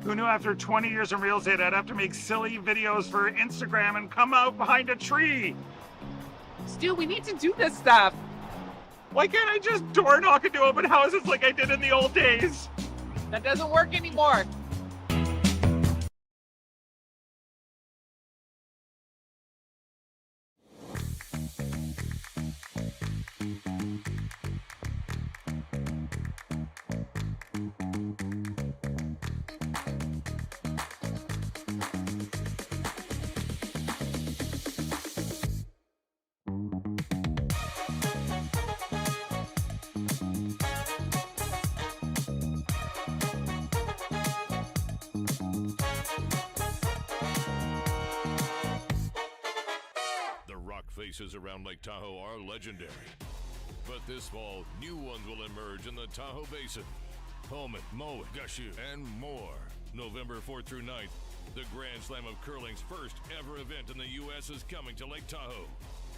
Who knew after 20 years in real estate, I'd have to make silly videos for Instagram and come out behind a tree? Stu, we need to do this stuff. Why can't I just door knock into open houses like I did in the old days? That doesn't work anymore. Faces around Lake Tahoe are legendary. But this fall, new ones will emerge in the Tahoe Basin. Pullman, Mowat, Gushu, and more. November 4th through 9th, the Grand Slam of Curling's first ever event in the U.S. is coming to Lake Tahoe,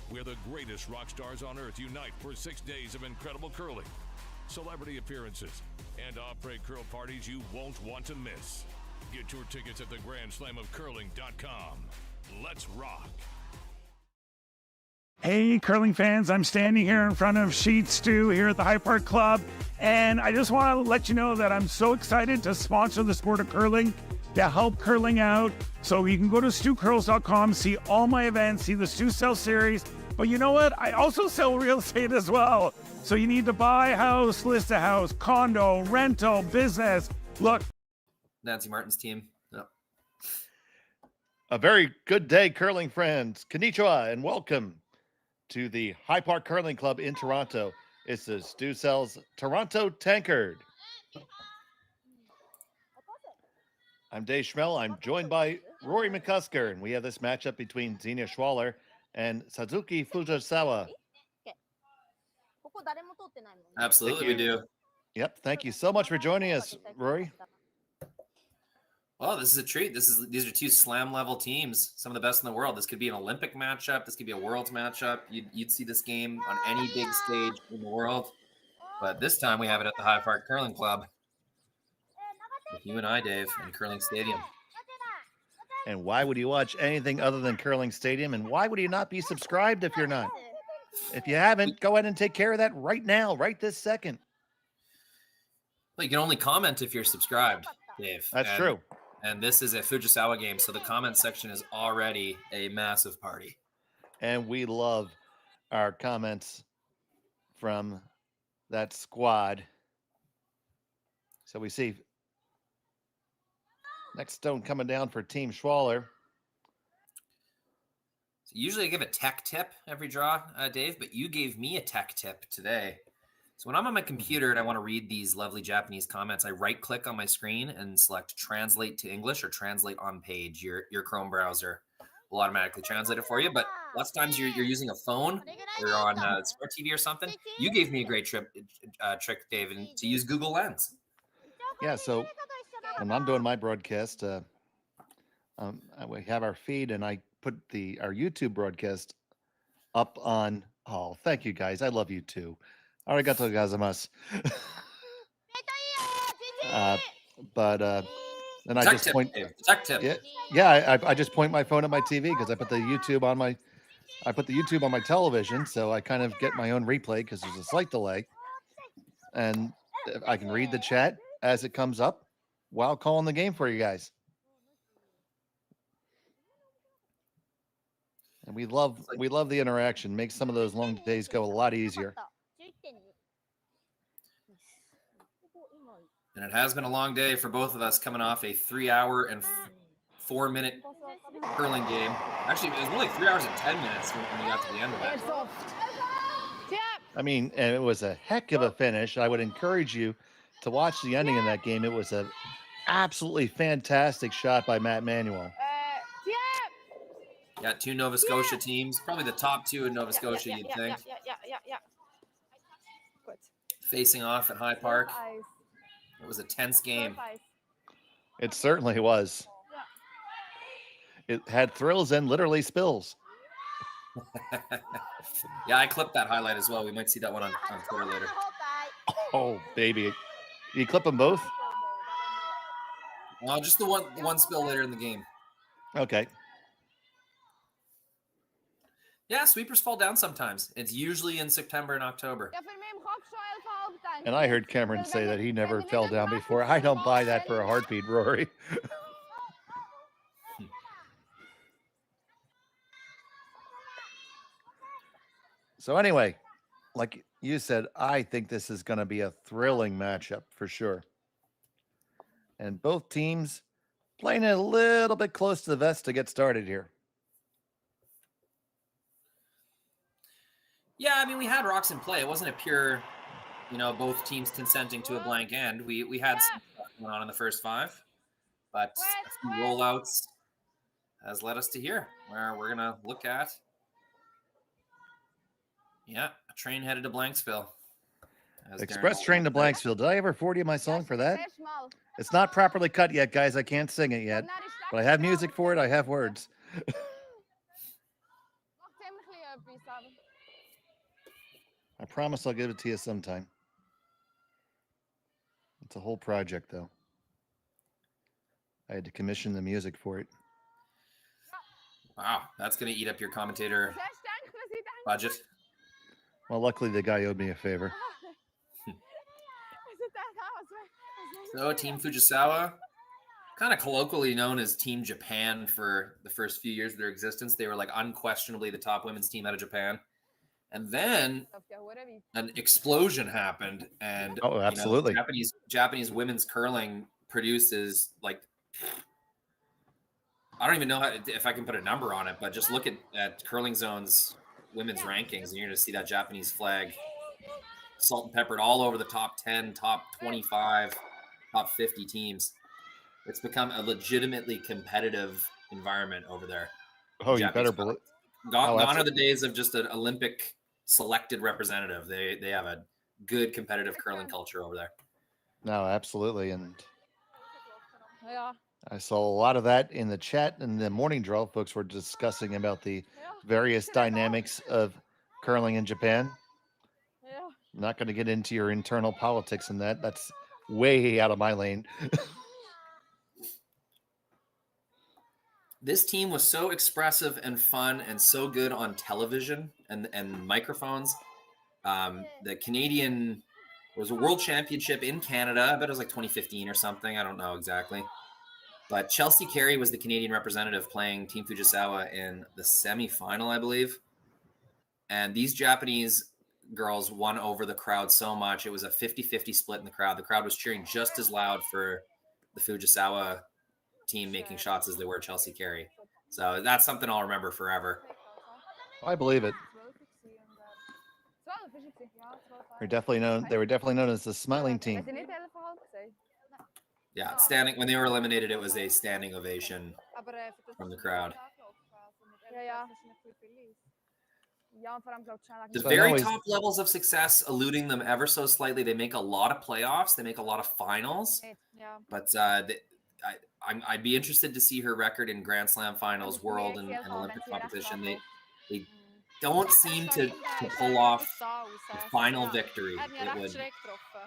where the greatest rock stars on earth unite for 6 days of incredible curling, celebrity appearances, and après curl parties you won't want to miss. Get your tickets at thegrandslamofcurling.com. Let's rock. Hey, curling fans, I'm standing here in front of Sheet Stew here at the High Park Club, and I just want to let you know that I'm so excited to sponsor the sport of curling, to help curling out. So you can go to stewcurls.com, see all my events, see the Stew Sell series, but you know what? I also sell real estate as well. So you need to buy a house, list a house, condo, rental, business. Look. Nancy Martin's team. Yep. A very good day, curling friends. Konnichiwa and welcome to the High Park Curling Club in Toronto. It's the Stu Sells Toronto Tankard. I'm Dave Schmel. I'm joined by Rory McCusker, and we have this matchup between Xenia Schwaller and Satsuki Fujisawa. Absolutely, we do. Yep. Thank you so much for joining us, Rory. Well, this is a treat. These are two slam level teams, some of the best in the world. This could be an Olympic matchup. This could be a Worlds matchup. You'd see this game on any big stage in the world. But this time we have it at the High Park Curling Club with you and I, Dave, in Curling Stadium. And why would you watch anything other than Curling Stadium? And why would you not be subscribed if you're not? If you haven't, go ahead and take care of that right now, right this second. Well, you can only comment if you're subscribed, Dave. That's true. And this is a Fujisawa game, so the comment section is already a massive party. And we love our comments from that squad. So we see next stone coming down for Team Schwaller. So usually I give a tech tip every draw, Dave, but you gave me a tech tip today. So when I'm on my computer and I want to read these lovely Japanese comments, I right-click on my screen and select Translate to English or Translate on Page. Your Chrome browser will automatically translate it for you. But lots of times you're using a phone or on Smart TV or something. You gave me a great trick, David, to use Google Lens. Yeah, so when I'm doing my broadcast, we have our feed, and I put our YouTube broadcast up on. Oh, thank you guys. I love you too. Arigato gozaimasu. But then I just point. Tech tip. Yeah. I just point my phone at my TV because I put the YouTube on my. I put the YouTube on my television, so I kind of get my own replay because there's a slight delay, and I can read the chat as it comes up while calling the game for you guys. And we love the interaction. Makes some of those long days go a lot easier. And it has been a long day for both of us, coming off a 3-hour and 4-minute curling game. Actually, it was only 3 hours and 10 minutes when we got to the end of it. I mean, and it was a heck of a finish. I would encourage you to watch the ending of that game. It was an absolutely fantastic shot by Matt Manuel. Yeah, two Nova Scotia teams, probably the top two in Nova Scotia, you'd think. Facing off at High Park. It was a tense game. It certainly was. It had thrills and literally spills. Yeah, I clipped that highlight as well. We might see that one on Twitter later. Oh, baby. You clip them both? Just the one spill later in the game. Okay. Yeah, sweepers fall down sometimes. It's usually in September and October. And I heard Cameron say that he never fell down before. I don't buy that for a heartbeat, Rory. So anyway, like you said, I think this is going to be a thrilling matchup for sure. And both teams playing a little bit close to the vest to get started here. Yeah, I mean, we had rocks in play. It wasn't a pure, both teams consenting to a blank end. We had some stuff going on in the first 5, but a few rollouts has led us to here, where we're going to look at, a train headed to Blanksville. Express train to Blanksville. Did I ever forward you my song for that? It's not properly cut yet, guys. I can't sing it yet, but I have music for it. I have words. I promise I'll give it to you sometime. It's a whole project, though. I had to commission the music for it. Wow, that's going to eat up your commentator budget. Well, luckily the guy owed me a favor. So Team Fujisawa, kind of colloquially known as Team Japan for the first few years of their existence. They were like unquestionably the top women's team out of Japan. And then an explosion happened, and absolutely, Japanese women's curling produces like, I don't even know if I can put a number on it, but just look at Curling Zone's women's rankings, and you're going to see that Japanese flag salt and peppered all over the top 10, top 25, top 50 teams. It's become a legitimately competitive environment over there. Oh, you better believe. Gone are the days of just an Olympic selected representative. They have a good competitive curling culture over there. No, absolutely. And I saw a lot of that in the chat in the morning draw. Folks were discussing about the various dynamics of curling in Japan. I'm not going to get into your internal politics in that. That's way out of my lane. This team was so expressive and fun and so good on television and microphones. The Canadian was a world championship in Canada. I bet it was like 2015 or something. I don't know exactly. But Chelsea Carey was the Canadian representative playing Team Fujisawa in the semifinal, I believe. And these Japanese girls won over the crowd so much. It was a 50-50 split in the crowd. The crowd was cheering just as loud for the Fujisawa team making shots as they were Chelsea Carey. So that's something I'll remember forever. I believe it. They were definitely known as the smiling team. Yeah, standing when they were eliminated, it was a standing ovation from the crowd. The very top levels of success, eluding them ever so slightly. They make a lot of playoffs. They make a lot of finals. But I'd be interested to see her record in Grand Slam finals, world and Olympic competition. They don't seem to pull off the final victory.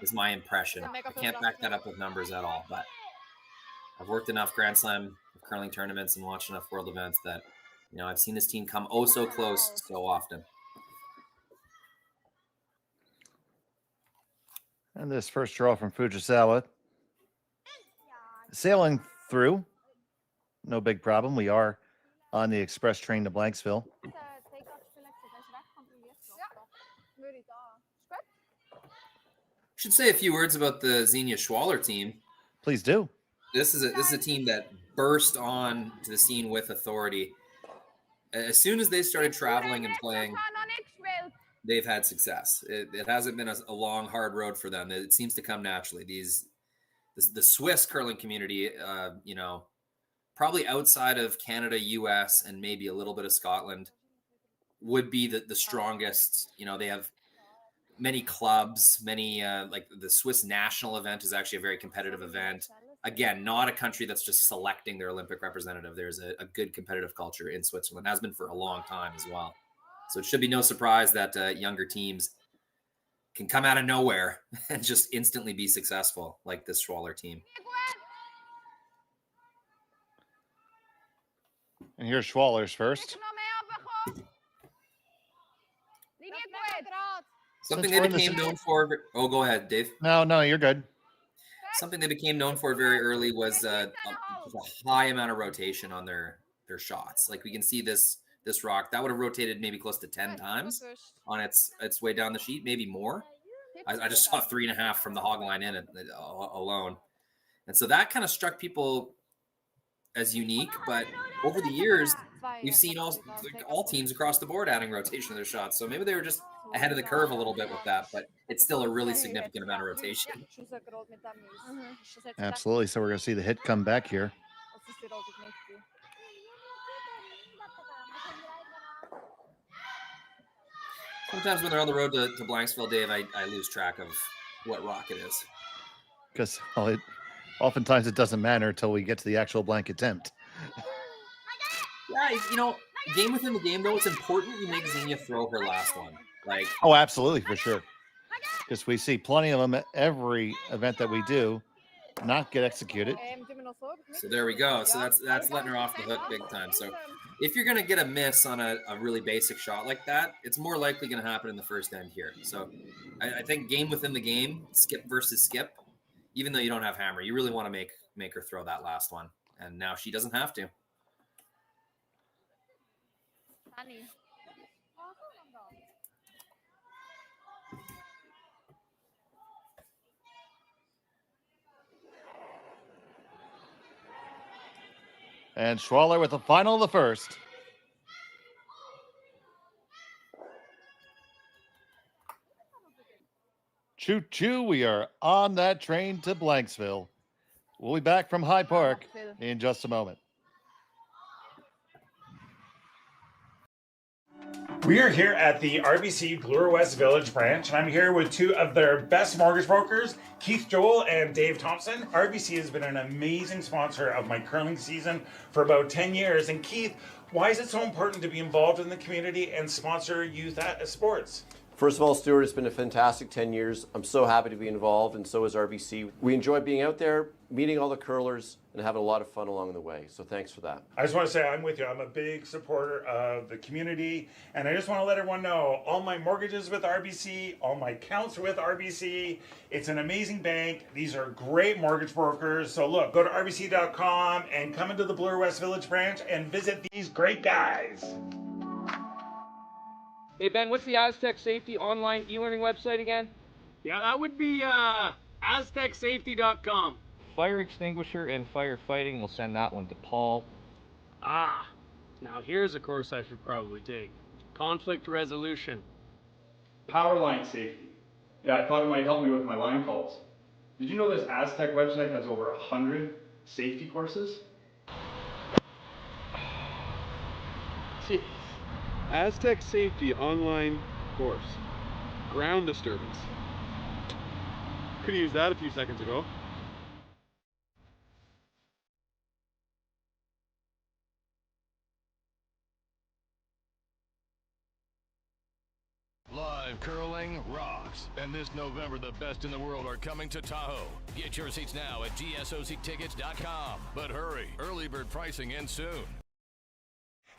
Is my impression. I can't back that up with numbers at all, but I've worked enough Grand Slam curling tournaments and watched enough world events that I've seen this team come oh so close so often. And this first draw from Fujisawa, sailing through, no big problem. We are on the express train to Blanksville. Should say a few words about the Xenia Schwaller team. Please do. This is a team that burst on to the scene with authority. As soon as they started traveling and playing, they've had success. It hasn't been a long, hard road for them. It seems to come naturally. The Swiss curling community, probably outside of Canada, US, and maybe a little bit of Scotland, would be the strongest. They have many clubs, like the Swiss national event is actually a very competitive event. Again, not a country that's just selecting their Olympic representative. There's a good competitive culture in Switzerland, has been for a long time as well. So it should be no surprise that younger teams can come out of nowhere and just instantly be successful like this Schwaller team. And here's Schwaller's first. Something Since they we're in the became known for. Oh, go ahead, Dave. No, you're good. Something they became known for very early was a high amount of rotation on their shots. Like we can see this rock that would have rotated maybe close to 10 times on its way down the sheet, maybe more. I just saw 3.5 from the hog line in it alone, and so that kind of struck people as unique. But over the years, we've seen all teams across the board adding rotation to their shots. So maybe they were just ahead of the curve a little bit with that, but it's still a really significant amount of rotation. Absolutely. So we're going to see the hit come back here. Sometimes when they're on the road to Blanksville, Dave, I lose track of what rock it is. Because oftentimes it doesn't matter until we get to the actual blank attempt. Yeah, game within the game, though, it's important you make Xenia throw her last one. Oh, absolutely, for sure. Because we see plenty of them at every event that we do not get executed. So there we go. So that's letting her off the hook big time. So if you're going to get a miss on a really basic shot like that, it's more likely going to happen in the first end here. So I think game within the game, skip versus skip, even though you don't have hammer, you really want to make her throw that last one. And now she doesn't have to. And Schwaller with the final of the first. Choo choo, we are on that train to Blanksville. We'll be back from High Park in just a moment. We are here at the RBC Bloor West Village branch, and I'm here with two of their best mortgage brokers, Keith Joel and Dave Thompson. RBC has been an amazing sponsor of my curling season for about 10 years. And Keith, why is it so important to be involved in the community and sponsor youth sports? First of all, Stuart, it's been a fantastic 10 years. I'm so happy to be involved, and so is RBC. We enjoy being out there, meeting all the curlers, and having a lot of fun along the way. So thanks for that. I just want to say I'm with you. I'm a big supporter of the community, and I just want to let everyone know all my mortgages with RBC, all my accounts are with RBC. It's an amazing bank. These are great mortgage brokers. So look, go to rbc.com and come into the Bloor West Village branch and visit these great guys. Hey Ben, what's the Aztec Safety online e-learning website again? Yeah, that would be aztecsafety.com. Fire extinguisher and firefighting, we'll send that one to Paul. Ah, now here's a course I should probably take. Conflict resolution. Power line safety. Yeah, I thought it might help me with my line calls. Did you know this Aztec website has over 100 safety courses? Jeez. Aztec Safety online course. Ground disturbance. Could have used that a few seconds ago. Live curling rocks. And this November, the best in the world are coming to Tahoe. Get your seats now at gsoctickets.com. But hurry, early bird pricing ends soon.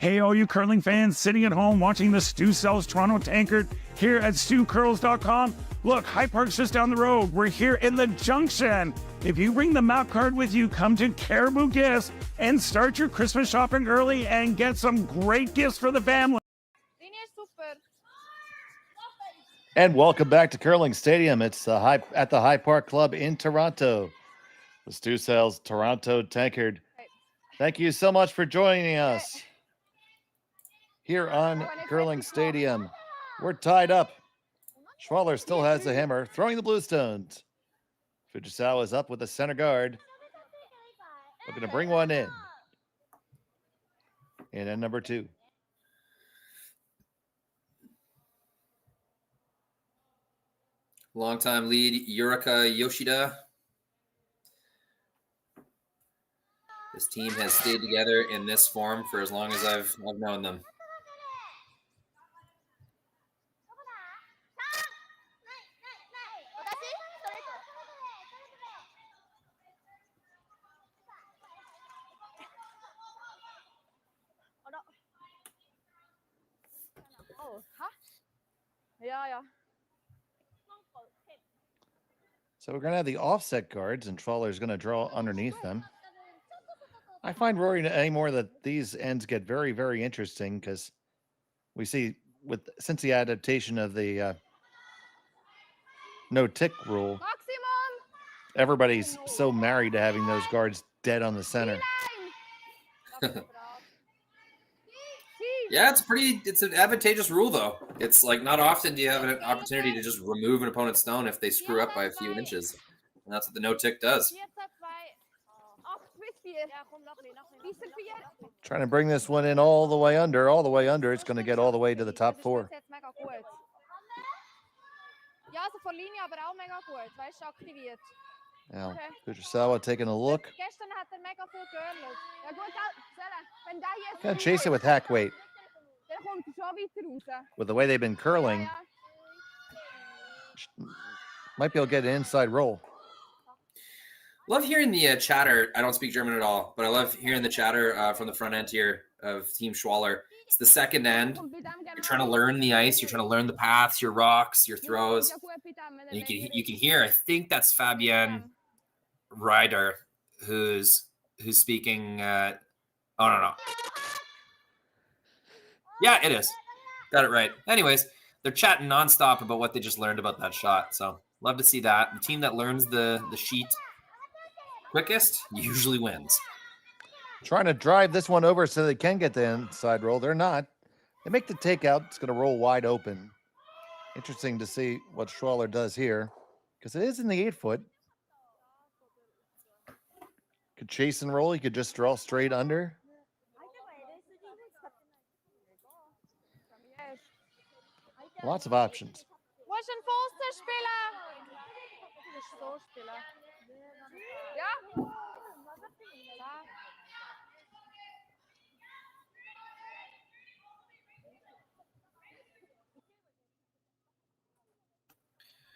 Hey, all you curling fans sitting at home watching the Stu Sells Toronto Tankard here at StuCurls.com. Look, High Park's just down the road. We're here in the Junction. If you bring the map card with you, come to Caribou Gifts and start your Christmas shopping early and get some great gifts for the family. And welcome back to Curling Stadium. It's at the High Park Club in Toronto. The Stu Sells Toronto Tankard. Thank you so much for joining us here on Curling Stadium. We're tied up. Schwaller still has the hammer, throwing the blue stones. Fujisawa is up with the center guard. Looking to bring one in. And end number 2. Longtime lead, Yurika Yoshida. This team has stayed together in this form for as long as I've known them. So we're going to have the offset guards, and Schwaller's going to draw underneath them. I find, Rory, anymore that these ends get very, very interesting because we see since the adaptation of the no tick rule, everybody's so married to having those guards dead on the center. Yeah, it's an advantageous rule, though. It's like not often do you have an opportunity to just remove an opponent's stone if they screw up by a few inches. And that's what the no-tick does. Trying to bring this one in all the way under. It's going to get all the way to the top 4. Now, Fujisawa taking a look. Gonna chase it with hack weight. With the way they've been curling, might be able to get an inside roll. Love hearing the chatter. I don't speak German at all, but I love hearing the chatter from the front end here of Team Schwaller. It's the second end. You're trying to learn the ice. You're trying to learn the paths, your rocks, your throws. And you can hear. I think that's Fabienne Ryder who's speaking. Oh no. Yeah, it is. Got it right. Anyways, they're chatting nonstop about what they just learned about that shot. So love to see that. The team that learns the sheet quickest usually wins. Trying to drive this one over so they can get the inside roll. They're not. They make the takeout. It's going to roll wide open. Interesting to see what Schwaller does here because it is in the 8-foot. Could chase and roll. He could just draw straight under. Lots of options.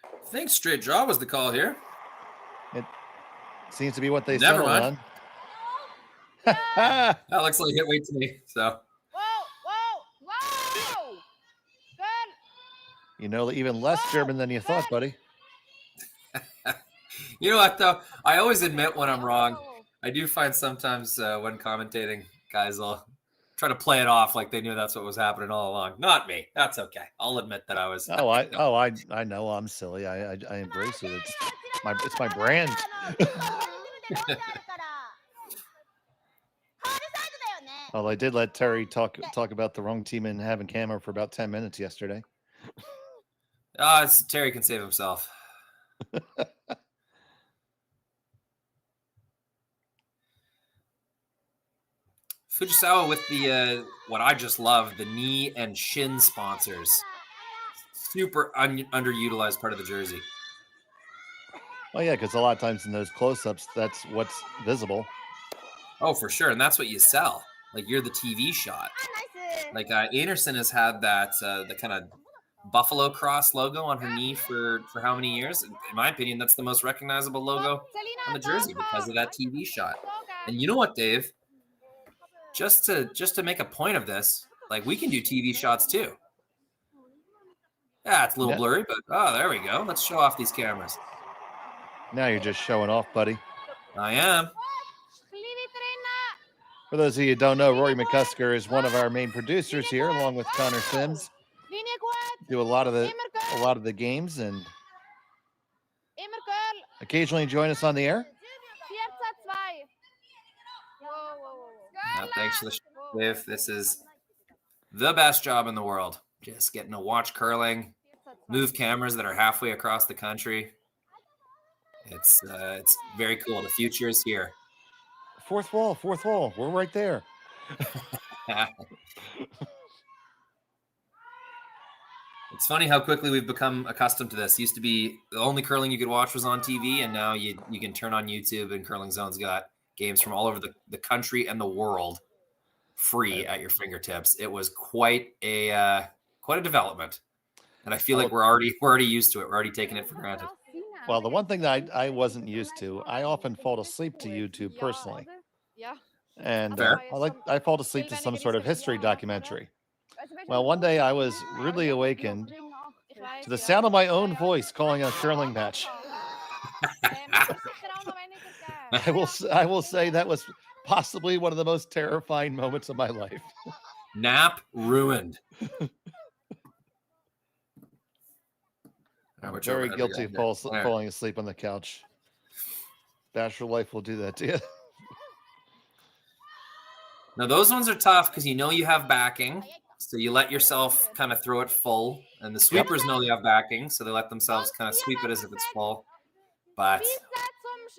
I think straight draw was the call here. It seems to be what they Never settled mind. on. That looks like hit weight to me. So You know, even less German than you thought, buddy. you know what, though? I always admit when I'm wrong. I do find sometimes when commentating, guys will try to play it off like they knew that's what was happening all along. Not me. That's okay. I'll admit that I was. I know I'm silly. I embrace it. It's my brand. Well, I did let Terry talk about the wrong team and having camo for about 10 minutes yesterday. Terry can save himself. Fujisawa with the what I just love, the knee and shin sponsors. Super underutilized part of the jersey. Well, yeah, because a lot of times in those close-ups, that's what's visible. Oh, for sure, and that's what you sell. Like you're the TV shot. Like Anderson has had that the kind of Buffalo Cross logo on her knee for how many years? In my opinion, that's the most recognizable logo on the jersey because of that TV shot. And you know what, Dave? Just to make a point of this, like we can do TV shots too. Yeah, it's a little blurry, but there we go. Let's show off these cameras. Now you're just showing off, buddy. I am. For those of you who don't know, Rory McCusker is one of our main producers here, along with Connor Sims. Do a lot of the games and occasionally join us on the air. Thanks for the show, Dave. This is the best job in the world. Just getting to watch curling, move cameras that are halfway across the country. It's very cool. The future is here. Fourth wall. We're right there. It's funny how quickly we've become accustomed to this. Used to be the only curling you could watch was on TV, and now you can turn on YouTube, and Curling Zone's got games from all over the country and the world free at your fingertips. It was quite a development, and I feel like we're already used to it. We're already taking it for granted. Well, the one thing that I wasn't used to, I often fall asleep to YouTube personally. And I fall asleep to some sort of history documentary. Well, one day I was rudely awakened to the sound of my own voice calling a curling match. I will say that was possibly one of the most terrifying moments of my life. Nap ruined. I'm very guilty of falling asleep on the couch. Bachelor life will do that to you. Now, those ones are tough because you know you have backing. So you let yourself kind of throw it full. And the sweepers know they have backing. So they let themselves kind of sweep it as if it's full. But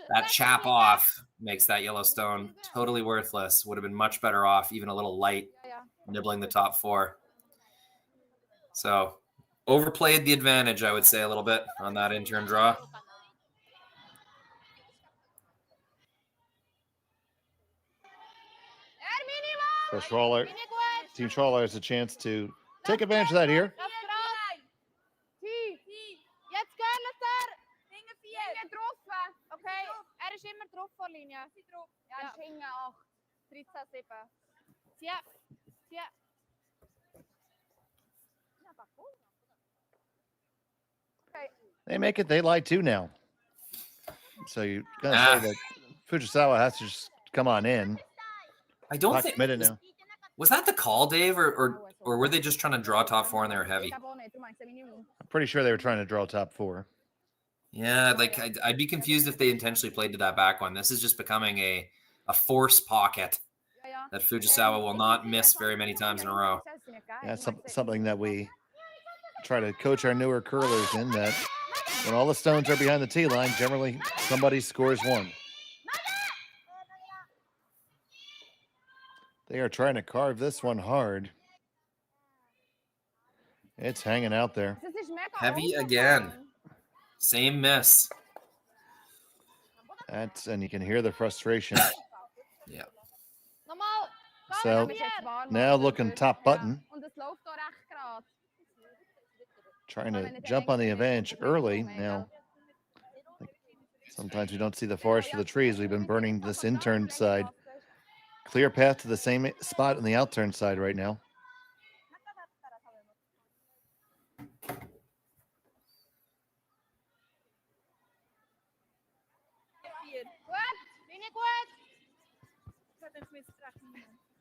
that chap off makes that Yellowstone totally worthless. Would have been much better off, even a little light, nibbling the top four. So overplayed the advantage, I would say, a little bit on that intern draw. So Schwaller, Team Schwaller has a chance to take advantage of that here. They make it, they lie too now. So you're going to say that Fujisawa has to just come on in. I don't think committed now. Was that the call, Dave, or were they just trying to draw top four and they were heavy? I'm pretty sure they were trying to draw top four. Yeah, like I'd be confused if they intentionally played to that back one. This is just becoming a force pocket that Fujisawa will not miss very many times in a row. Yeah, something that we try to coach our newer curlers in, that when all the stones are behind the tee line, generally somebody scores one. They are trying to carve this one hard. It's hanging out there. Heavy again. Same miss. And you can hear the frustration. Yeah. So now looking top button. Trying to jump on the advantage early. Now, sometimes we don't see the forest for the trees. We've been burning this intern side. Clear path to the same spot on the outturn side right now.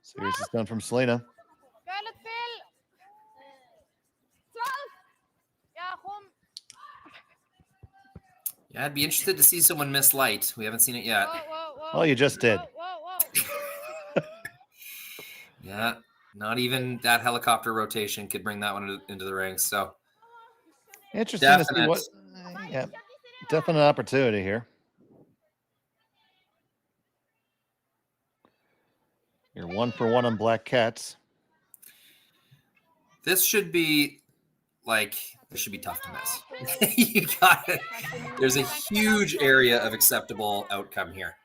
Serious is done from Selena. Yeah, I'd be interested to see someone miss light. We haven't seen it yet. Oh, you just did. Yeah, not even that helicopter rotation could bring that one into the ring. So interesting to see what. Yeah, definite opportunity here. You're 1 for 1 on Black Cats. This should be this should be tough to miss. You got it. There's a huge area of acceptable outcome here.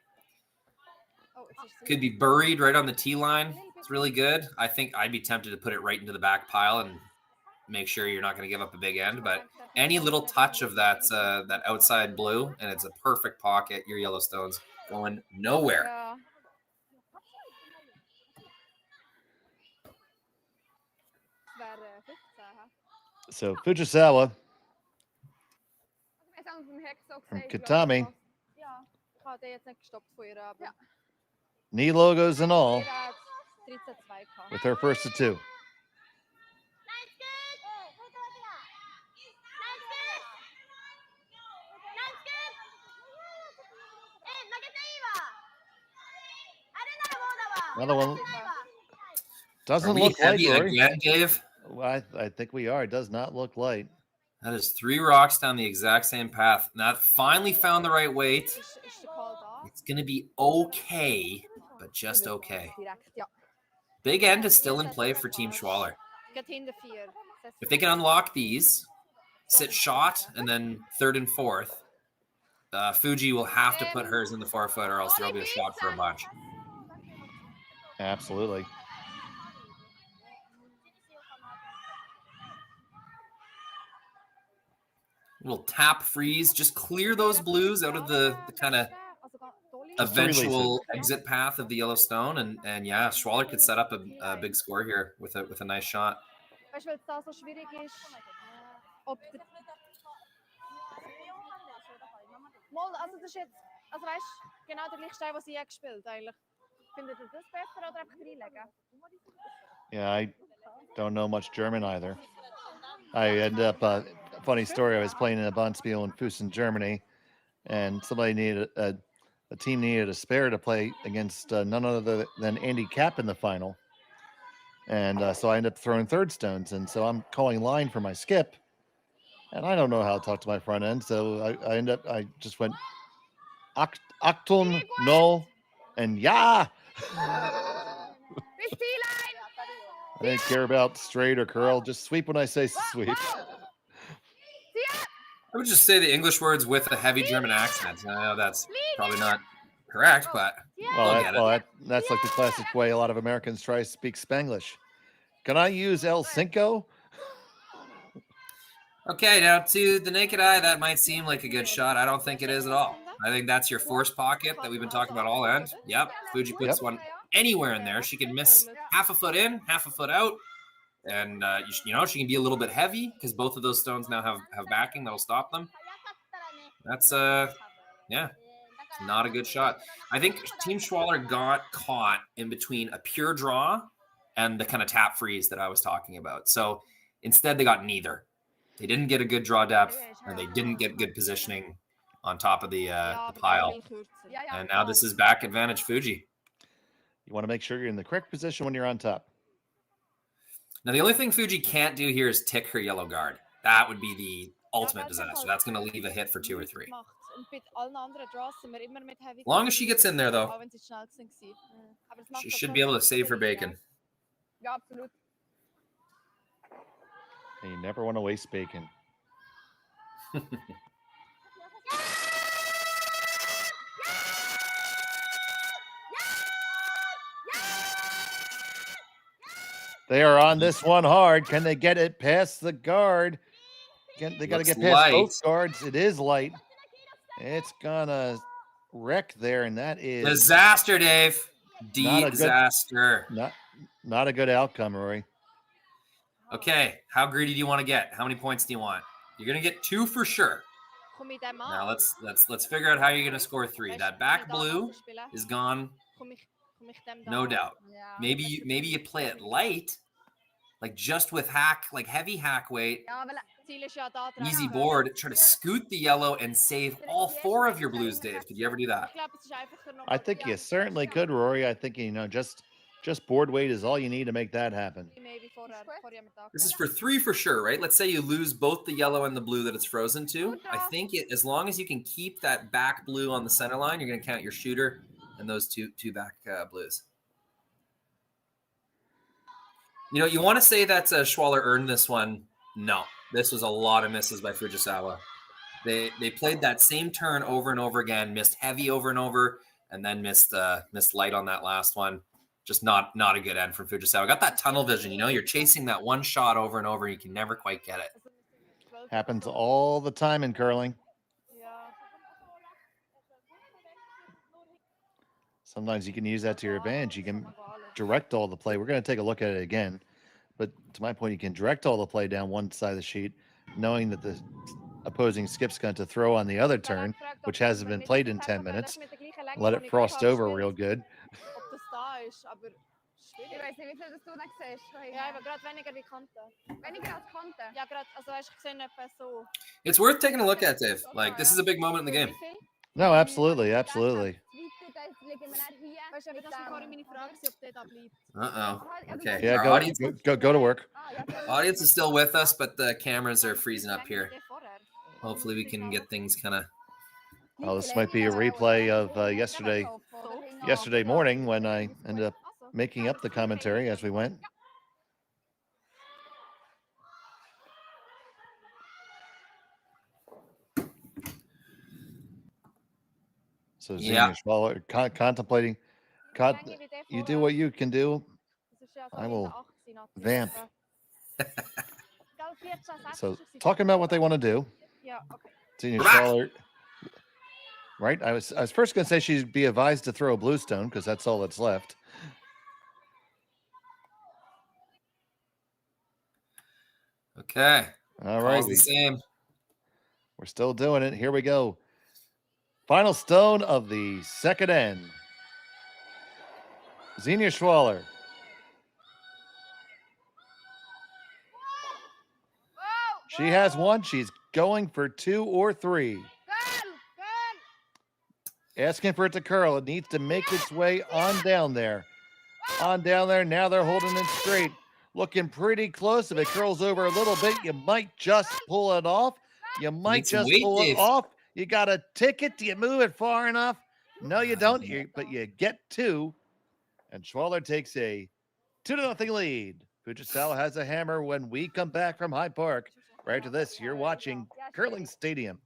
Could be buried right on the tee line. It's really good. I think I'd be tempted to put it right into the back pile and make sure you're not going to give up a big end. But any little touch of that outside blue, and it's a perfect pocket. Your Yellowstone's going nowhere. So Fujisawa from Kitami, knee logos and all, with her first of two. Another one. Doesn't look light, again, Dave? Well, I think we are. It does not look light. That is 3 rocks down the exact same path. Now finally found the right weight. It's going to be okay, but just okay. Big end is still in play for Team Schwaller. If they can unlock these, sit shot, and then third and fourth, Fuji will have to put hers in the 4-foot or else there'll be a shot for a bunch. Absolutely. Little tap freeze, just clear those blues out of the kind of eventual exit path of the yellow stone, and yeah, Schwaller could set up a big score here with a nice shot. Weißt du, weil es da so schwierig ist, ob der... Mal, also das ist jetzt, also weißt du, genau der gleiche Stein, was sie gespielt eigentlich. Findet ihr das besser oder einfach reinlegen? Yeah, I don't know much German either. I ended up, funny story, I was playing in a Bonspiel in Füssen, Germany, and somebody needed a team needed a spare to play against none other than Andy Capp in the final. And so I ended up throwing third stones. And so I'm calling line for my skip. And I don't know how to talk to my front end. So I just went Achtung, null, and yeah. I didn't care about straight or curl. Just sweep when I say sweep. I would just say the English words with a heavy German accent. I know that's probably not correct, but that's like the classic way a lot of Americans try to speak Spanglish. Can I use El Cinco? Okay, now to the naked eye, that might seem like a good shot. I don't think it is at all. I think that's your force pocket that we've been talking about all end. Yep, Fuji puts one anywhere in there. She can miss half a foot in, half a foot out. And, you know, she can be a little bit heavy because both of those stones now have backing that'll stop them. That's, yeah, it's not a good shot. I think Team Schwaller got caught in between a pure draw and the kind of tap freeze that I was talking about. So instead, they got neither. They didn't get a good draw depth, and they didn't get good positioning on top of the pile. And now this is back advantage Fuji. You want to make sure you're in the correct position when you're on top. Now, the only thing Fuji can't do here is tick her yellow guard. That would be the ultimate disaster. That's going to leave a hit for 2 or 3. As long as she gets in there, though, she should be able to save her bacon. And you never want to waste bacon. They are on this one hard. Can they get it past the guard? They got to get past both guards. It is light. It's gonna wreck there, and that is disaster, Dave. Disaster. Not a good outcome, Rory. Okay, how greedy do you want to get? How many points do you want? You're gonna get 2 for sure. Now let's figure out how you're gonna score 3. That back blue is gone. No doubt. Maybe you play it light, like just with hack, like heavy hack weight, easy board. Try to scoot the yellow and save all 4 of your blues, Dave. Could you ever do that? I think you certainly could, Rory. I think just board weight is all you need to make that happen. This is for 3 for sure, right? Let's say you lose both the yellow and the blue that it's frozen to. I think as long as you can keep that back blue on the center line, you're going to count your shooter and those two back blues. You know, you want to say that Schwaller earned this one. No, this was a lot of misses by Fujisawa. They played that same turn over and over again, missed heavy over and over, and then missed light on that last one. Just not a good end from Fujisawa. Got that tunnel vision, you know, you're chasing that one shot over and over, and you can never quite get it. Happens all the time in curling. Sometimes you can use that to your advantage. You can direct all the play. We're going to take a look at it again. But to my point, you can direct all the play down one side of the sheet, knowing that the opposing skip's going to throw on the other turn, which hasn't been played in 10 minutes. Let it frost over real good. Ich weiß nicht, wie viel das du nicht siehst. Ja, aber gerade weniger wie Kante. Weniger als Kante? Ja, gerade, also weißt du, ich sehe etwa so. It's worth taking a look at, Dave. Like, this is a big moment in the game. No, absolutely, absolutely. Uh-oh. Okay. Yeah, go to work. Audience is still with us, but the cameras are freezing up here. Hopefully we can get things kind of... Oh, this might be a replay of yesterday morning when I ended up making up the commentary as we went. So Xenia Schwaller contemplating. You do what you can do. I will vamp. So talking about what they want to do. Xenia Schwaller Right? I was first going to say she'd be advised to throw a blue stone because that's all that's left. Okay. All right. The same. We're still doing it. Here we go. Final stone of the second end. Xenia Schwaller. She has one. She's going for 2 or 3. Asking for it to curl. It needs to make its way on down there. On down there. Now they're holding it straight. Looking pretty close. If it curls over a little bit, you might just pull it off. You might just pull it off. You got a ticket. Do you move it far enough? No, you don't. But you get 2. And Schwaller takes a 2-0 lead. Fujisawa has a hammer when we come back from Hyde Park. Right to this, you're watching Curling Stadium.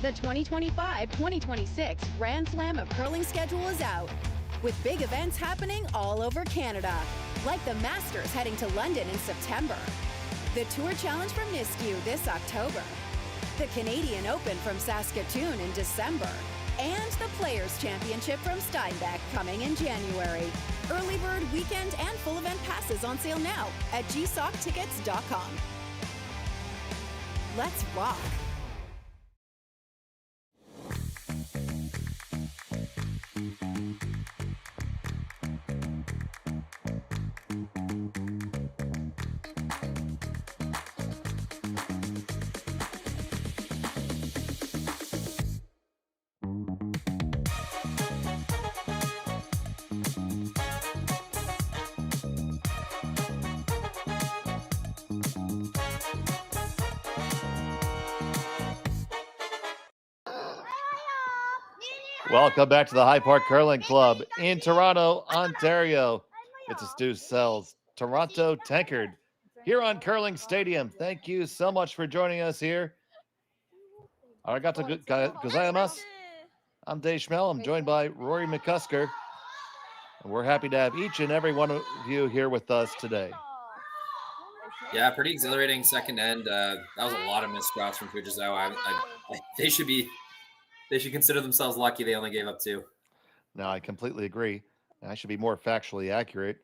The 2025-2026 Grand Slam of Curling schedule is out, with big events happening all over Canada, like the Masters heading to London in September, the Tour Challenge from Nisku this October, the Canadian Open from Saskatoon in December, and the Players' Championship from Steinbeck coming in January. Early bird weekend and full event passes on sale now at gsoctickets.com. Let's rock! Welcome back to the High Park Curling Club in Toronto, Ontario. It's a Stu Sells Toronto Tankard here on Curling Stadium. Thank you so much for joining us here. Arigato gozaimasu. I'm Dave Schmel. I'm joined by Rory McCusker. And we're happy to have each and every one of you here with us today. Yeah, pretty exhilarating second end. That was a lot of missed shots from Fujisawa. They should consider themselves lucky they only gave up 2. No, I completely agree. I should be more factually accurate.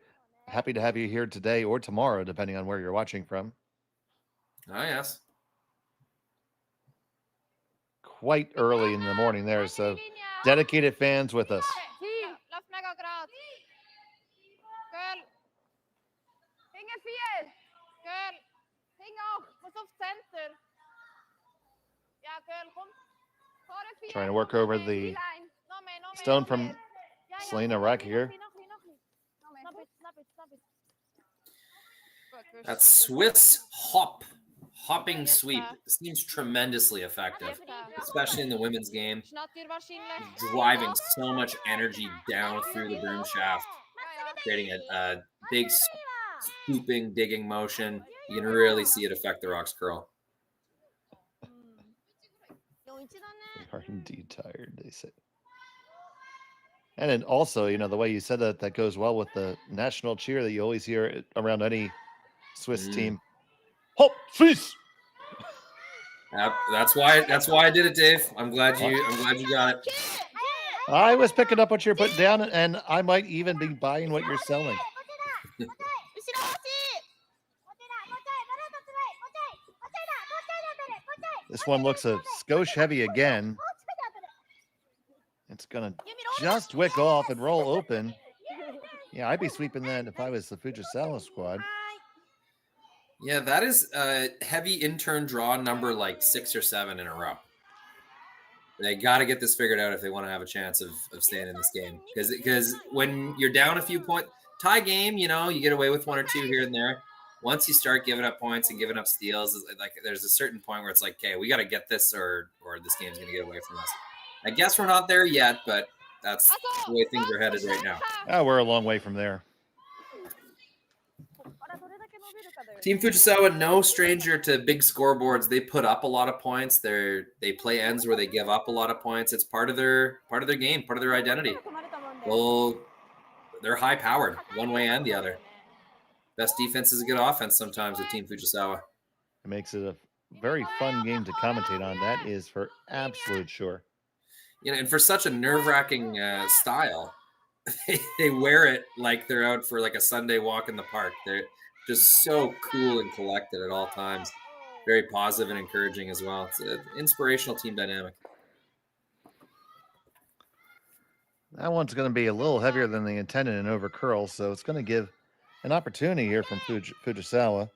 Happy to have you here today or tomorrow, depending on where you're watching from. Oh, yes. Quite early in the morning there, so dedicated fans with us. Trying to work over the stone from Selena Rack here. That Swiss hopping sweep seems tremendously effective, especially in the women's game. Driving so much energy down through the broom shaft, creating a big scooping, digging motion. You can really see it affect the rocks curl. We are indeed tired, they say. And then also, you know, the way you said that goes well with the national cheer that you always hear around any Swiss team. Hop, Swiss! That's why I did it, Dave. I'm glad you got it. I was picking up what you're putting down, and I might even be buying what you're selling. This one looks a skosh heavy again. It's going to just wick off and roll open. Yeah, I'd be sweeping that if I was the Fujisawa squad. Yeah, that is a heavy intern draw number like 6 or 7 in a row. They got to get this figured out if they want to have a chance of staying in this game. Because when you're down a few points, tie game, you know, you get away with 1 or 2 here and there. once you start giving up points and giving up steals, like there's a certain point where it's like, okay, we got to get this, or this game's going to get away from us. I guess we're not there yet, but that's the way things are headed right now. Oh, we're a long way from there. Team Fujisawa, no stranger to big scoreboards. They put up a lot of points. They play ends where they give up a lot of points. It's part of their game, part of their identity. Well, they're high powered one way and the other. Best defense is a good offense sometimes with Team Fujisawa. It makes it a very fun game to commentate on. That is for absolute sure. You know, and for such a nerve-wracking style, they wear it like they're out for like a Sunday walk in the park. They're just so cool and collected at all times. Very positive and encouraging as well. It's an inspirational team dynamic. That one's going to be a little heavier than the intended and over curls, so it's going to give an opportunity here from Fujisawa.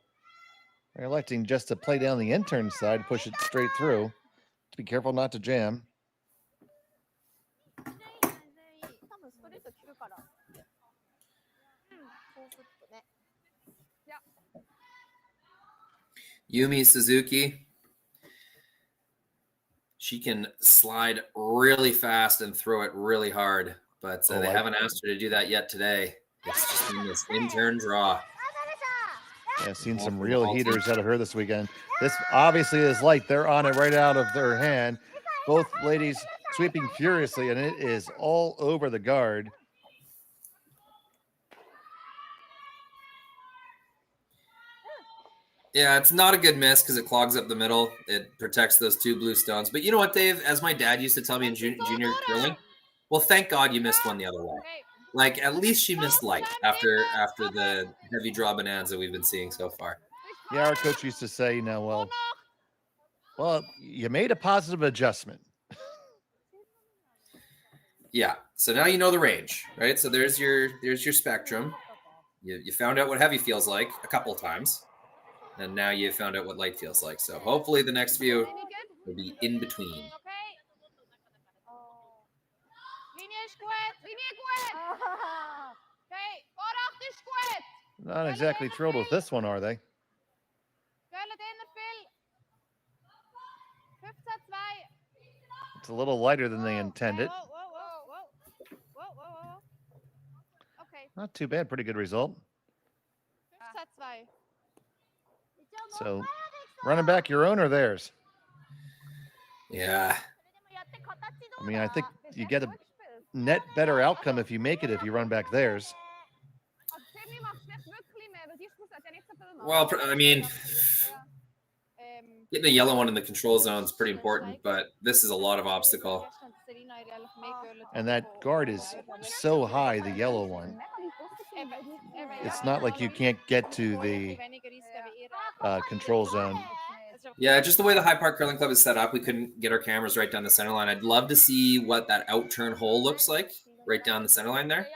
They're electing just to play down the intern side, push it straight through. To be careful not to jam. Yumi Suzuki. She can slide really fast and throw it really hard, but they haven't asked her to do that yet today. It's just been this intern draw. Yeah, I've seen some real heaters out of her this weekend. This obviously is light. They're on it right out of their hand. Both ladies sweeping furiously, and it is all over the guard. Yeah, it's not a good miss because it clogs up the middle. It protects those two blue stones. But you know what, Dave? As my dad used to tell me in junior curling, well, thank God you missed one the other way. Like, at least she missed light after the heavy draw bonanza we've been seeing so far. Yeah, our coach used to say, you know, well, you made a positive adjustment. Yeah, so now you know the range, right? So there's your spectrum. You found out what heavy feels like a couple of times. And now you found out what light feels like. So hopefully the next few will be in between. Not exactly thrilled with this one, are they? It's a little lighter than they intended. Not too bad. Pretty good result. So, running back your own or theirs? Yeah. I mean, I think you get a net better outcome if you make it if you run back theirs. Well, I mean, getting the yellow one in the control zone is pretty important, but this is a lot of obstacle. And that guard is so high, the yellow one. It's not like you can't get to the control zone. Yeah, just the way the High Park Curling Club is set up, we couldn't get our cameras right down the center line. I'd love to see what that out-turn hole looks like right down the center line there.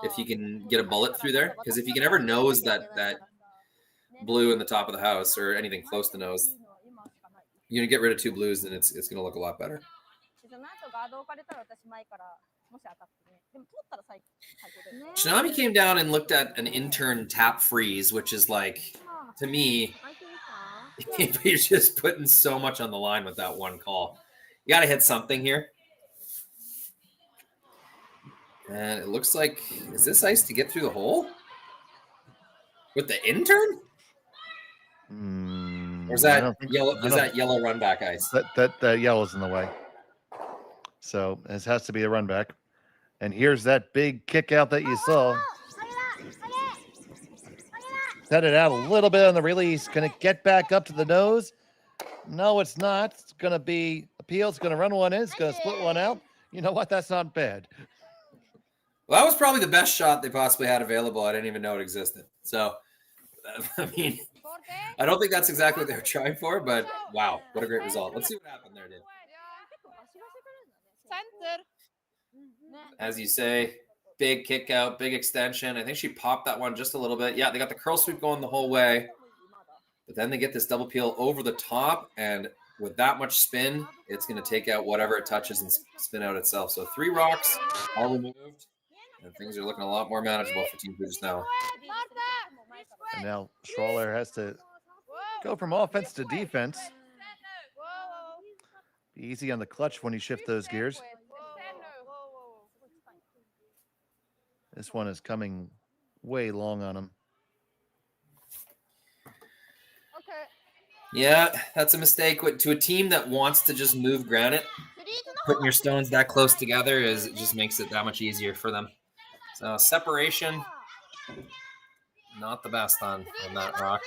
If you can get a bullet through there. Because if you can ever nose that blue in the top of the house or anything close to nose, you're going to get rid of two blues, and it's going to look a lot better. Kitami came down and looked at an intern tap freeze, which is like, to me, you're just putting so much on the line with that one call. You got to hit something here. And it looks like, is this ice to get through the hole? With the intern? Or is that yellow? Is that yellow run back ice? That yellow's in the way. So this has to be a run back. And here's that big kick out that you saw. Set it out a little bit on the release. Can it get back up to the nose? No, it's not. It's going to be appeal. It's going to run one in. It's going to split one out. You know what? That's not bad. Well, that was probably the best shot they possibly had available. I didn't even know it existed. So, I mean, I don't think that's exactly what they were trying for, but wow, what a great result. Let's see what happened there, Dave. As you say, big kick out, big extension. I think she popped that one just a little bit. Yeah, they got the curl sweep going the whole way. But then they get this double peel over the top, and with that much spin, it's going to take out whatever it touches and spin out itself. So 3 rocks, all removed, and things are looking a lot more manageable for Team Fujisawa. And now Schwaller has to go from offense to defense. Be easy on the clutch when you shift those gears. This one is coming way long on him. Yeah, that's a mistake. To a team that wants to just move granite, putting your stones that close together it just makes it that much easier for them. So separation, not the best on that rock.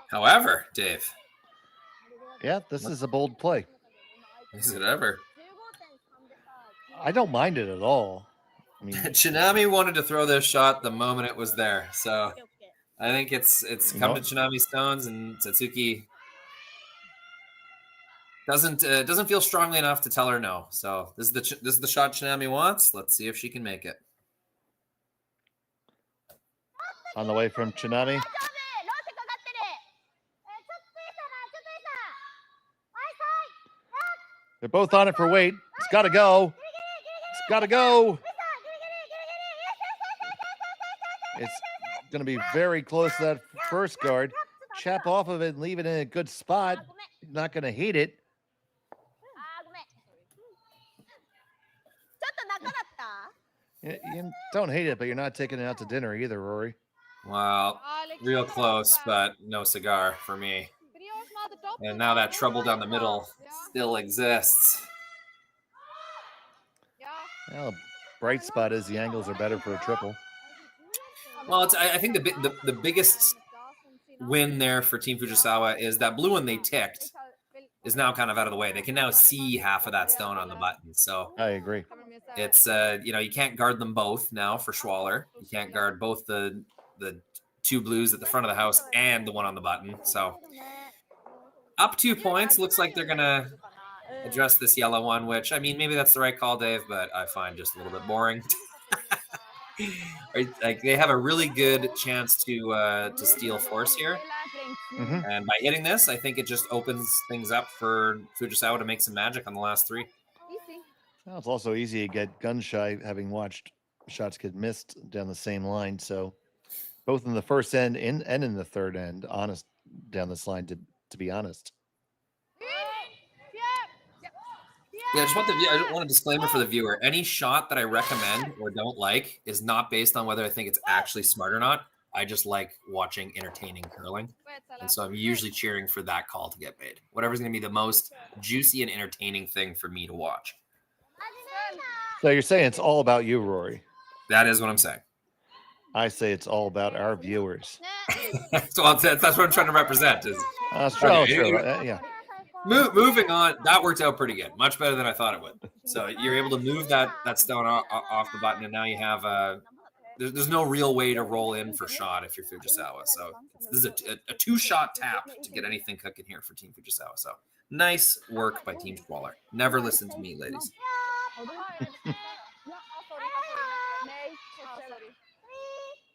However, Dave. Yeah, this is a bold play. Is it ever? I don't mind it at all. I mean, Tsunami wanted to throw this shot the moment it was there, so I think it's come to Tsunami's stones, and Satsuki doesn't feel strongly enough to tell her no. So this is the shot Tsunami wants. Let's see if she can make it. On the way from Tsunami. They're both on it for weight. It's got to go. It's got to go. It's going to be very close to that first guard. Chap off of it and leave it in a good spot. Not going to hate it. You don't hate it, but you're not taking it out to dinner either, Rory. Well, real close, but no cigar for me. And now that trouble down the middle still exists. Well, bright spot is the angles are better for a triple. Well, I think the biggest win there for Team Fujisawa is that blue one they ticked is now kind of out of the way. They can now see half of that stone on the button. So I agree. It's you can't guard them both now for Schwaller. You can't guard both the two blues at the front of the house and the one on the button. So up 2 points. Looks like they're gonna address this yellow one, which I mean maybe that's the right call, Dave, but I find just a little bit boring. Like they have a really good chance to steal force here. Mm-hmm. And by hitting this, I think it just opens things up for Fujisawa to make some magic on the last three. Well, it's also easy to get gun shy having watched shots get missed down the same line. So both in the first end and in the third end, honest down this line, to be honest. Yeah, I just want a disclaimer for the viewer. Any shot that I recommend or don't like is not based on whether I think it's actually smart or not. I just like watching entertaining curling. And so I'm usually cheering for that call to get made. Whatever's going to be the most juicy and entertaining thing for me to watch. So you're saying it's all about you, Rory? That is what I'm saying. I say it's all about our viewers. So that's what I'm trying to represent. True. Yeah. Moving on, that worked out pretty good. Much better than I thought it would. So you're able to move that stone off the button, and now you have there's no real way to roll in for shot if you're Fujisawa. So this is a two-shot tap to get anything cooking here for Team Fujisawa. So nice work by Team Schwaller. Never listen to me, ladies.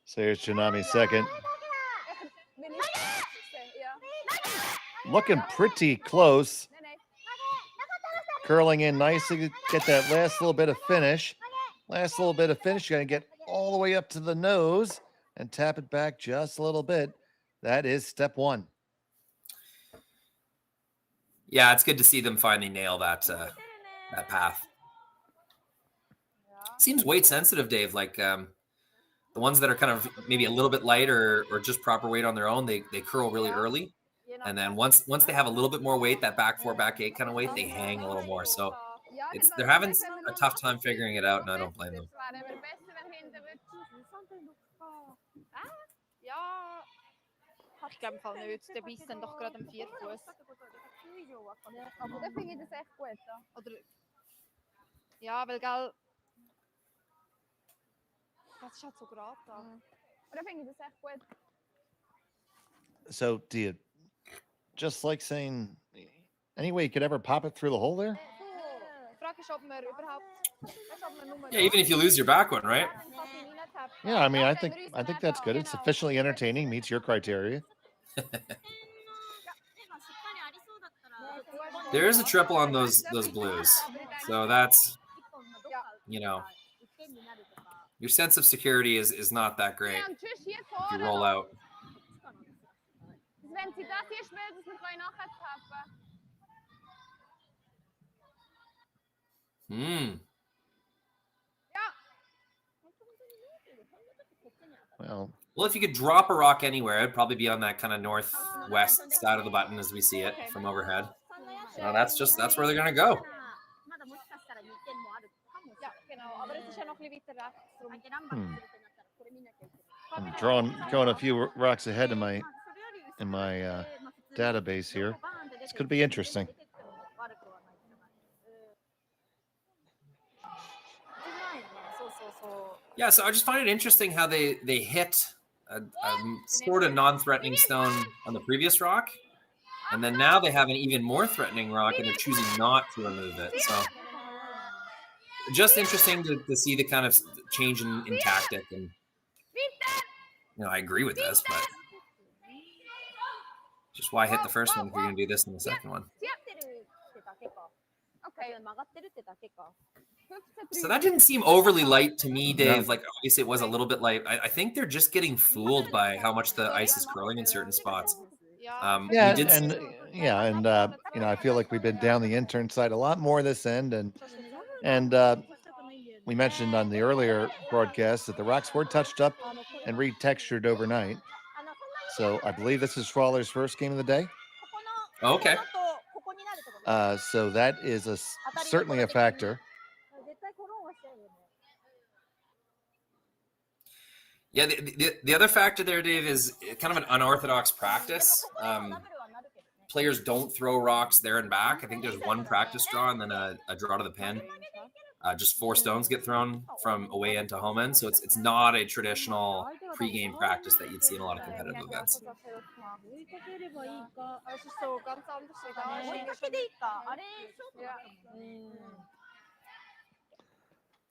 So here's Tsunami second. Looking pretty close. Curling in nicely. Get that last little bit of finish. Last little bit of finish. You're going to get all the way up to the nose and tap it back just a little bit. That is step one. Yeah, it's good to see them finally nail that path. Seems weight sensitive, Dave. Like the ones that are kind of maybe a little bit light or just proper weight on their own, they curl really early. And then once they have a little bit more weight, that back 4, back 8 kind of weight, they hang a little more. So they're having a tough time figuring it out, and I don't blame them. Ich glaube im Fall nicht. Der beißt dann doch gerade am Vierfuß. Aber da finde ich das echt gut. Oder ja, weil gell. Das ist halt so gerade da. Da finde ich das echt gut. So do you just like saying any way you could ever pop it through the hole there? Yeah, even if you lose your back one, right? Yeah, I mean, I think that's good. It's sufficiently entertaining, meets your criteria. There is a triple on those blues, so that's, you know, your sense of security is not that great if you roll out. Well, if you could drop a rock anywhere, it'd probably be on that kind of northwest side of the button as we see it from overhead. That's where they're gonna go. I'm going a few rocks ahead in my database here. This could be interesting. Yeah, so I just find it interesting how they hit a sort of non-threatening stone on the previous rock, and then now they have an even more threatening rock, and they're choosing not to remove it. So just interesting to see the kind of change in tactic. And I agree with this, but just why hit the first one if you're going to do this in the second one? So that didn't seem overly light to me, Dave. Like, obviously it was a little bit light. I think they're just getting fooled by how much the ice is curling in certain spots. I feel like we've been down the intern side a lot more this end, and we mentioned on the earlier broadcast that the rocks were touched up and retextured overnight. So I believe this is Schwaller's first game of the day. Okay. So that is certainly a factor. Yeah, the other factor there, Dave, is kind of an unorthodox practice. Players don't throw rocks there and back. I think there's one practice draw and then a draw to the pin. Just 4 stones get thrown from away end to home end. So it's not a traditional pre-game practice that you'd see in a lot of competitive events.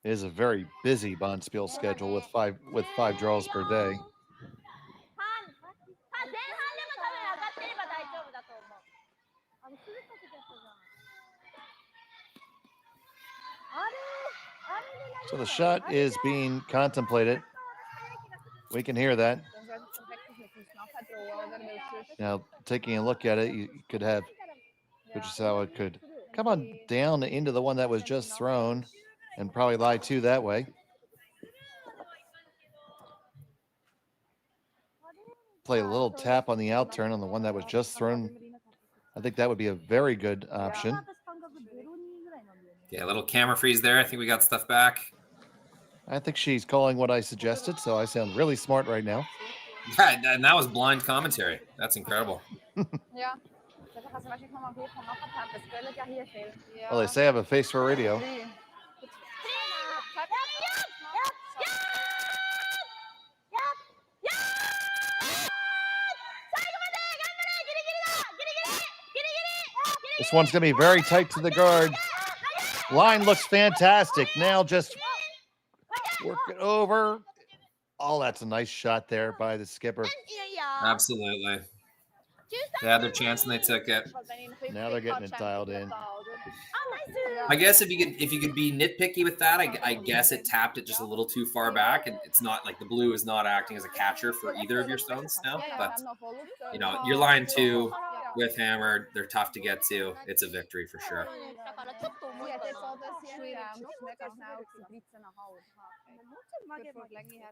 It is a very busy Bonspiel schedule with five draws per day. So the shot is being contemplated. We can hear that. Now, taking a look at it, you could have Fujisawa could come on down into the one that was just thrown and probably lie 2 that way. Play a little tap on the out turn on the one that was just thrown. I think that would be a very good option. Yeah, a little camera freeze there. I think we got stuff back. I think she's calling what I suggested, so I sound really smart right now. Yeah, and that was blind commentary. That's incredible. Well, they say I have a face for radio. This one's going to be very tight to the guard. Line looks fantastic. Now just work it over. Oh, that's a nice shot there by the skipper. Absolutely. They had their chance and they took it. Now they're getting it dialed in. I guess if you could be nitpicky with that, I guess it tapped it just a little too far back, and it's not like the blue is not acting as a catcher for either of your stones now. But your line 2 with hammer, they're tough to get to. It's a victory for sure.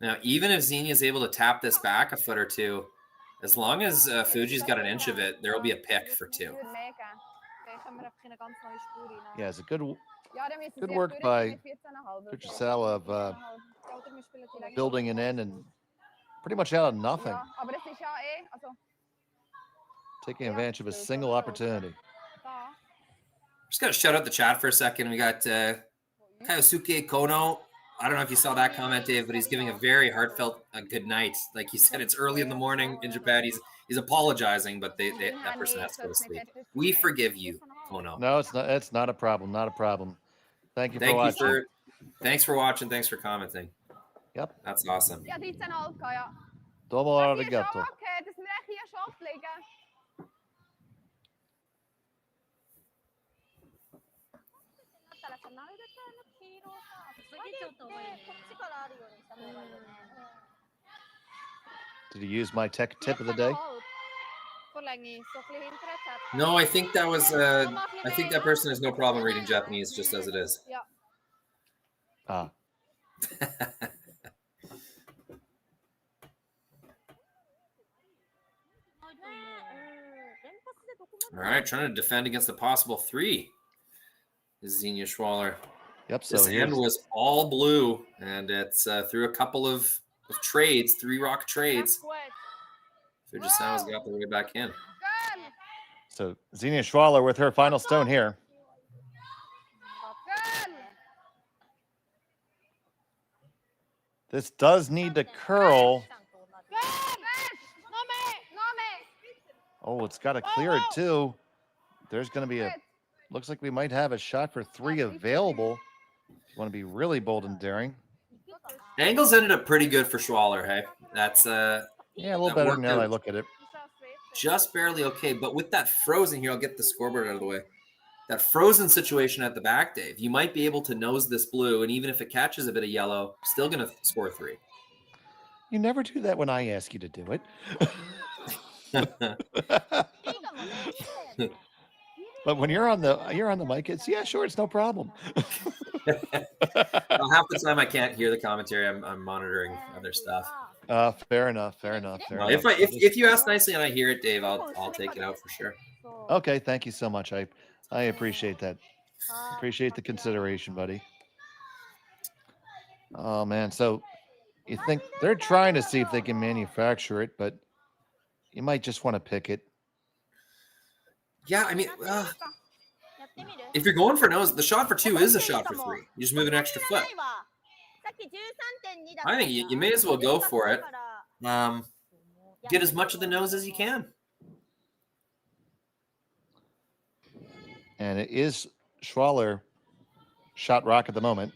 Now, even if Xenia is able to tap this back a foot or 2, as long as Fuji's got an inch of it, there will be a pick for 2. Yeah, it's a good work by Fujisawa of building an end and pretty much out of nothing. Taking advantage of a single opportunity. Just got to shout out the chat for a second. We got Kayosuke Kono. I don't know if you saw that comment, Dave, but he's giving a very heartfelt good night. Like he said, it's early in the morning in Japan. He's apologizing, but that person has to go to sleep. We forgive you, Kono. No, it's not. It's not a problem. Not a problem. Thank you for watching. Thanks for watching. Thanks for commenting. Yep. That's awesome. Ja, 13,5 ja. Domo Das ist arigato. schon okay, das wir hier schon ablegen. Did you use my tech tip of the day? No, I think that was. I think that person has no problem reading Japanese just as it is. Ah. All right, trying to defend against the possible 3 is Xenia Schwaller. Yep. So this hand was all blue, and it's through a couple of trades, 3 rock trades. Fujisawa's got their way back in. So Xenia Schwaller with her final stone here. This does need to curl. Oh, it's got to clear it too. There's going to be looks like we might have a shot for 3 available. You want to be really bold and daring. Angles ended up pretty good for Schwaller, hey? That's yeah, a little better now that I look at it. Just barely okay, but with that frozen here, I'll get the scoreboard out of the way. That frozen situation at the back, Dave, you might be able to nose this blue, and even if it catches a bit of yellow, still going to score 3. You never do that when I ask you to do it. But when you're on the mic, it's yeah, sure, it's no problem. Well, half the time I can't hear the commentary. I'm monitoring other stuff. Fair enough. If you ask nicely and I hear it, Dave, I'll take it out for sure. Okay, thank you so much. I appreciate that. Appreciate the consideration, buddy. Oh man, so you think they're trying to see if they can manufacture it, but you might just want to pick it. Yeah, I mean, if you're going for nose, the shot for 2 is a shot for 3. You just move an extra foot. I think you may as well go for it. Get as much of the nose as you can. And it is Schwaller shot rock at the moment.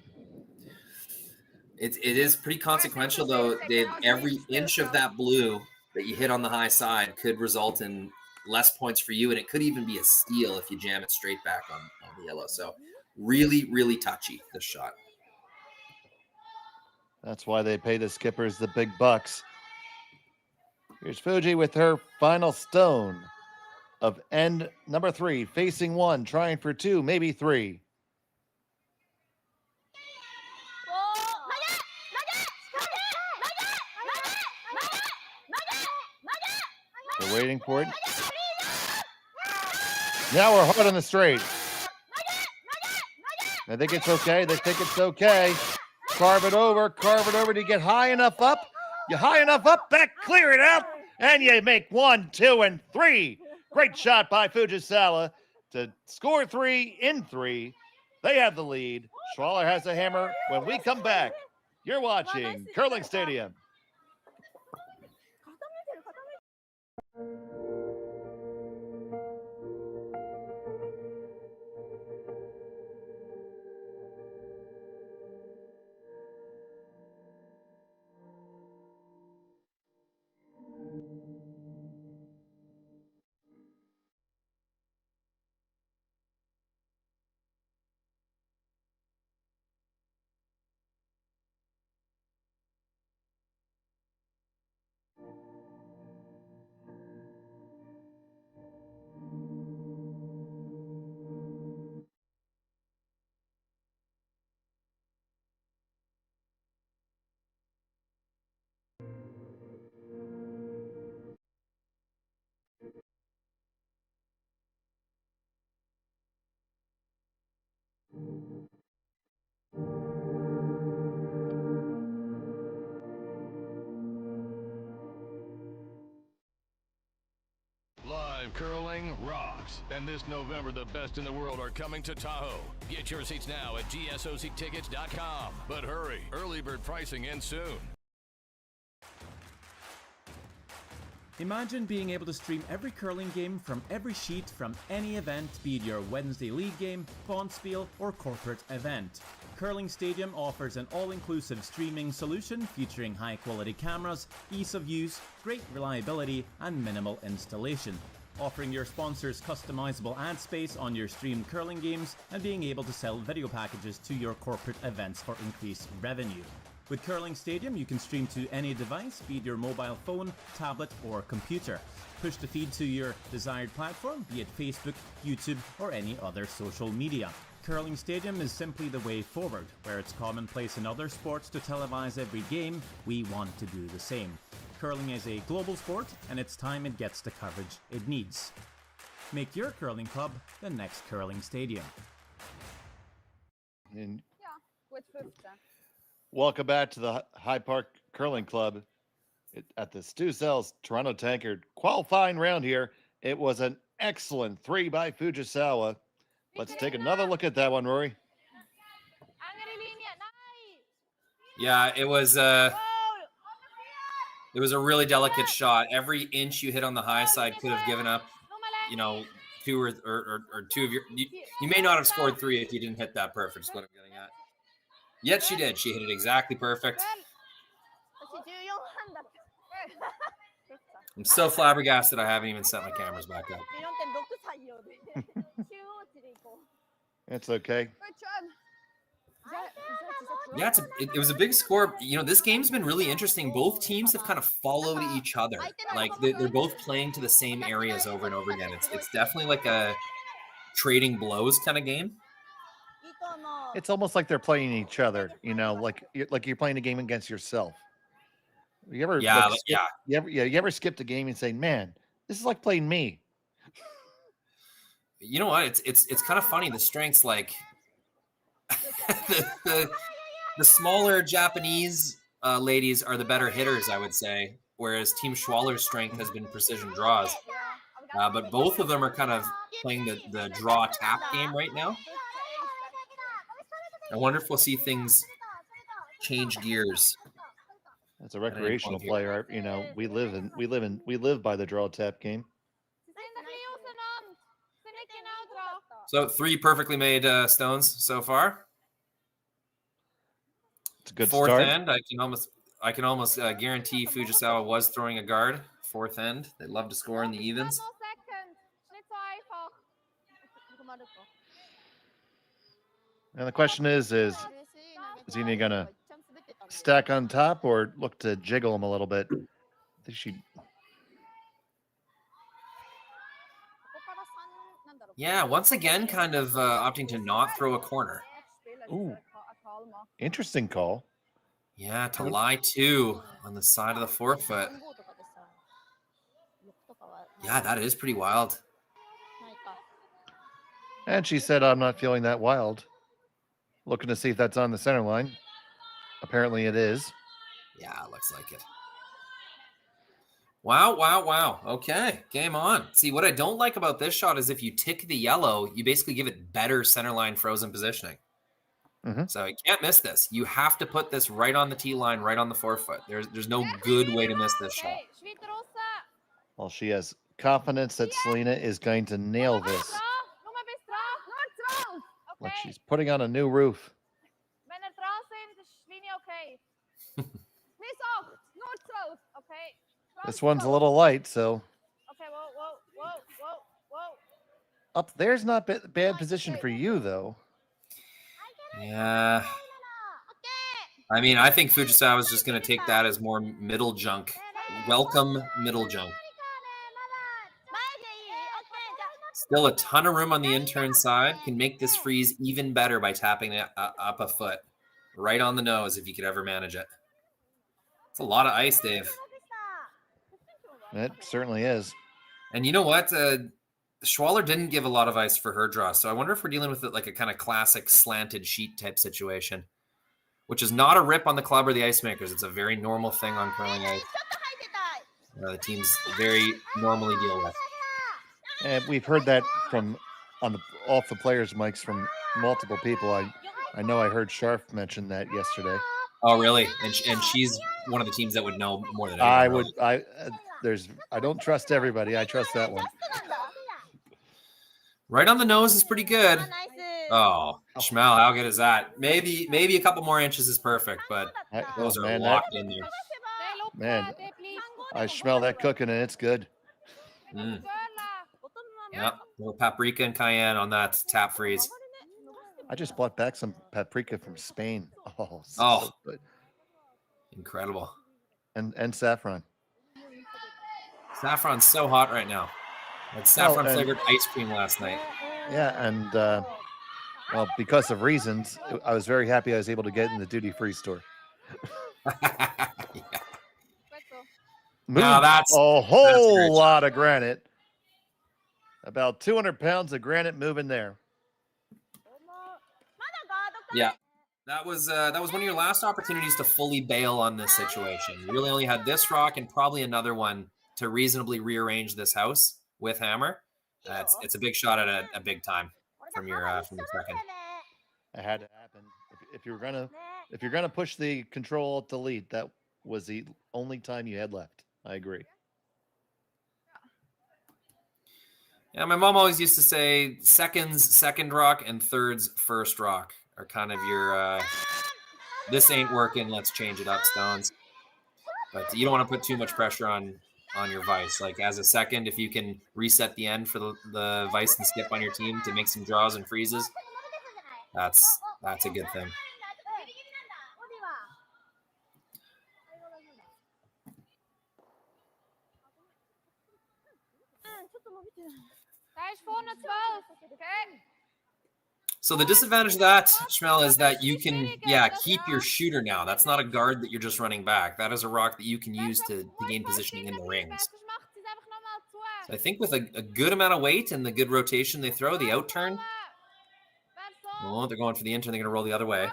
It is pretty consequential, though, Dave. Every inch of that blue that you hit on the high side could result in less points for you, and it could even be a steal if you jam it straight back on the yellow. So really, really touchy, this shot. That's why they pay the skippers the big bucks. Here's Fuji with her final stone of end number 3, facing 1, trying for 2, maybe 3. They're waiting for it. Now we're hard on the straight. I think it's okay. They think it's okay. Carve it over. Do you get high enough up? You high enough up, back, clear it out, and you make 1, 2, and 3. Great shot by Fujisawa to score 3 in 3. They have the lead. Schwaller has a hammer. When we come back, you're watching Curling Stadium. Live curling rocks. And this November, the best in the world are coming to Tahoe. Get your seats now at gsoctickets.com. But hurry, early bird pricing ends soon. Imagine being able to stream every curling game from every sheet from any event, be it your Wednesday league game, bonspiel, or corporate event. Curling Stadium offers an all-inclusive streaming solution featuring high-quality cameras, ease of use, great reliability, and minimal installation. Offering your sponsors customizable ad space on your streamed curling games and being able to sell video packages to your corporate events for increased revenue. With Curling Stadium, you can stream to any device, be it your mobile phone, tablet, or computer. Push the feed to your desired platform, be it Facebook, YouTube, or any other social media. Curling Stadium is simply the way forward. Where it's commonplace in other sports to televise every game, we want to do the same. Curling is a global sport, and it's time it gets the coverage it needs. Make your curling club the next Curling Stadium. And With 15. welcome back to the High Park Curling Club at the Stu Sells Toronto Tankard qualifying round here. It was an excellent 3 by Fujisawa. Let's take another look at that one, Rory. Yeah, it was a really delicate shot. Every inch you hit on the high side could have given up, 2 or 2 of your. You may not have scored 3 if you didn't hit that perfect. Is what I'm getting at. Yet she did. She hit it exactly perfect. I'm so flabbergasted I haven't even set my cameras back up. It's okay. Yeah, it was a big score. This game's been really interesting. Both teams have kind of followed each other. Like they're both playing to the same areas over and over again. It's definitely like a trading blows kind of game. It's almost like they're playing each other, like you're playing a game against yourself. You ever you ever skipped a game and say, "Man, this is like playing me." You know what? It's kind of funny. The strengths, like the smaller Japanese ladies are the better hitters, I would say, whereas Team Schwaller's strength has been precision draws. But both of them are kind of playing the draw tap game right now. I wonder if we'll see things change gears. As a recreational player, we live by the draw tap game. So 3 perfectly made stones so far. It's a good fourth start. End. I can almost guarantee Fujisawa was throwing a guard. 4th end. They love to score in the evens. And the question is Xenia gonna stack on top or look to jiggle him a little bit? I think she. Yeah, once again, kind of opting to not throw a corner. Ooh, interesting call. Yeah, to lie 2 on the side of the forefoot. Yeah, that is pretty wild. And she said, "I'm not feeling that wild." Looking to see if that's on the center line. Apparently it is. Yeah, it looks like it. Wow. Okay, game on. See, what I don't like about this shot is if you tick the yellow, you basically give it better centerline frozen positioning. Mm-hmm. So you can't miss this. You have to put this right on the tee line, right on the forefoot. There's no good way to miss this shot. Well, she has confidence that Selena is going to nail this. Like she's putting on a new roof. This one's a little light, so. Up there's not bad position for you, though. Yeah. I mean, I think Fujisawa is just going to take that as more middle junk. Welcome middle junk. Still a ton of room on the intern side. Can make this freeze even better by tapping it up a foot. Right on the nose if you could ever manage it. It's a lot of ice, Dave. It certainly is. And you know what? Schwaller didn't give a lot of ice for her draw, so I wonder if we're dealing with like a kind of classic slanted sheet type situation, which is not a rip on the club or the ice makers. It's a very normal thing on curling ice. The teams very normally deal with. And we've heard that from off the players' mics from multiple people. I know I heard Sharf mention that yesterday. Oh, really? And she's one of the teams that would know more than anyone. I don't trust everybody. I trust that one. Right on the nose is pretty good. Oh, Schmel, how good is that? Maybe a couple more inches is perfect, but those are locked in there. Man, I smell that cooking and it's good. Mm. Yep, a little paprika and cayenne on that tap freeze. I just bought back some paprika from Spain. Oh, Oh, good. Incredible. And saffron. Saffron's so hot right now. I had saffron flavored ice cream last night. Yeah, and well, because of reasons, I was very happy I was able to get in the duty-free store. Now that's a whole lot of granite. About 200 pounds of granite moving there. Yeah, that was one of your last opportunities to fully bail on this situation. You really only had this rock and probably another one to reasonably rearrange this house with hammer. It's a big shot at a big time from your second. It had to happen. If you're gonna push the control delete, that was the only time you had left. I agree. Yeah, my mom always used to say seconds, second rock, and thirds, first rock are kind of your this ain't working, let's change it up stones. But you don't want to put too much pressure on your vice. Like as a second, if you can reset the end for the vice and skip on your team to make some draws and freezes, that's a good thing. So the disadvantage of that, Schmel, is that you can, keep your shooter now. That's not a guard that you're just running back. That is a rock that you can use to gain positioning in the rings. So I think with a good amount of weight and the good rotation they throw, the out turn, oh, they're going for the in turn. They're going to roll the other way.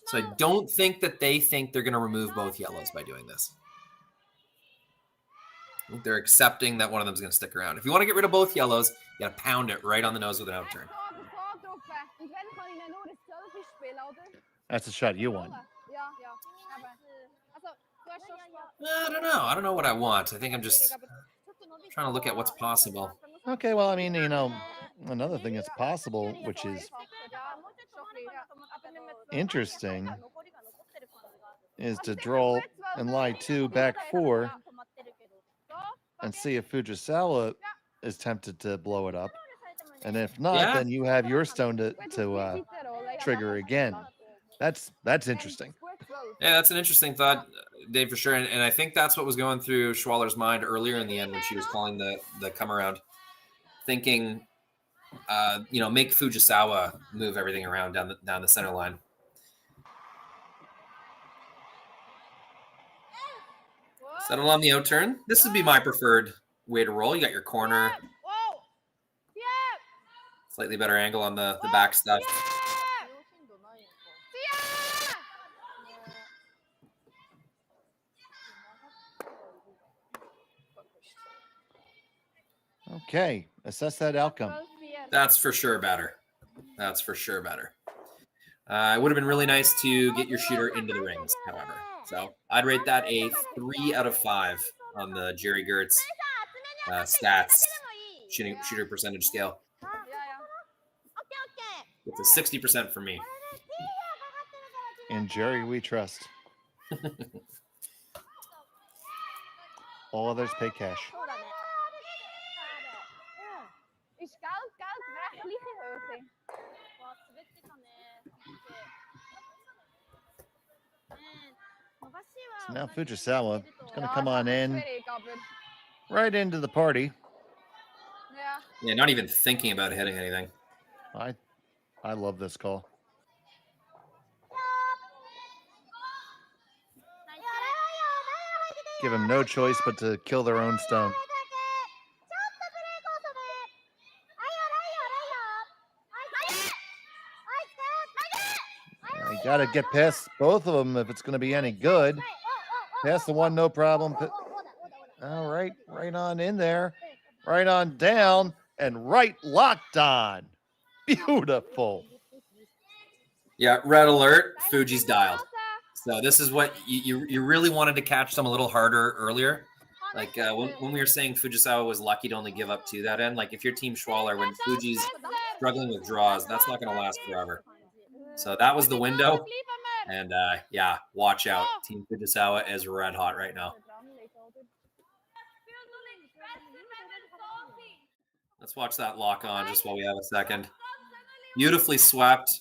So I don't think that they think they're going to remove both yellows by doing this. I think they're accepting that one of them is going to stick around. If you want to get rid of both yellows, you got to pound it right on the nose with an out turn. That's the shot you want. I don't know. I don't know what I want. I think I'm just trying to look at what's possible. Okay, well, I mean, another thing that's possible, which is interesting, is to draw and lie 2 back 4 and see if Fujisawa is tempted to blow it up. And if not, then you have your stone to trigger again. That's interesting. Yeah, that's an interesting thought, Dave, for sure. And I think that's what was going through Schwaller's mind earlier in the end when she was calling the come around, thinking, make Fujisawa move everything around down the center line. Settle on the out turn. This would be my preferred way to roll. You got your corner. Slightly better angle on the back stuff. Okay, assess that outcome. That's for sure better. That's for sure better. It would have been really nice to get your shooter into the rings, however. So I'd rate that a 3 out of 5 on the Jerry Gertz stats shooter percentage scale. It's a 60% for me. In Jerry, we trust. All others pay cash. So now Fujisawa is going to come on in, right into the party. Yeah, not even thinking about hitting anything. I love this call. Give them no choice but to kill their own stone. You got to get past both of them if it's going to be any good. Past the one, no problem. All right, right on in there. Right on down and right locked on. Beautiful. Yeah, red alert. Fuji's dialed. So this is what you really wanted to catch them a little harder earlier. Like when we were saying Fujisawa was lucky to only give up 2 that end. Like if your team Schwaller, when Fuji's struggling with draws, that's not going to last forever. So that was the window. And yeah, watch out. Team Fujisawa is red hot right now. Let's watch that lock on just while we have a second. Beautifully swept.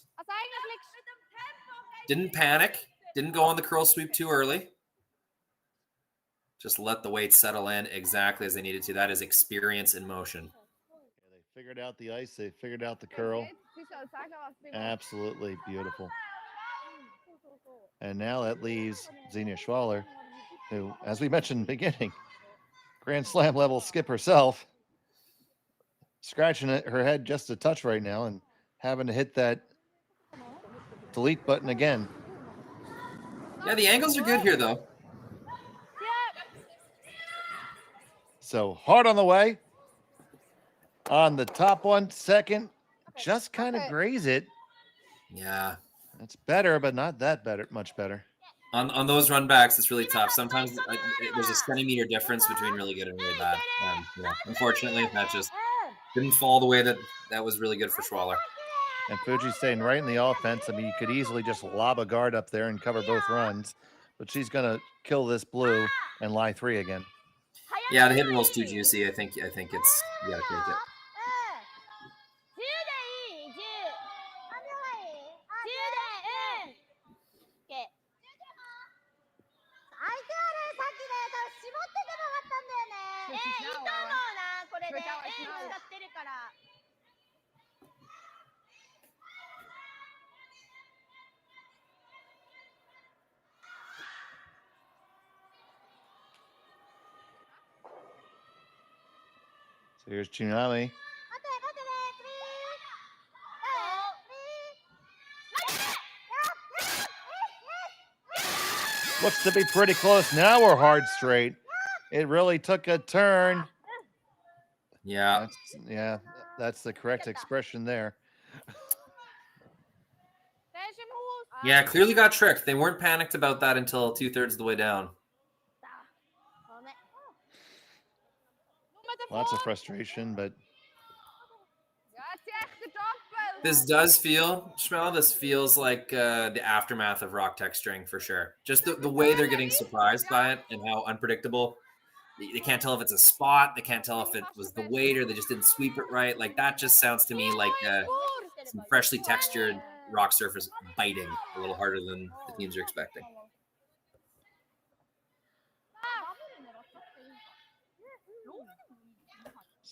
Didn't panic. Didn't go on the curl sweep too early. Just let the weight settle in exactly as they needed to. That is experience in motion. Yeah, they figured out the ice. They figured out the curl. Absolutely beautiful. And now that leaves Xenia Schwaller, who, as we mentioned in the beginning, Grand Slam level skip herself, scratching her head just a touch right now and having to hit that delete button again. Yeah, the angles are good here, though. So hard on the way. On the top one, second, just kind of graze it. Yeah. That's better, but not that better. Much better. On those run backs, it's really tough. Sometimes there's a centimeter difference between really good and really bad. Yeah, unfortunately, that just didn't fall the way that was really good for Schwaller. And Fuji's staying right in the offense. I mean, you could easily just lob a guard up there and cover both runs, but she's going to kill this blue and lie 3 again. Yeah, the hit and roll's too juicy. I think it's you got to take it. So here's Kitami. Looks to be pretty close. Now we're hard straight. It really took a turn. Yeah. That's the correct expression there. Yeah, clearly got tricked. They weren't panicked about that until 2/3 of the way down. Lots of frustration, but this does feel, Schmel, this feels like the aftermath of Rock Tech String for sure. Just the way they're getting surprised by it and how unpredictable. They can't tell if it's a spot. They can't tell if it was the weight or they just didn't sweep it right. Like that just sounds to me like some freshly textured rock surface biting a little harder than the teams are expecting.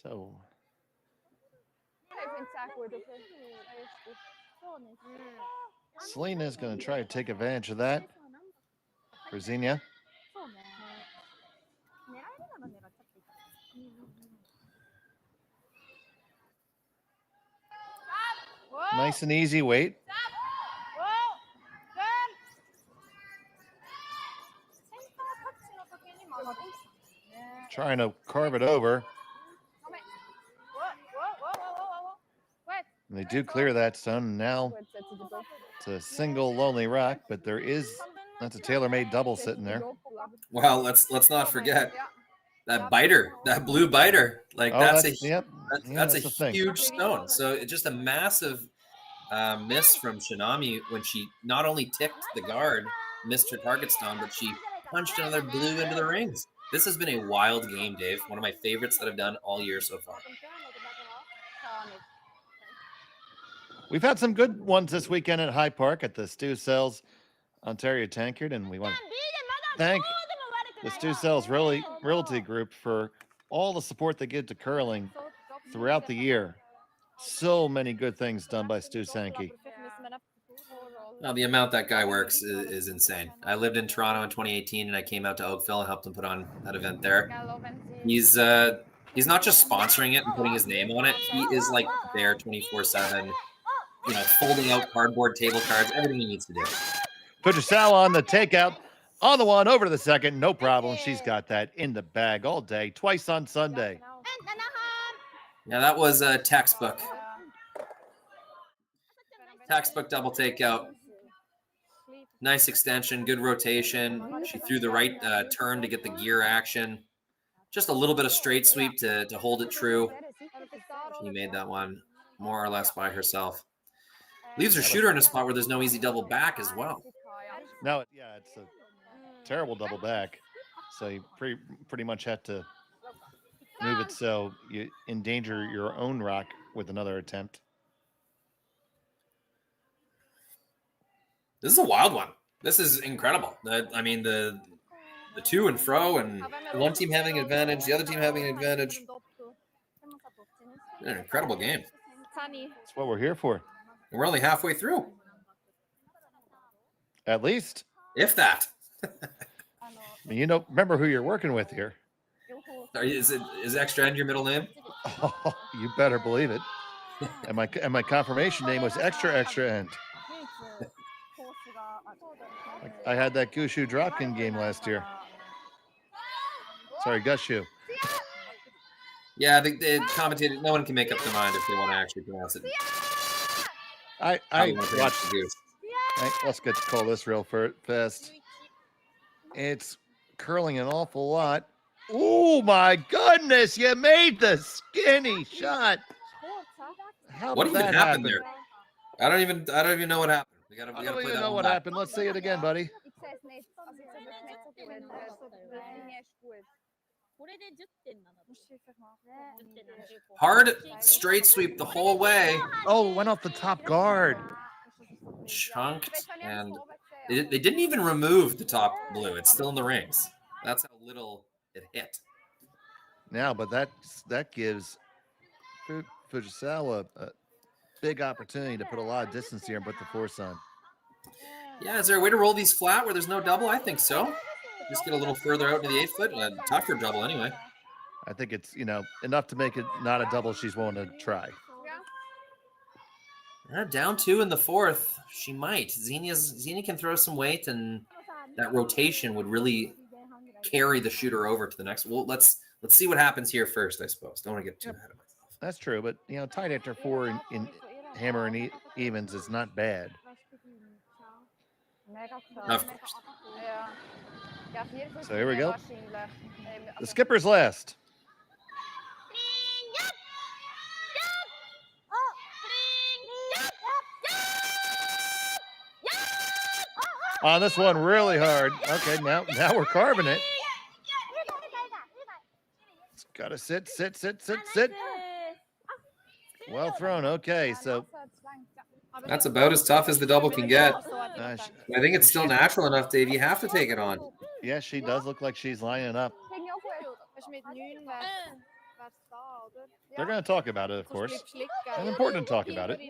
so Selena is going to try to take advantage of that for Xenia. Nice and easy weight. Trying to carve it over. And they do clear that stone. Now it's a single lonely rock, but that's a tailor-made double sitting there. Well, let's not forget that biter, that blue biter. Like that's a huge stone. So it's just a massive miss from Shinami when she not only ticked the guard, missed her target stone, but she punched another blue into the rings. This has been a wild game, Dave. One of my favorites that I've done all year so far. We've had some good ones this weekend at High Park at the Stu Sells Ontario Tankard, and we want to thank the Stu Sells Realty Group for all the support they give to curling throughout the year. So many good things done by Stu Sankey. Now, the amount that guy works is insane. I lived in Toronto in 2018, and I came out to Oakville and helped him put on that event there. He's not just sponsoring it and putting his name on it. He is like there 24/7. You know, folding out cardboard table cards, everything he needs to do. Fujisawa on the takeout, on the one, over to the second, no problem. She's got that in the bag all day, twice on Sunday. Yeah, that was a textbook. Textbook double takeout. Nice extension, good rotation. She threw the right turn to get the gear action. Just a little bit of straight sweep to hold it true. She made that one more or less by herself. Leaves her shooter in a spot where there's no easy double back as well. No, yeah, it's a terrible double back. So you pretty much have to move it so you endanger your own rock with another attempt. This is a wild one. This is incredible. I mean, the to and fro, and one team having advantage, the other team having an advantage. An incredible game. That's what we're here for. And we're only halfway through. At least. If that. I mean, you know, remember who you're working with here. Is Extra End your middle name? Oh, you better believe it. And my confirmation name was Extra End. I had that Gushu drop-in game last year. Sorry, Gushu. Yeah, they commentated. No one can make up their mind if they want to actually pronounce it. I watched the Goose. Let's get to call this real fast. It's curling an awful lot. Oh my goodness! You made the skinny shot. What even happened there? I don't even know what happened. We gotta I don't play even that know one what back. happened. Let's see it again, buddy. Hard straight sweep the whole way. Oh, it went off the top guard. Chunked, and they didn't even remove the top blue. It's still in the rings. That's how little it hit. Now, but that gives Fujisawa a big opportunity to put a lot of distance here and put the force on. Yeah, is there a way to roll these flat where there's no double? I think so. Just get a little further out into the 8 foot. Tougher double anyway. I think it's, enough to make it not a double she's willing to try. Down 2 in the 4th. She might. Xenia can throw some weight, and that rotation would really carry the shooter over to the next. Well, let's see what happens here first, I suppose. Don't want to get too ahead of myself. That's true, but tied after 4 in hammer and evens is not bad. Of course. So here we go. The skipper's last. On this one, really hard. Okay, now we're carving it. It's got to sit. Well thrown. Okay, so that's about as tough as the double can get. I think it's still natural enough, Dave. You have to take it on. Yeah, she does look like she's lining up. They're going to talk about it, of course. It's important to talk about it.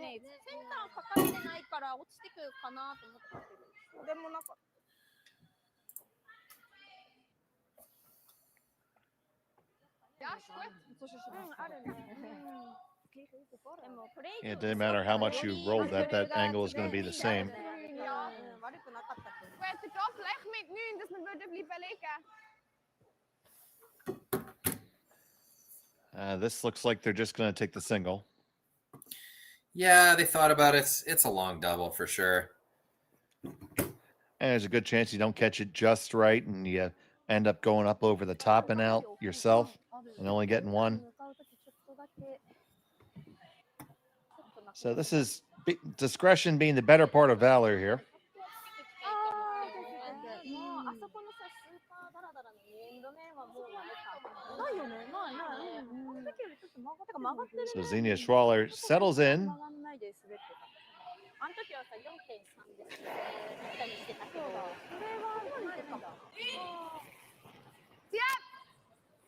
It didn't matter how much you rolled that angle is going to be the same. This looks like they're just going to take the single. Yeah, they thought about it. It's a long double for sure. And there's a good chance you don't catch it just right and you end up going up over the top and out yourself and only getting one. So this is discretion being the better part of valor here. So Xenia Schwaller settles in.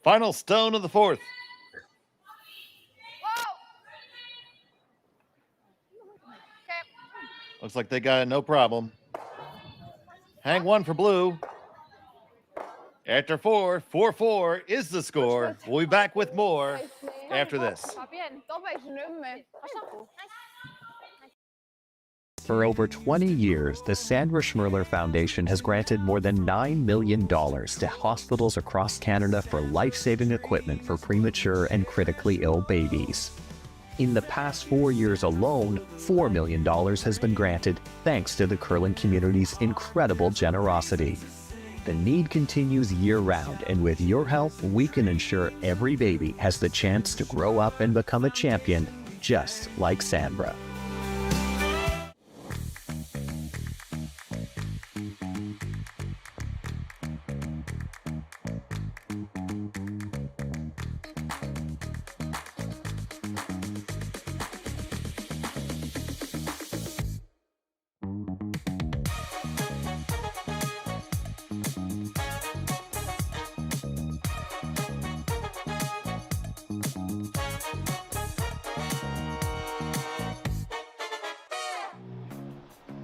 Final stone of the 4th. Looks like they got it, no problem. Hang 1 for blue. After 4, 4-4 is the score. We'll be back with more after this. For over 20 years, the Sandra Schmirler Foundation has granted more than $9 million to hospitals across Canada for life-saving equipment for premature and critically ill babies. In the past 4 years alone, $4 million has been granted thanks to the curling community's incredible generosity. The need continues year-round, and with your help, we can ensure every baby has the chance to grow up and become a champion, just like Sandra.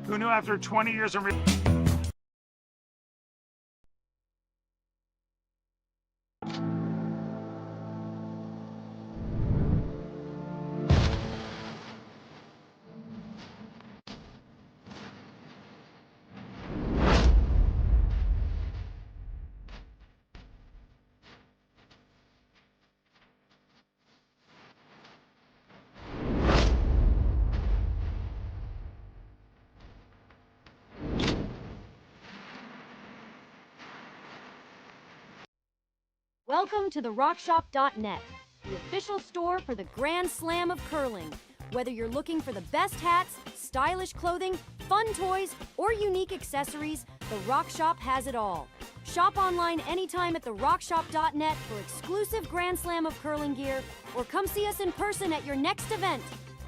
Who knew after 20 years of Welcome to the RockShop.net, the official store for the Grand Slam of curling. Whether you're looking for the best hats, stylish clothing, fun toys, or unique accessories, the Rock Shop has it all. Shop online anytime at the RockShop.net for exclusive Grand Slam of curling gear, or come see us in person at your next event.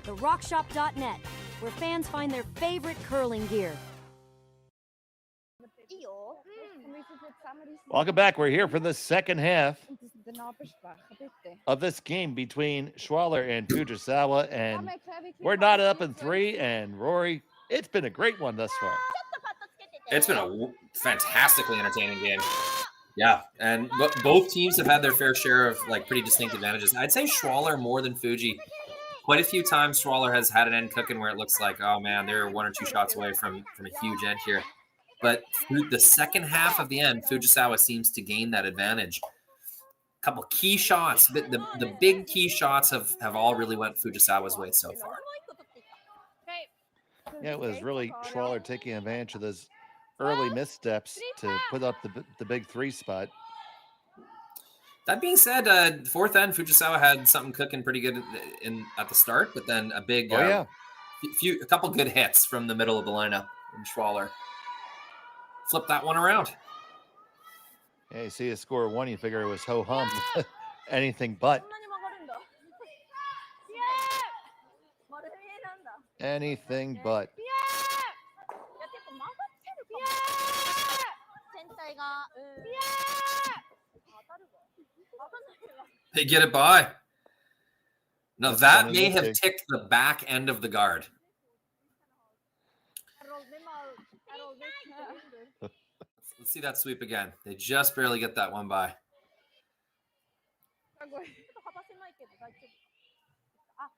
The RockShop.net, where fans find their favorite curling gear. Welcome back. We're here for the second half of this game between Schwaller and Fujisawa, and we're not up in 3. And Rory, it's been a great one thus far. It's been a fantastically entertaining game. Yeah, and both teams have had their fair share of like pretty distinct advantages. I'd say Schwaller more than Fuji. Quite a few times Schwaller has had an end cooking where it looks like, oh man, they're 1 or 2 shots away from a huge end here. But through the second half of the end, Fujisawa seems to gain that advantage. A couple key shots, the big key shots have all really went Fujisawa's way so far. Yeah, it was really Schwaller taking advantage of those early missteps to put up the big 3 spot. That being said, fourth end, Fujisawa had something cooking pretty good at the start, but then a couple good hits from the middle of the lineup, and Schwaller flip that one around. Yeah, you see a score of 1, you figure it was ho-hum. Anything but. Anything but. They get it by. Now that may have ticked the back end of the guard. Let's see that sweep again. They just barely get that one by.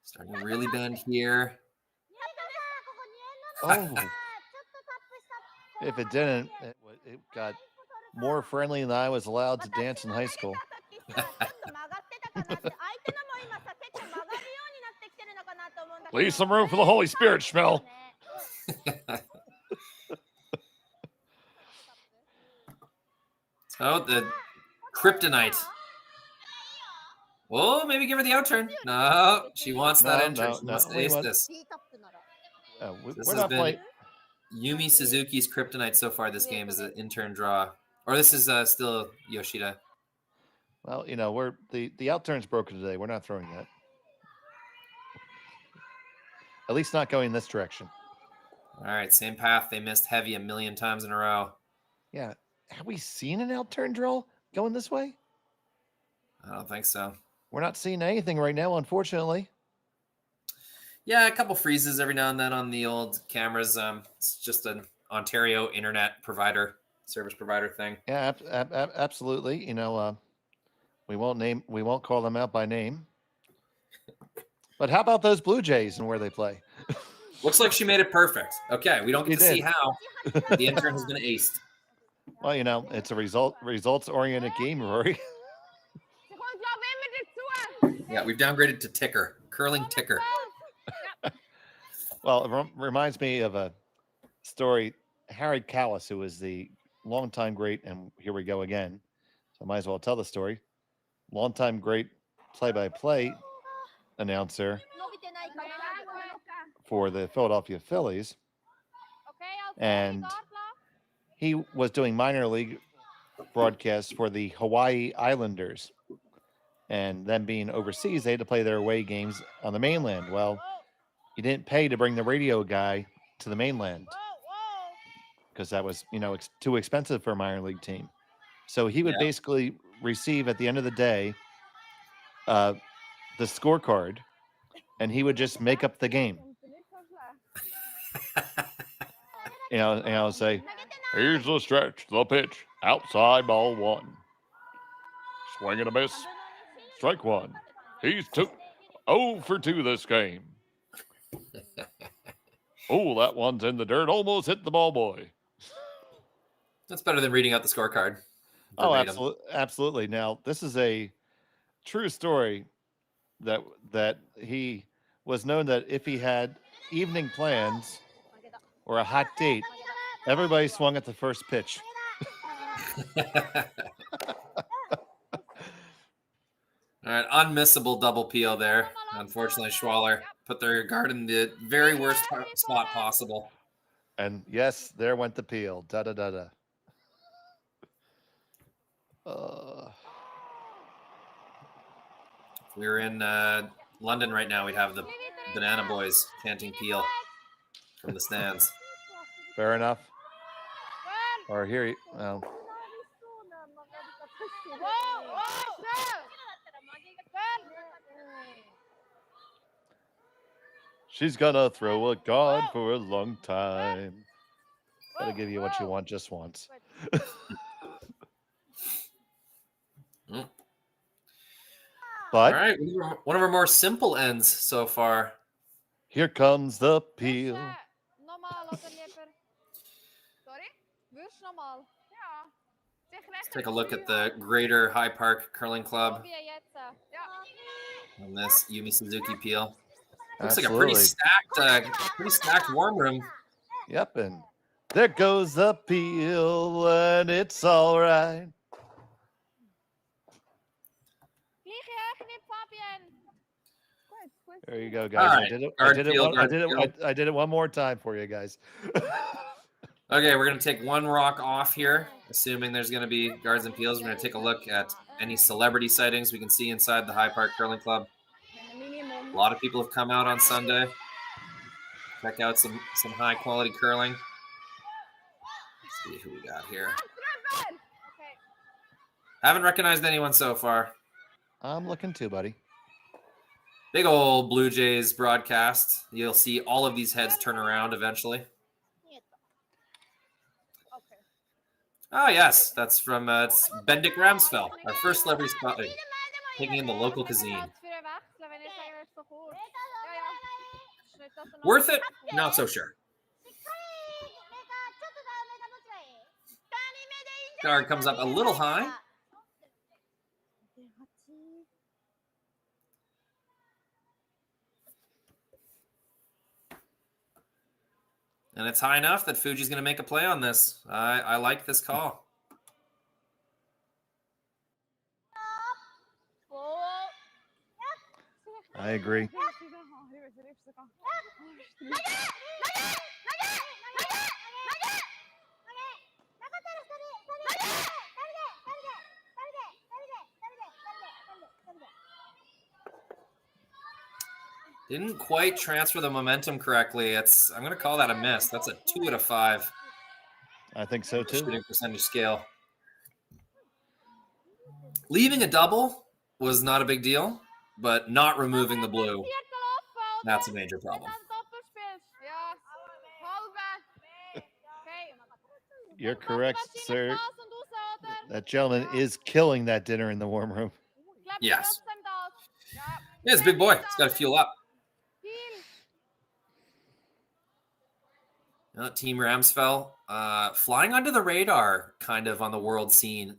Starting to really bend here. Oh. If it didn't, it got more friendly than I was allowed to dance in high school. Leave some room for the Holy Spirit, Schmel. So the kryptonite. Oh, maybe give her the outturn. No, she wants that entry. She wants to ace this. We're not playing. Yumi Suzuki's kryptonite so far this game is an in-turn draw. Or this is still Yoshida. Well, you know, the outturn's broken today. We're not throwing that. At least not going this direction. All right, same path. They missed heavy a million times in a row. Yeah. Have we seen an outturn drill going this way? I don't think so. We're not seeing anything right now, unfortunately. Yeah, a couple freezes every now and then on the old cameras. It's just an Ontario internet provider, service provider thing. Yeah, absolutely. You know, we won't call them out by name. But how about those Blue Jays and where they play? Looks like she made it perfect. Okay, we don't get to see how the intern has been aced. Well, you know, it's a results-oriented game, Rory. Yeah, we've downgraded to ticker curling ticker. Well, it reminds me of a story. Harry Callis, who was the longtime great, and here we go again. So I might as well tell the story. Longtime great play-by-play announcer for the Philadelphia Phillies. And he was doing minor league broadcasts for the Hawaii Islanders. And them being overseas, they had to play their away games on the mainland. Well, he didn't pay to bring the radio guy to the mainland because that was, too expensive for a minor league team. So he would basically receive at the end of the day the scorecard, and he would just make up the game. Say, here's the stretch, the pitch, outside ball 1. Swing and a miss, strike 1. He's 0 for 2 this game. Oh, that one's in the dirt, almost hit the ball boy. That's better than reading out the scorecard. Oh, absolutely. Now, this is a true story that he was known that if he had evening plans or a hot date, everybody swung at the first pitch. All right, unmissable double peel there. Unfortunately, Schwaller put their guard in the very worst spot possible. And yes, there went the peel. Da-da-da-da. If we were in London right now, we'd have the Banana Boys chanting peel from the stands. Fair enough. Or here, she's gonna throw a guard for a long time. Gotta give you what you want just once. But all right, one of our more simple ends so far. Here comes the peel. Let's take a look at the Greater High Park Curling Club and this Yumi Suzuki peel. Looks like a pretty stacked warm room. Yep, and there goes the peel, and it's all right. There you go, guys. Right. I did it one more time for you guys. Okay, we're going to take one rock off here, assuming there's going to be guards and peels. We're going to take a look at any celebrity sightings we can see inside the High Park Curling Club. A lot of people have come out on Sunday. Check out some high-quality curling. Let's see who we got here. Haven't recognized anyone so far. I'm looking too, buddy. Big old Blue Jays broadcast. You'll see all of these heads turn around eventually. Oh, yes. That's from it's Bendik Ramsfell, our first celebrity spotting, taking in the local cuisine. Worth it? Not so sure. Guard comes up a little high. And it's high enough that Fuji's going to make a play on this. I like this call. I agree. Didn't quite transfer the momentum correctly. I'm going to call that a miss. That's a 2 out of 5. I think so too. Shooting percentage scale. Leaving a double was not a big deal, but not removing the blue, that's a major problem. You're correct, sir. That gentleman is killing that dinner in the warm room. Yes. Yeah, it's a big boy. It's got to fuel up. Team Ramsfell, flying under the radar kind of on the world scene.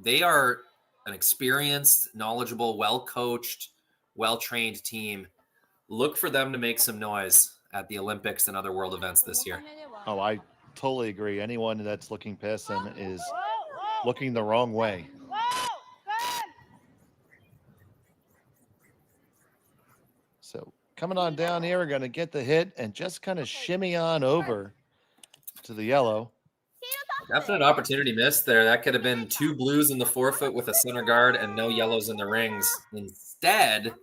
They are an experienced, knowledgeable, well-coached, well-trained team. look for them to make some noise at the Olympics and other world events this year. Oh, I totally agree. Anyone that's looking past them is looking the wrong way. So coming on down here, we're going to get the hit and just kind of shimmy on over to the yellow. Definite opportunity missed there. That could have been 2 blues in the forefoot with a center guard and no yellows in the rings. Instead,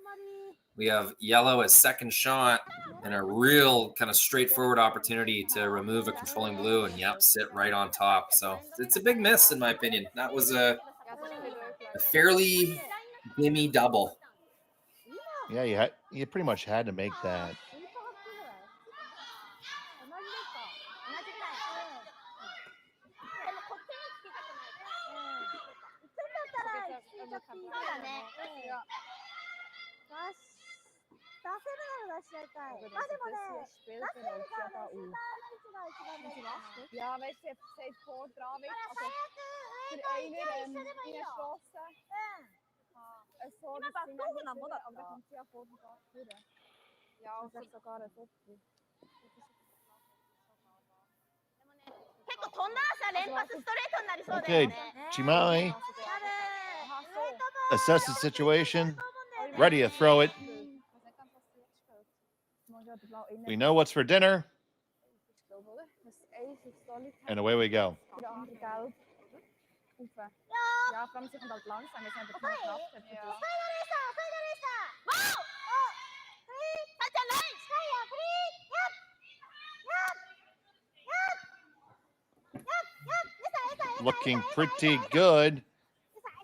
we have yellow as second shot and a real kind of straightforward opportunity to remove a controlling blue and sit right on top. So it's a big miss in my opinion. That was a fairly gimme double. Yeah, you pretty much had to make that. Ja, weißt du, sie hat vor dran mit, also für einen reingeschossen. So, das sind aber da kommt sie ja vor dem Gas durch. Ja, und vielleicht sogar ein Foto. Okay, Chimai. Assess the situation. Ready to throw it. We know what's for dinner. And away we go. Ja, vor allem sie kommt halt langsam, wir sind einfach nicht knapp. Looking pretty good.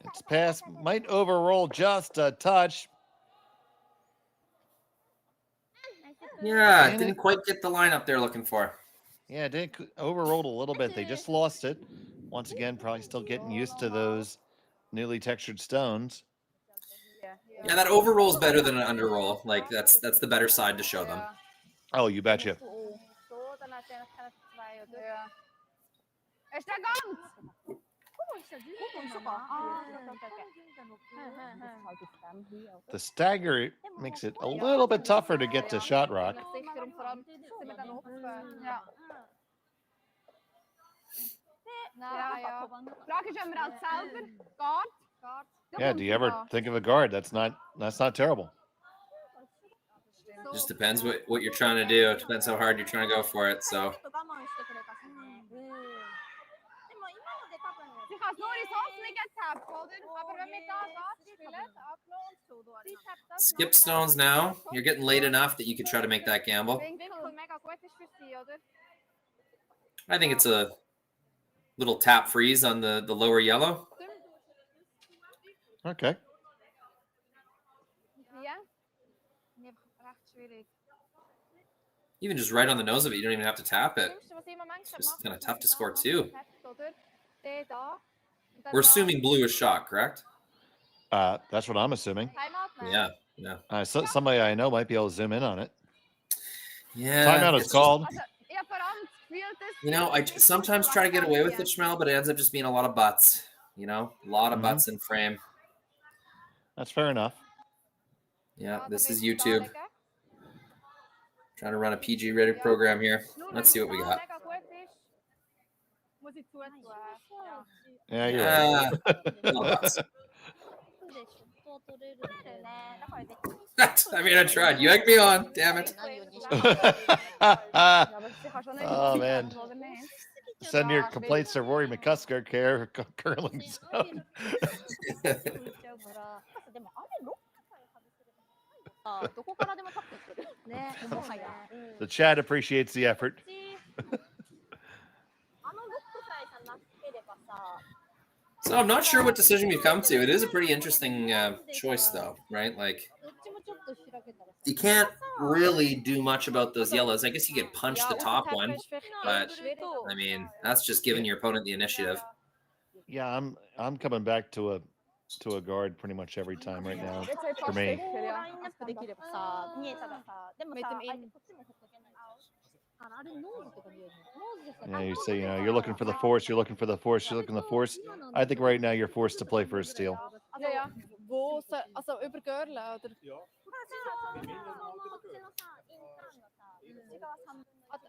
Its pass might overroll just a touch. Yeah, didn't quite get the lineup they're looking for. Yeah, it did overrolled a little bit. They just lost it. Once again, probably still getting used to those newly textured stones. Yeah, that overroll is better than an underroll. Like that's the better side to show them. Oh, you betcha. The stagger makes it a little bit tougher to get to shot rock. Yeah, do you ever think of a guard? That's not terrible. Just depends what you're trying to do. It depends how hard you're trying to go for it. So skip stones now. You're getting late enough that you could try to make that gamble. I think it's a little tap freeze on the lower yellow. Okay. Even just right on the nose of it, you don't even have to tap it. It's just kind of tough to score too. We're assuming blue is shot, correct? That's what I'm assuming. Yeah. Somebody I know might be able to zoom in on it. Yeah. Timeout is called. You know, I sometimes try to get away with it, Schmel, but it ends up just being a lot of butts. You know, a lot of butts in frame. That's fair enough. Yeah, this is YouTube. Trying to run a PG rated program here. Let's see what we got. Yeah, you're right. I mean, I tried. You egged me on. Damn it. Oh, man. Send your complaints to Rory McCusker, care curling zone. The chat appreciates the effort. So I'm not sure what decision we come to. It is a pretty interesting choice, though, right? Like, you can't really do much about those yellows. I guess you could punch the top one, but I mean, that's just giving your opponent the initiative. Yeah, I'm coming back to a guard pretty much every time right now for me. Yeah, you say, you're looking for the force, you're looking for the force, you're looking for the force. I think right now you're forced to play for a steal.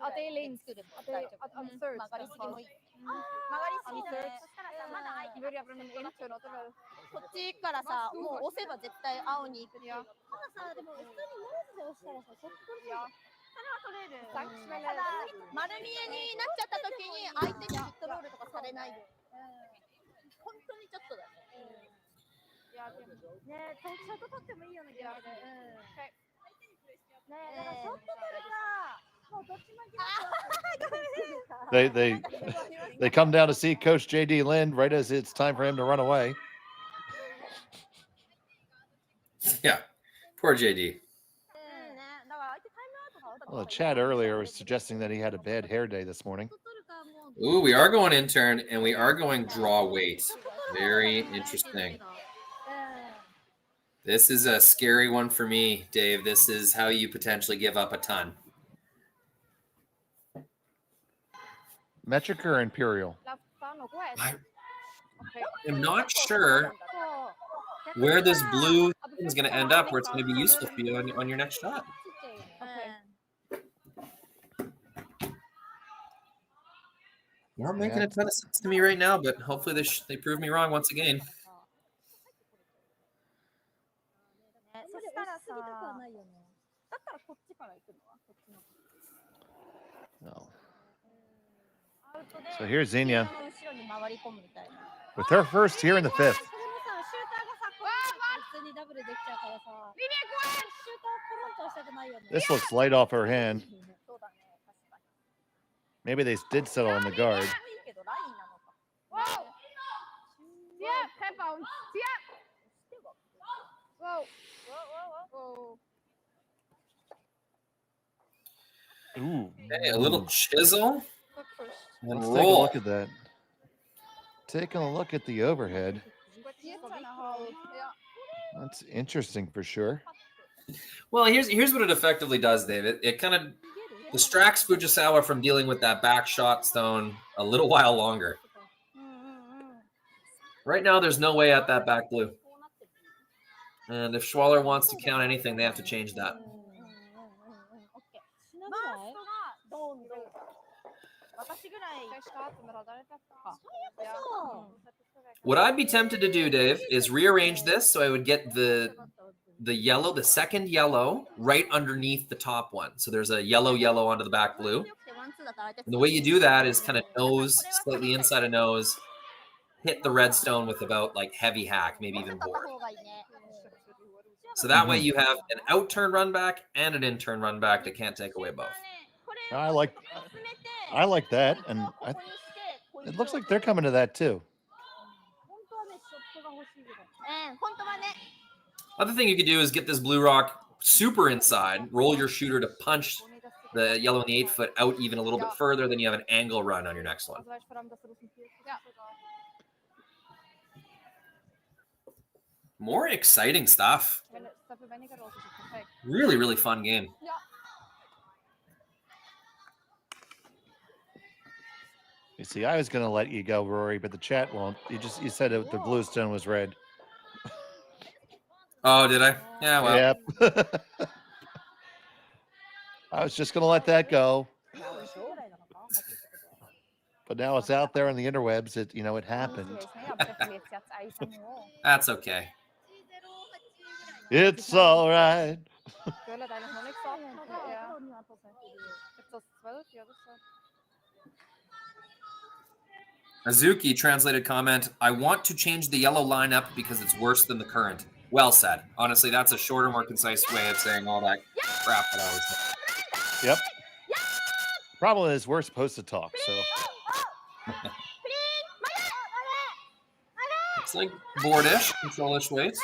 アテレイン作る。アテアンサー。曲がりすぎもいい。こっちからさ、もう押せば絶対青に行くよ。たださ、でも普通にマウスで押したらさ、そっからそれは取れる。ただ丸見えになっちゃった時に相手にヒットロールとかされないで。本当にちょっとだね。いやでもね、ショット取ってもいいような気がする。ね、だからショット取るか。They come down to see Coach JD Lind right as it's time for him to run away. Yeah, poor JD. Well, the chat earlier was suggesting that he had a bad hair day this morning. Ooh, we are going intern and we are going draw weight. Very interesting. This is a scary one for me, Dave. This is how you potentially give up a ton. Metric or Imperial? I am not sure where this blue is going to end up, where it's going to be useful for you on your next shot. Not making a ton of sense to me right now, but hopefully they prove me wrong once again. No. So here's Xenia with her first here in the fifth. This looks light off her hand. Maybe they did settle on the guard. Ooh, hey, a little chisel. And Let's roll. take a look at that. Taking a look at the overhead. That's interesting for sure. Well, here's what it effectively does, David. It kind of distracts Fujisawa from dealing with that back shot stone a little while longer. Right now, there's no way at that back blue. And if Schwaller wants to count anything, they have to change that. What I'd be tempted to do, Dave, is rearrange this so I would get the yellow, the second yellow, right underneath the top one. So there's a yellow onto the back blue. And the way you do that is kind of nose, slightly inside a nose, hit the red stone with about like heavy hack, maybe even board. So that way you have an out turn run back and an in turn run back that can't take away both. I like that, and it looks like they're coming to that too. Other thing you could do is get this blue rock super inside, roll your shooter to punch the yellow in the 8 foot out even a little bit further, then you have an angle run on your next one. More exciting stuff. Really, really fun game. You see, I was going to let you go, Rory, but the chat won't. You said the blue stone was red. Oh, did I? Yeah, well. Yep. I was just going to let that go. But now it's out there on the interwebs. It happened. That's okay. It's all right. Azuki translated comment, I want to change the yellow lineup because it's worse than the current. Well said. Honestly, that's a shorter, more concise way of saying all that crap that I always say. Yep. Problem is, we're supposed to talk, so. It's like boardish, control-ish weights.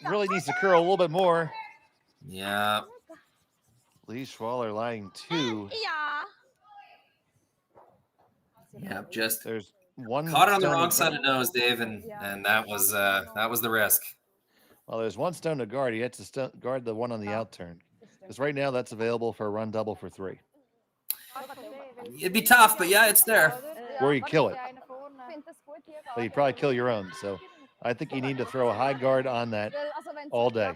Really needs to curl a little bit more. Yeah. Lee Schwaller lying 2. Yeah, just there's one caught it on the wrong side of nose, Dave, and that was the risk. Well, there's one stone to guard. He had to guard the one on the out turn. Because right now that's available for a run double for 3. It'd be tough, but yeah, it's there. Or you kill it. But you probably kill your own. So I think you need to throw a high guard on that all day.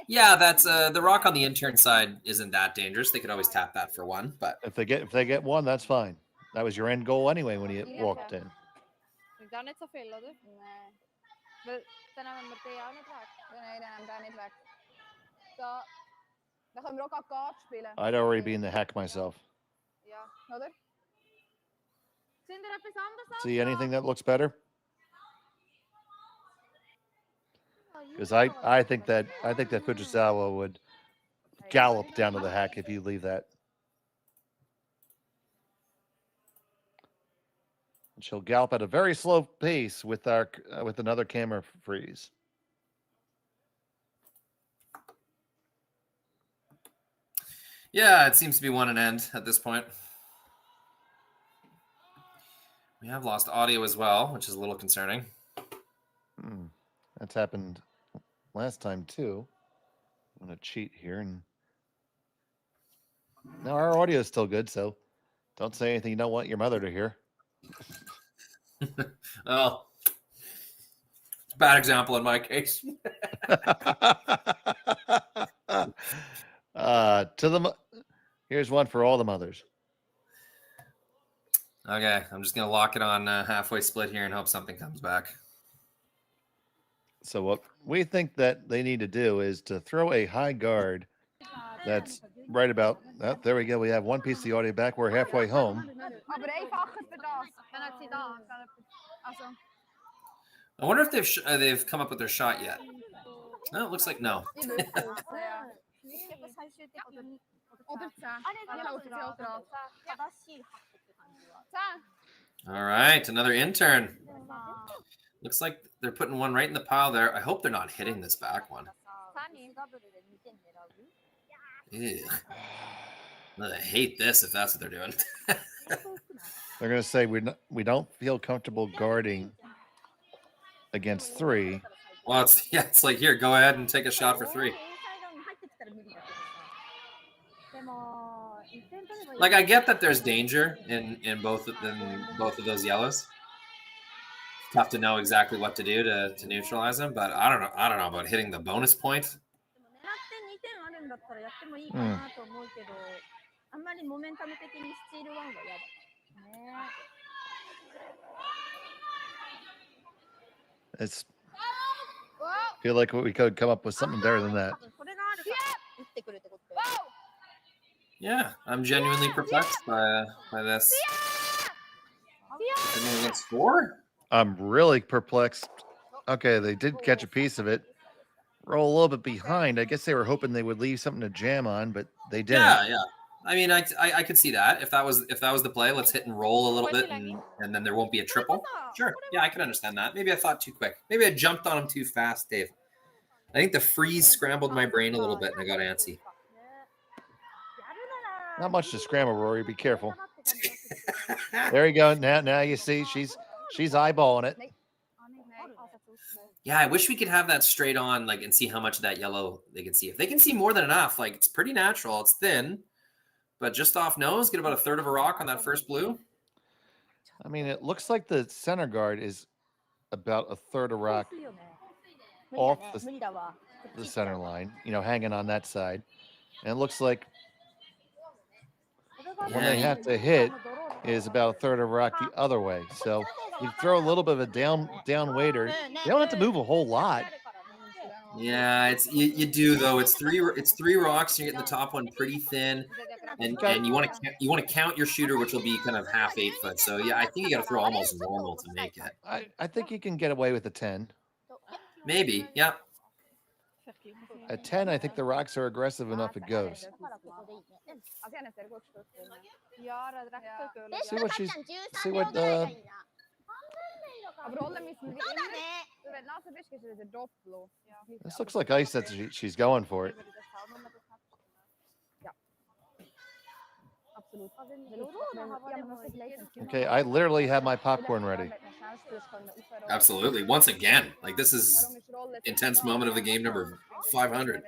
Yeah, that's the rock on the intern side isn't that dangerous. They could always tap that for one, but If they get one, that's fine. That was your end goal anyway when you walked in. Ik daar net zoveel, hoor. Nee. Dan hebben we meteen ook niet weg. Nee, dan hebben we daar niet weg. Zo. Dan gaan we ook al kaart spelen. I'd already be in the hack myself. Ja, oder? Sind er etwas anderes? See anything that looks better? Because I think that Fujisawa would gallop down to the hack if you leave that. And she'll gallop at a very slow pace with another camera freeze. yeah, it seems to be one and end at this point. We have lost audio as well, which is a little concerning. That's happened last time too. I'm gonna cheat here, and now our audio is still good, so don't say anything you don't want your mother to hear. Oh, bad example in my case. Here's one for all the mothers. Okay, I'm just gonna lock it on halfway split here and hope something comes back. So what we think that they need to do is to throw a high guard that's right about that. There we go. We have one piece of the audio back. We're halfway home. I wonder if they've come up with their shot yet. No, it looks like no. All right, another intern. Looks like they're putting one right in the pile there. I hope they're not hitting this back one. Ew. I hate this if that's what they're doing. They're going to say we don't feel comfortable guarding against 3. Well, it's like, here, go ahead and take a shot for 3. Like, I get that there's danger in both of those yellows. Tough to know exactly what to do to neutralize them, but I don't know about hitting the bonus point. It's feel like we could come up with something better than that. Yeah, I'm genuinely perplexed by this. Against 4? I'm really perplexed. Okay, they did catch a piece of it. Roll a little bit behind. I guess they were hoping they would leave something to jam on, but they didn't. Yeah. I mean, I could see that. If that was the play, let's hit and roll a little bit, and then there won't be a triple. Sure. Yeah, I can understand that. Maybe I thought too quick. Maybe I jumped on him too fast, Dave. I think the freeze scrambled my brain a little bit, and I got antsy. Not much to scramble, Rory. Be careful. There you go. Now you see she's eyeballing it. Yeah, I wish we could have that straight on, like, and see how much of that yellow they can see. If they can see more than enough, like, it's pretty natural. It's thin, but just off nose, get about a third of a rock on that first blue. I mean, it looks like the center guard is about a third of rock off the center line, hanging on that side. And it looks like when they have to hit is about a third of rock the other way. So you throw a little bit of a down waiter. You don't have to move a whole lot. Yeah, it's you do though. It's three rocks. And you get the top one pretty thin, and you want to count your shooter, which will be kind of half 8 foot. So yeah, I think you got to throw almost normal to make it. I think you can get away with a 10. Maybe, yeah. At 10, I think the rocks are aggressive enough. It goes. See what this looks like ice that she's going for it. Okay, I literally have my popcorn ready. Absolutely. Once again, like, this is intense moment of the game number 500.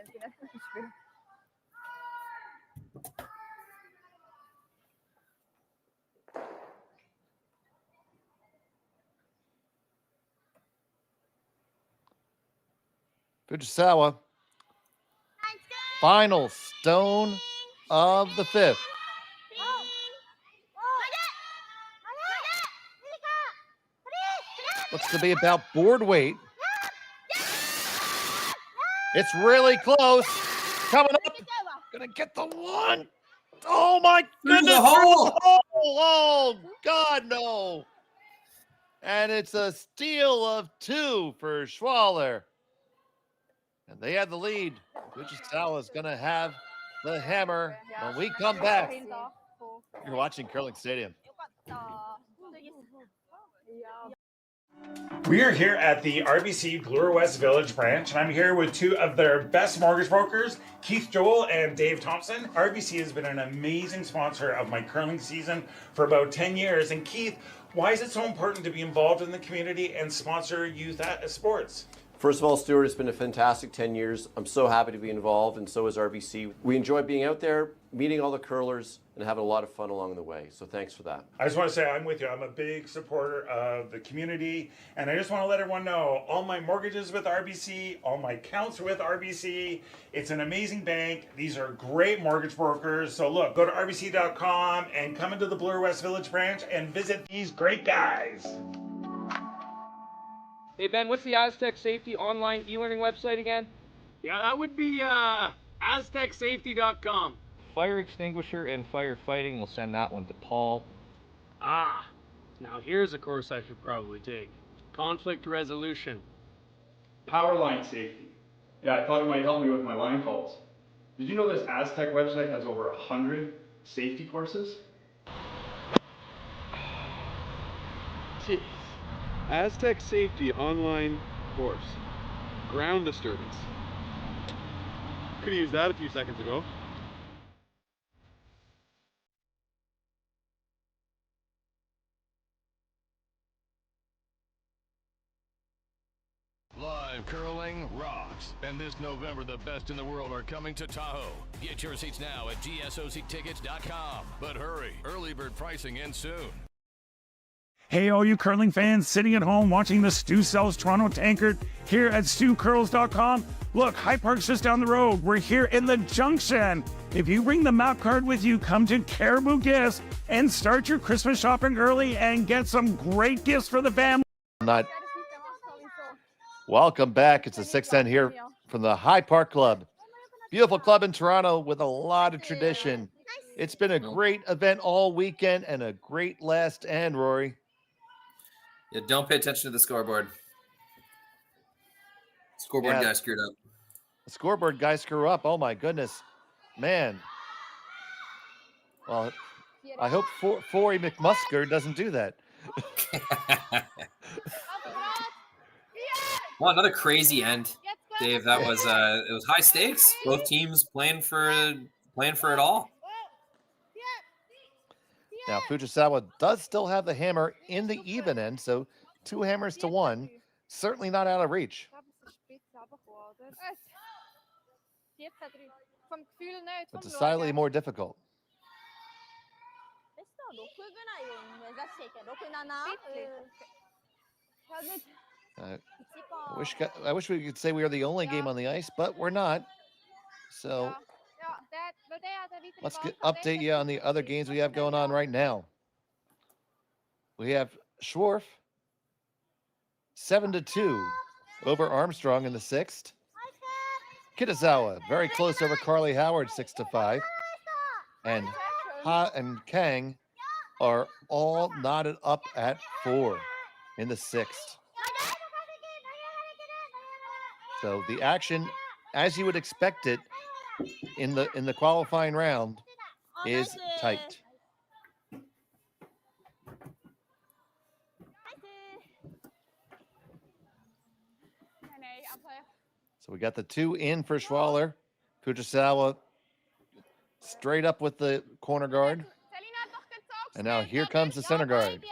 Fujisawa. Final stone of the fifth. Looks to be about board weight. It's really close. Coming up. Gonna get the one. Oh my goodness. Oh, God, no. And it's a steal of 2 for Schwaller. And they have the lead. Fujisawa is going to have the hammer when we come back. You're watching Curling Stadium. We are here at the RBC Bloor West Village branch, and I'm here with 2 of their best mortgage brokers, Keith Joel and Dave Thompson. RBC has been an amazing sponsor of my curling season for about 10 years. And Keith, why is it so important to be involved in the community and sponsor youth sports? First of all, Stuart, it's been a fantastic 10 years. I'm so happy to be involved, and so is RBC. We enjoy being out there, meeting all the curlers, and having a lot of fun along the way. So thanks for that. I just want to say I'm with you. I'm a big supporter of the community, and I just want to let everyone know all my mortgages with RBC, all my accounts with RBC. It's an amazing bank. These are great mortgage brokers. So look, go to rbc.com and come into the Bloor West Village branch and visit these great guys. Hey Ben, what's the Aztec Safety online e-learning website again? Yeah, that would be aztecsafety.com. Fire extinguisher and firefighting, we'll send that one to Paul. Ah, now here's a course I should probably take. Conflict resolution. Power line safety. Yeah, I thought it might help me with my line calls. Did you know this Aztec website has over 100 safety courses? Jeez. Aztec Safety online course. Ground disturbance. Could have used that a few seconds ago. Live curling rocks. And this November, the best in the world are coming to Tahoe. Get your seats now at gsoctickets.com. But hurry, early bird pricing ends soon. Hey, all you curling fans sitting at home watching the Stu Sells Toronto Tankard here at StuCurls.com. Look, High Park's just down the road. We're here in the Junction. If you bring the map card with you, come to Caribou Gifts and start your Christmas shopping early and get some great gifts for the family. Welcome back. It's a 610 here from the High Park Club. Beautiful club in Toronto with a lot of tradition. It's been a great event all weekend and a great last end, Rory. Yeah, don't pay attention to the scoreboard. Scoreboard guy screwed up. The scoreboard guy screwed up. Oh my goodness, man. Well, I hope Forey McMusker doesn't do that. Well, another crazy end, Dave. That was it was high stakes. Both teams playing for it all. Now, Fujisawa does still have the hammer in the even end, so 2 hammers to 1. Certainly not out of reach. But decidedly more difficult. I wish we could say we are the only game on the ice, but we're not. So let's update you on the other games we have going on right now. We have Schwarf 7-2 over Armstrong in the 6th. Kitazawa very close over Carly Howard 6-5. And Ha and Kang are all knotted up at 4 in the 6th. So the action, as you would expect it, in the qualifying round is tight. So we got the 2 in for Schwaller. Fujisawa straight up with the corner guard. And now here comes the center guard.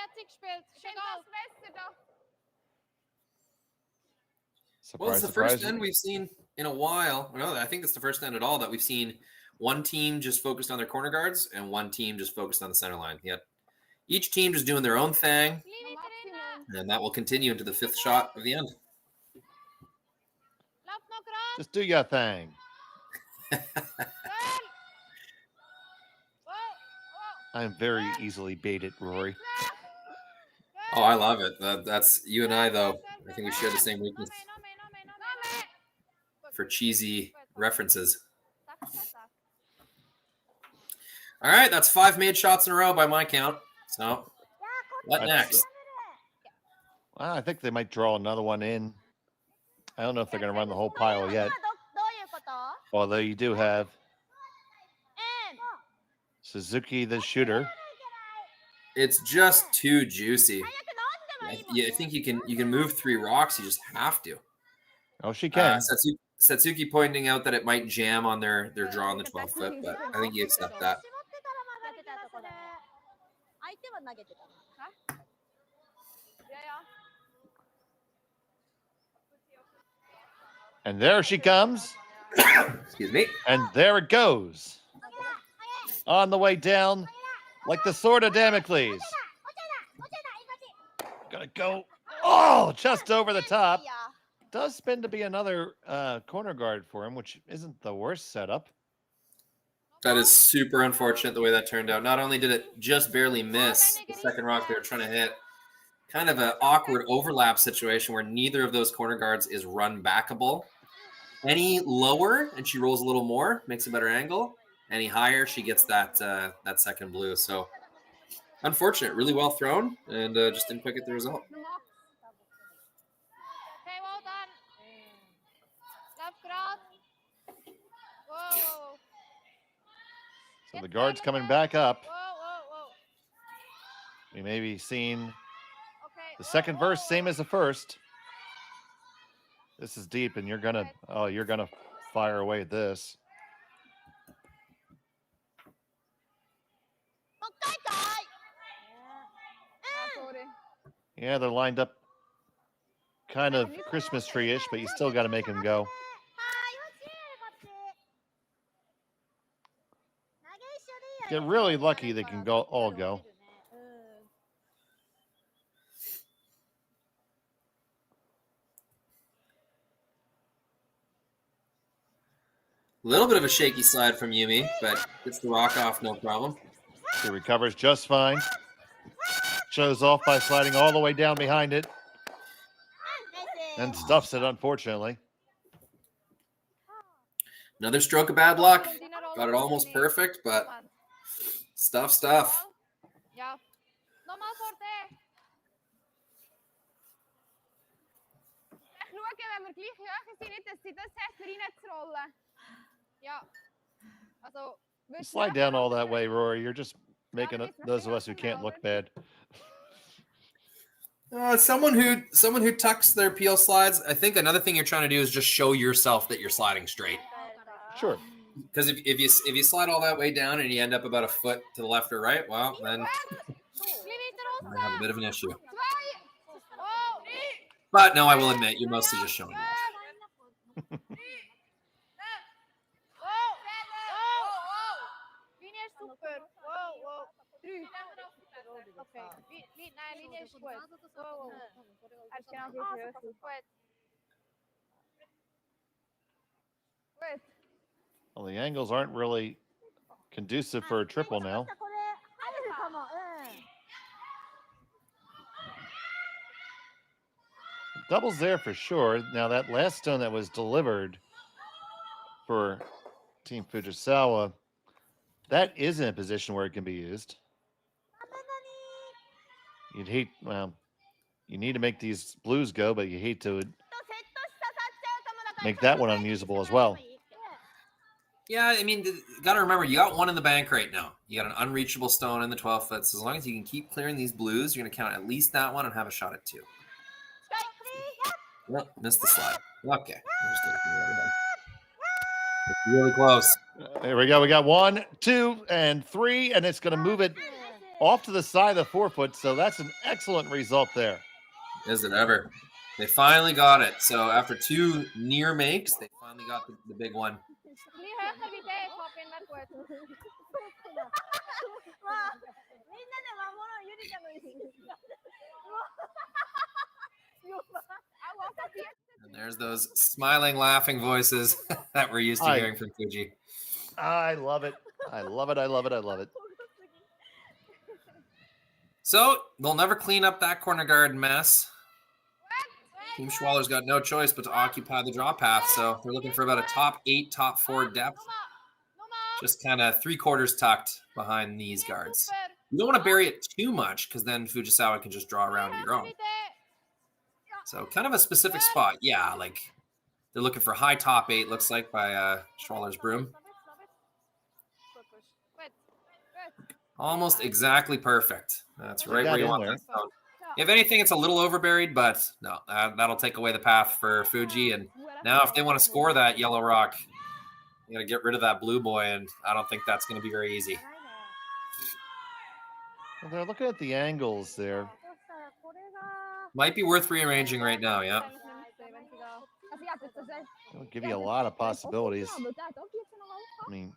Well, it's the first end we've seen in a while. No, I think it's the first end at all that we've seen one team just focused on their corner guards and one team just focused on the center line. Yet each team just doing their own thing, and that will continue into the 5th shot of the end. Just do your thing. I'm very easily baited, Rory. Oh, I love it. That's you and I, though. I think we share the same weakness for cheesy references. All right, that's 5 made shots in a row by my count. So, what next? Well, I think they might draw another one in. I don't know if they're going to run the whole pile yet. Although you do have Suzuki the shooter. It's just too juicy. I think you can move 3 rocks. You just have to. Oh, she can. Satsuki pointing out that it might jam on their draw on the 12 foot, but I think you accept that. And there she comes. Excuse me. And there it goes. On the way down, like the sword of Damocles. Gonna go. Oh, just over the top. Does spin to be another corner guard for him, which isn't the worst setup. That is super unfortunate the way that turned out. Not only did it just barely miss the second rock they were trying to hit, kind of an awkward overlap situation where neither of those corner guards is run backable. Any lower, and she rolls a little more, makes a better angle. Any higher, she gets that that second blue. So unfortunate, really well thrown, and just didn't quite get the result. Okay, well done. Whoa. So the guard's coming back up. We may be seeing the second verse, same as the first. This is deep, and you're gonna fire away at this. Yeah, they're lined up kind of Christmas tree-ish, but you still got to make them go. Get really lucky they can all go. A little bit of a shaky slide from Yumi, but gets the rock off, no problem. She recovers just fine. Shows off by sliding all the way down behind it. And stuffs it, unfortunately. Another stroke of bad luck. Got it almost perfect, but stuff. Ja. Nogmaals forte. Echt nu, ik heb hem vliegen gezien. Het zit een 6 erin het rollen. Ja. Also, Slide down all that way, Rory. You're just making those of us who can't look bad. Someone who tucks their peel slides. I think another thing you're trying to do is just show yourself that you're sliding straight. Sure. Because if you slide all that way down and you end up about a foot to the left or right, well, then you might have a bit of an issue. But no, I will admit, you're mostly just showing off. Well, the angles aren't really conducive for a triple now. Doubles there for sure. Now that last stone that was delivered for Team Fujisawa, that is in a position where it can be used. You'd hate, well, you need to make these blues go, but you hate to make that one unusable as well. Yeah, I mean, you got to remember, you got one in the bank right now. You got an unreachable stone in the 12 foot. So as long as you can keep clearing these blues, you're going to count at least that one and have a shot at 2. Well, missed the slide. Okay. It's really close. There we go. We got 1, 2, and 3, and it's going to move it off to the side of the 4 foot. So that's an excellent result there. Is it ever? They finally got it. So after 2 near makes, they finally got the big one. And There's those smiling, laughing voices that we're used to hearing from Fuji. I love it. I love it. I love it. I love it. So they'll never clean up that corner guard mess. Team Schwaller's got no choice but to occupy the draw path. So they're looking for about a top 8, top 4 depth. Just kind of 3/4 tucked behind these guards. You don't want to bury it too much because then Fujisawa can just draw around your own. So kind of a specific spot. Yeah, like they're looking for high top 8, looks like, by Schwaller's broom. Almost exactly perfect. That's right where you want that stone. If anything, it's a little overburied, but no, that'll take away the path for Fuji. And now if they want to score that yellow rock, you got to get rid of that blue boy, and I don't think that's going to be very easy. Well, they're looking at the angles there. Might be worth rearranging right now, yeah. It'll give you a lot of possibilities. I mean,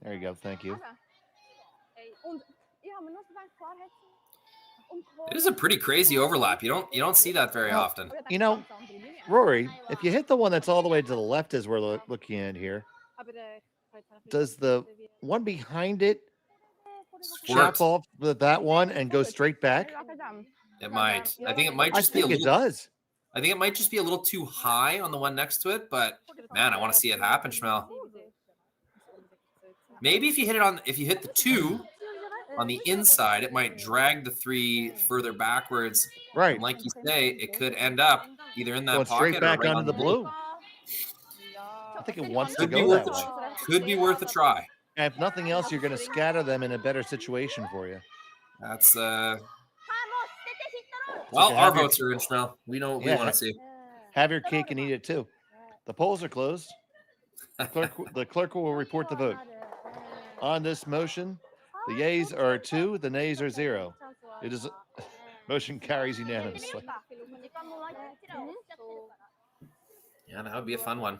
there you go. Thank you. It is a pretty crazy overlap. You don't see that very often. You know, Rory, if you hit the one that's all the way to the left as we're looking at here, does the one behind it chop off that one and go straight back? It might. I think it might just be a little. It does. I think it might just be a little too high on the one next to it, but man, I want to see it happen, Schmel. Maybe if you hit the 2 on the inside, it might drag the 3 further backwards. Right. And like you say, it could end up either in that going pocket straight back or right onto on the blue. I think it wants to go that way. Could be worth a try. And if nothing else, you're going to scatter them in a better situation for you. That's well, our votes are in, Schmel. We know what we want to see. Have your cake and eat it too. The polls are closed. The clerk will report the vote. On this motion, the yeas are 2, the nays are 0. It is motion carries unanimously. Yeah, that would be a fun one.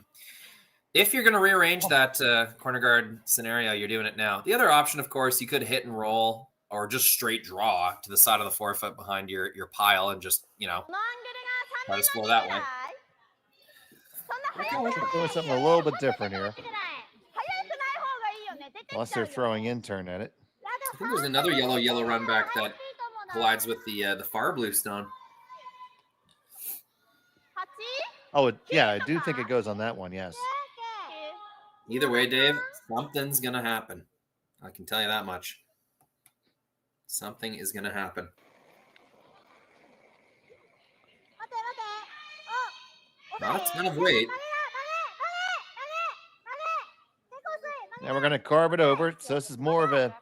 If you're going to rearrange that corner guard scenario, you're doing it now. The other option, of course, you could hit and roll or just straight draw to the side of the forefoot behind your pile and just, try to score that way. We're doing something a little bit different here. Unless they're throwing in turn at it. I think there's another yellow run back that collides with the far blue stone. Oh, yeah, I do think it goes on that one, yes. Either way, Dave, something's going to happen. I can tell you that much. Something is going to happen. Not a ton of weight. Now we're going to carve it over. So this is more of a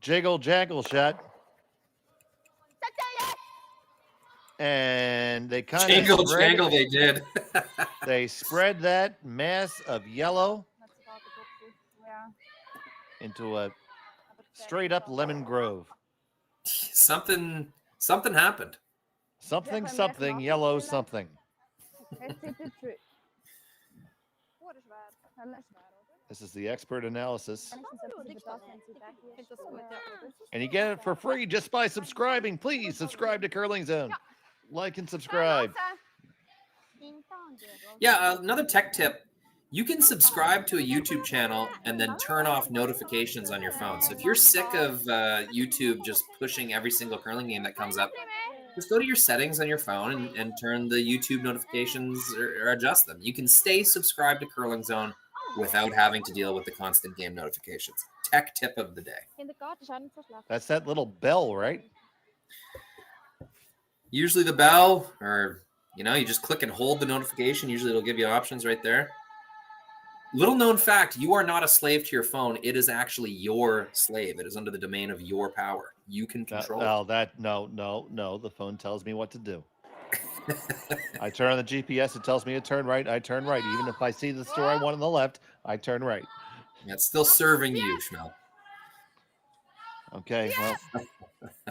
jiggle-jaggle shot. And they kind of jangle they did. They spread that mass of yellow into a straight up lemon grove. Something happened. Something yellow something. This is the expert analysis. And you get it for free just by subscribing. Please subscribe to Curling Zone. Like and subscribe. Yeah, another tech tip. You can subscribe to a YouTube channel and then turn off notifications on your phone. So if you're sick of YouTube just pushing every single curling game that comes up, just go to your settings on your phone and turn the YouTube notifications or adjust them. You can stay subscribed to Curling Zone without having to deal with the constant game notifications. Tech tip of the day. That's that little bell, right? Usually the bell, or, you just click and hold the notification. Usually it'll give you options right there. Little known fact, you are not a slave to your phone. It is actually your slave. It is under the domain of your power. You can control it. No. The phone tells me what to do. I turn on the GPS. It tells me to turn right. I turn right. Even if I see the store I want on the left, I turn right. It's still serving you, Schmel. Okay, well,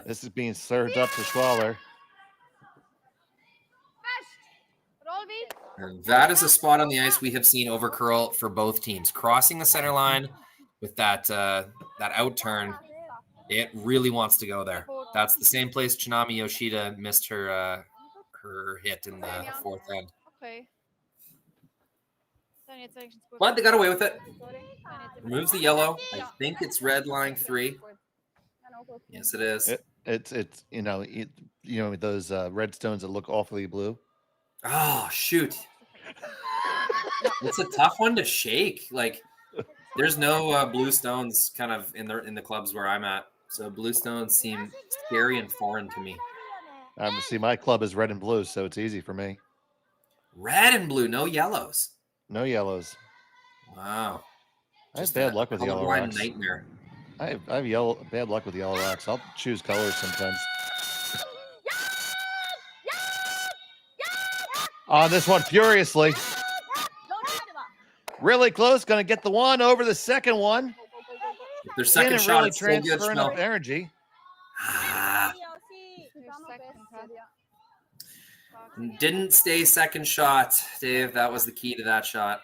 this is being served up to Schwaller. And that is a spot on the ice we have seen over curl for both teams. Crossing the center line with that out turn, it really wants to go there. That's the same place Chinami Yoshida missed her hit in the fourth end. Okay. Dann jetzt wenigstens gut. But they got away with it. Sorry. Dann jetzt Removes the yellow. I think it's red line 3. Yes, it is. It's you know those red stones that look awfully blue. Oh shoot! It's a tough one to shake. Like, there's no blue stones kind of in the clubs where I'm at. So blue stones seem scary and foreign to me. See, my club is red and blue, so it's easy for me. Red and blue, no yellows. No yellows. Wow. I have bad luck with yellow rocks. Nightmare. I have bad luck with yellow rocks. I'll choose colors sometimes. On this one, furiously. Really close. Going to get the one over the second one. Their second shot, really it's so good, transfer enough Schmel. energy. Didn't stay second shot, Dave. That was the key to that shot.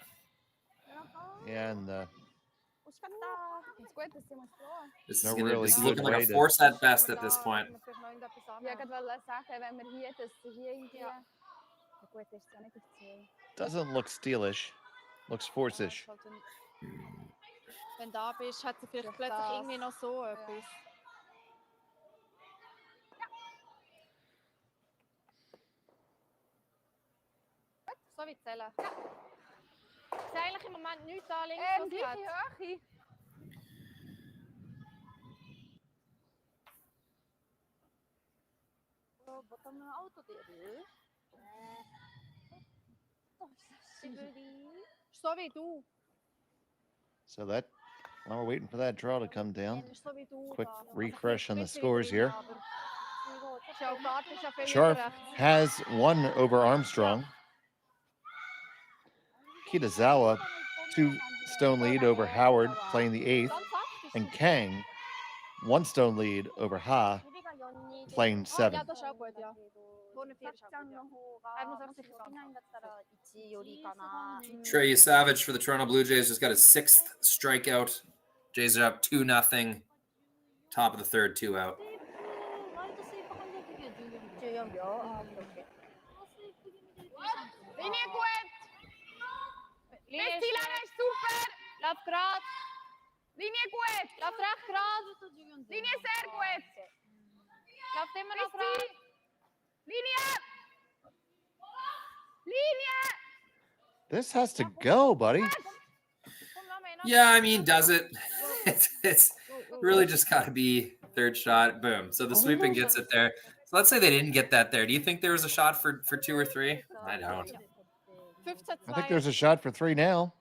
Yeah, and This No is, really this is good looking like way a to- 4 set best at this point. Ja, ich wollte sagen, wenn wir hier, dass sie hier irgendwie... Ja gut, das ist ja nicht auf 10. doesn't look steelish. Looks force-ish. Wenn du da bist, hat sie vielleicht plötzlich irgendwie noch so etwas. Gut, so wie zählen. Ich sehe eigentlich im Moment nichts da links, was sie hat. Höhe. So wie du. So that, while we're waiting for that draw to come down, So wie du. quick refresh on the scores here. Scharf Sharp has one over Armstrong. Kitazawa, 2 stone lead over Howard, playing the 8th. And Kang, 1 stone lead over Ha, playing 7th. Ja, das ist auch gut, ja. Vorne 4 ist auch gut, ja. Er muss sich Trey Savage for the Toronto Blue Jays just got his 6th strikeout. Jays are up 2-0. Top of the third, 2 out. Linie gut! Linie ist super! Lauf grad! Linie gut! Lauf recht grad! Linie sehr gut! Lauf immer noch grad! Linie! Linie! This has to go, buddy. Yeah, I mean, does it? It's really just got to be third shot. Boom. So the sweeping gets it there. So let's say they didn't get that there. Do you think there was a shot for 2 or 3? I don't. I think there's a shot for 3 now.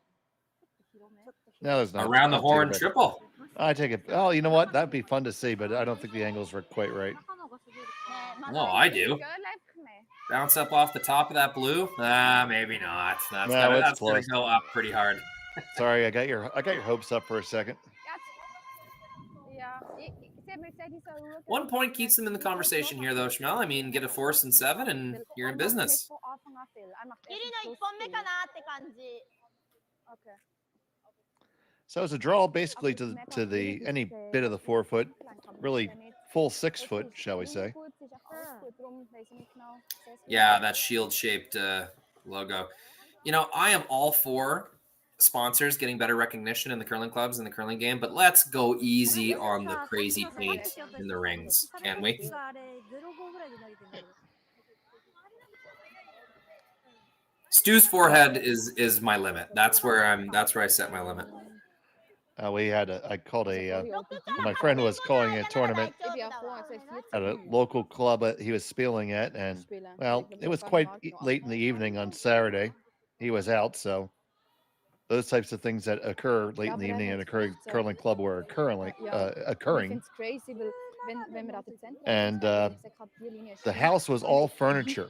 No, there's not. Around the I'll take horn it back. triple. I take it. Oh, you know what? That'd be fun to see, but I don't think the angles were quite right. No, I do. Bounce up off the top of that blue? Maybe not. That's No, gonna, it's that's gonna close. go up pretty hard. Sorry, I got your hopes up for a second. One point keeps them in the conversation here, though, Schmel. I mean, get a force and 7, and you're in business. So it's a draw basically to the any bit of the 4 foot, really full 6 foot, shall we say? Yeah, that shield-shaped logo. You know, I am all for sponsors getting better recognition in the curling clubs and the curling game, but let's go easy on the crazy paint in the rings, can we? Stu's forehead is my limit. That's where I set my limit. I called my friend was calling a tournament at a local club that he was spieling at, and well, it was quite late in the evening on Saturday. He was out, so those types of things that occur late in the evening in a curling club were occurring. And the house was all furniture.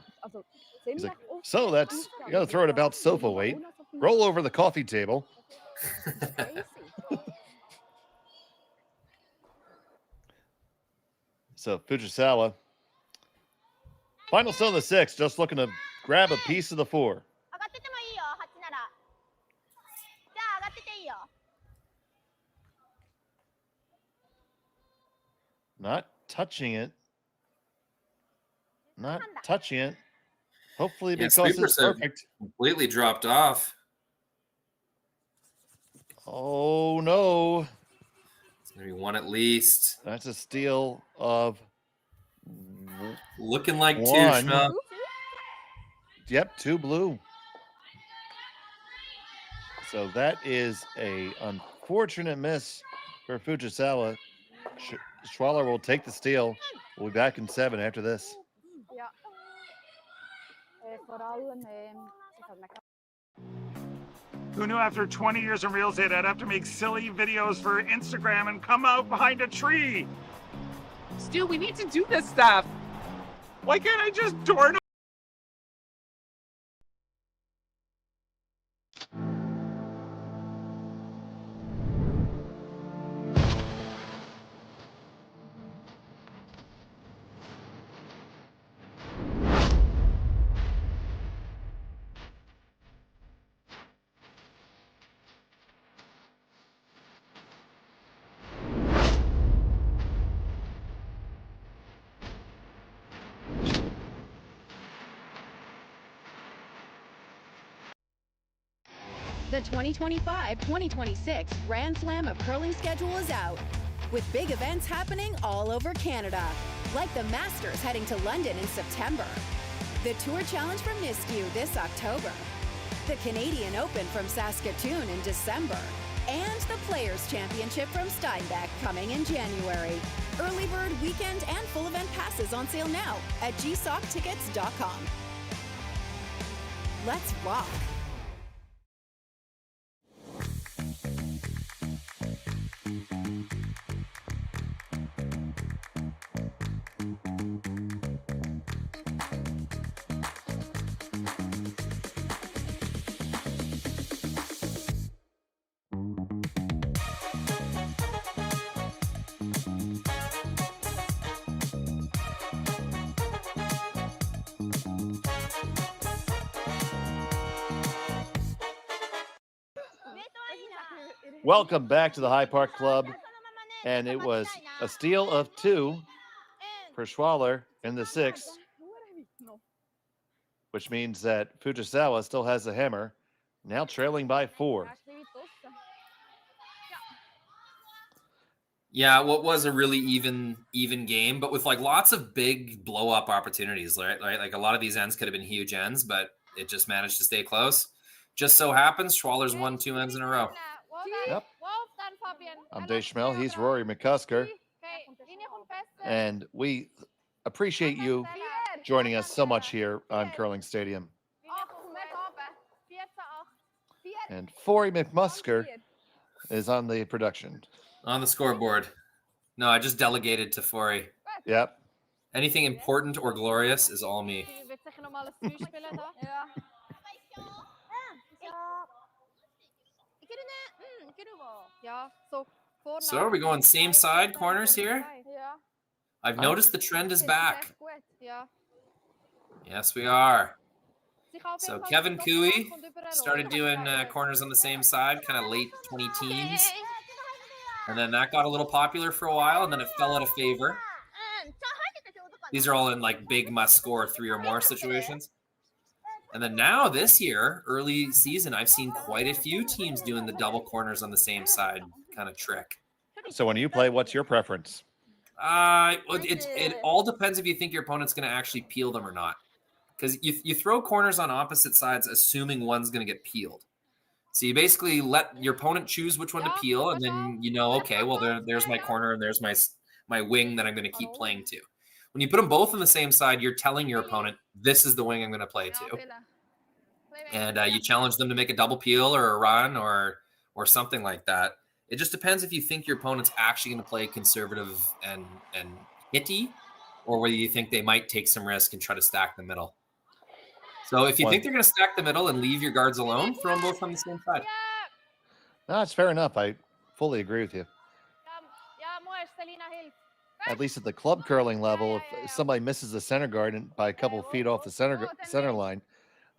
He's like, so that's, you got to throw it about sofa weight, roll over the coffee table. So Fujisawa, final stone of the 6, just looking to grab a piece of the 4. Not touching it. Not touching it. Hopefully, Yeah, because sweepers it's have perfect. completely dropped off. Oh no! It's gonna be one at least. That's a steal of looking like two. one. Schmel. Yep, 2 blue. So that is a unfortunate miss for Fujisawa. Schwaller will take the steal. We'll be back in 7 after this. Ja. Vooral een... Who knew after 20 years in real estate I'd have to make silly videos for Instagram and come out behind a tree? Stu, we need to do this stuff. Why can't I just door knock? The 2025-2026 Grand Slam of Curling schedule is out, with big events happening all over Canada, like the Masters heading to London in September, the Tour Challenge from Nisku this October, the Canadian Open from Saskatoon in December, and the Players' Championship from Steinbach coming in January. Early bird weekend and full event passes on sale now at gsoctickets.com. Let's rock! Welcome back to the High Park Club. And it was a steal of 2 for Schwaller in the 6th, which means that Fujisawa still has the hammer, now trailing by 4. Yeah, what was a really even game, but with like lots of big blow up opportunities, right? Like a lot of these ends could have been huge ends, but it just managed to stay close. Just so happens Schwaller's won 2 ends in a row. Yep. I'm Dave Schmel. He's Rory McCusker. And we appreciate you joining us so much here on Curling Stadium. And Forey McMusker is on the production. On the scoreboard. No, I just delegated to Forey. Yep. Anything important or glorious is all me. So are we going same side corners here? I've noticed the trend is back. Yes, we are. So Kevin Cooey started doing corners on the same side, kind of late 20-teens. And then that got a little popular for a while, and then it fell out of favor. These are all in like big must-score 3 or more situations. And then now this year, early season, I've seen quite a few teams doing the double corners on the same side kind of trick. So when you play, what's your preference? It all depends if you think your opponent's going to actually peel them or not. Because you throw corners on opposite sides assuming one's going to get peeled. So you basically let your opponent choose which one to peel, and then you know, okay, well, there's my corner, and there's my wing that I'm going to keep playing to. When you put them both on the same side, you're telling your opponent, this is the wing I'm going to play to. And you challenge them to make a double peel or a run or something like that. It just depends if you think your opponent's actually going to play conservative and hitty, or whether you think they might take some risk and try to stack the middle. So if you think they're going to stack the middle and leave your guards alone, throw them both on the same side. No, that's fair enough. I fully agree with you. At least at the club curling level, if somebody misses the center guard and by a couple of feet off the center line,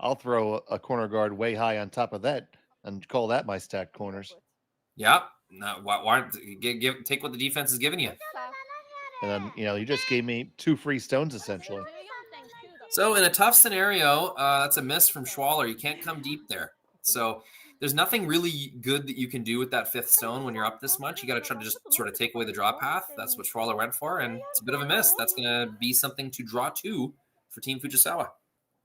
I'll throw a corner guard way high on top of that and call that my stacked corners. Yeah. No, why take what the defense is giving you? And then, you just gave me 2 free stones essentially. So in a tough scenario, that's a miss from Schwaller. You can't come deep there. So there's nothing really good that you can do with that fifth stone when you're up this much. You got to try to just sort of take away the draw path. That's what Schwaller went for, and it's a bit of a miss. That's going to be something to draw to for Team Fujisawa.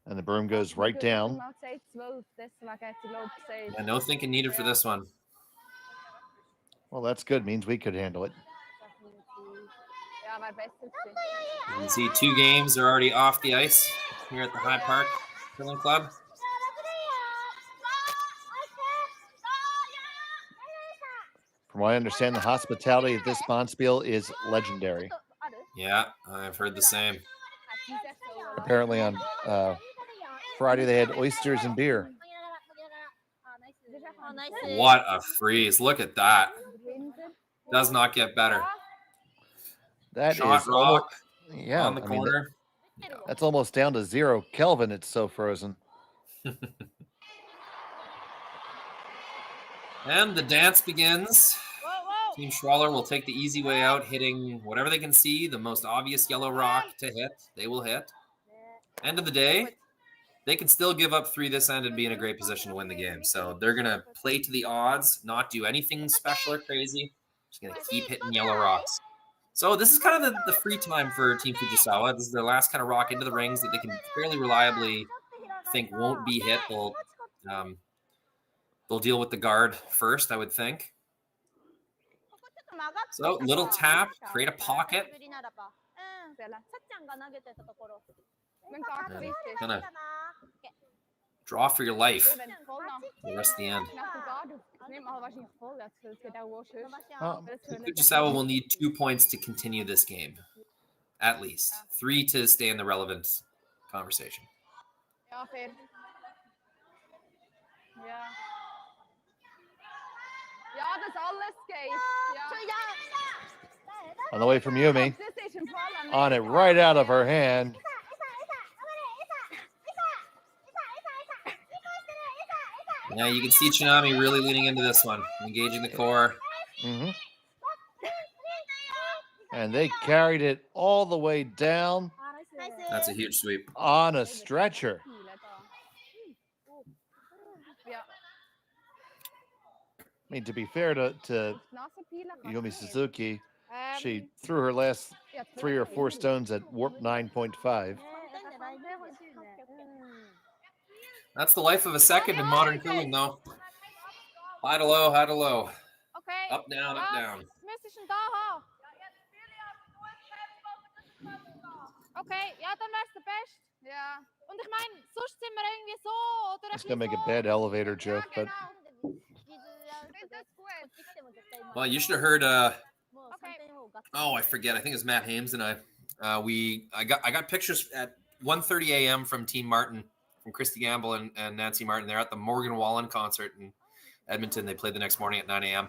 And the broom goes right down. Yeah, no thinking needed for this one. Well, that's good. Means we could handle it. You can see 2 games are already off the ice here at the High Park Curling Club. From what I understand, the hospitality at this bonspiel is legendary. Yeah, I've heard the same. Apparently on Friday they had oysters and beer. What a freeze. Look at that. Does not get better. That Shot is rock yeah, on the corner. That's almost down to 0 Kelvin. It's so frozen. And the dance begins. Team Schwaller will take the easy way out, hitting whatever they can see, the most obvious yellow rock to hit. They will hit. End of the day, they can still give up 3 this end and be in a great position to win the game. So they're going to play to the odds, not do anything special or crazy. Just going to keep hitting yellow rocks. So this is kind of the free time for Team Fujisawa. This is their last kind of rock into the rings that they can fairly reliably think won't be hit. They'll deal with the guard first, I would think. So little tap, create a pocket. Kind of draw for your life for the rest of the end. Fujisawa will need 2 points to continue this game, at least 3 to stay in the relevant conversation. On the way from Yumi. On it right out of her hand. Yeah, you can see Kitami really leaning into this one, engaging the core. Mm-hmm. And they carried it all the way down. That's a huge sweep. On a stretcher. I mean, to be fair to Yumi Suzuki, she threw her last 3 or 4 stones at warp 9.5. That's the life of a second in modern curling, though. High to low, high to low. Up, down, up, down. Okay, ja, dann wär's der Best. Ja. Und ich meine, sonst sind wir irgendwie so oder It's gonna make a bad elevator joke, but well, you should have heard. I forget. I think it was Matt Hames and I. I got pictures at 1:30 a.m. from Team Martin, from Christy Gamble and Nancy Martin. They're at the Morgan Wallen concert in Edmonton. They played the next morning at 9 a.m.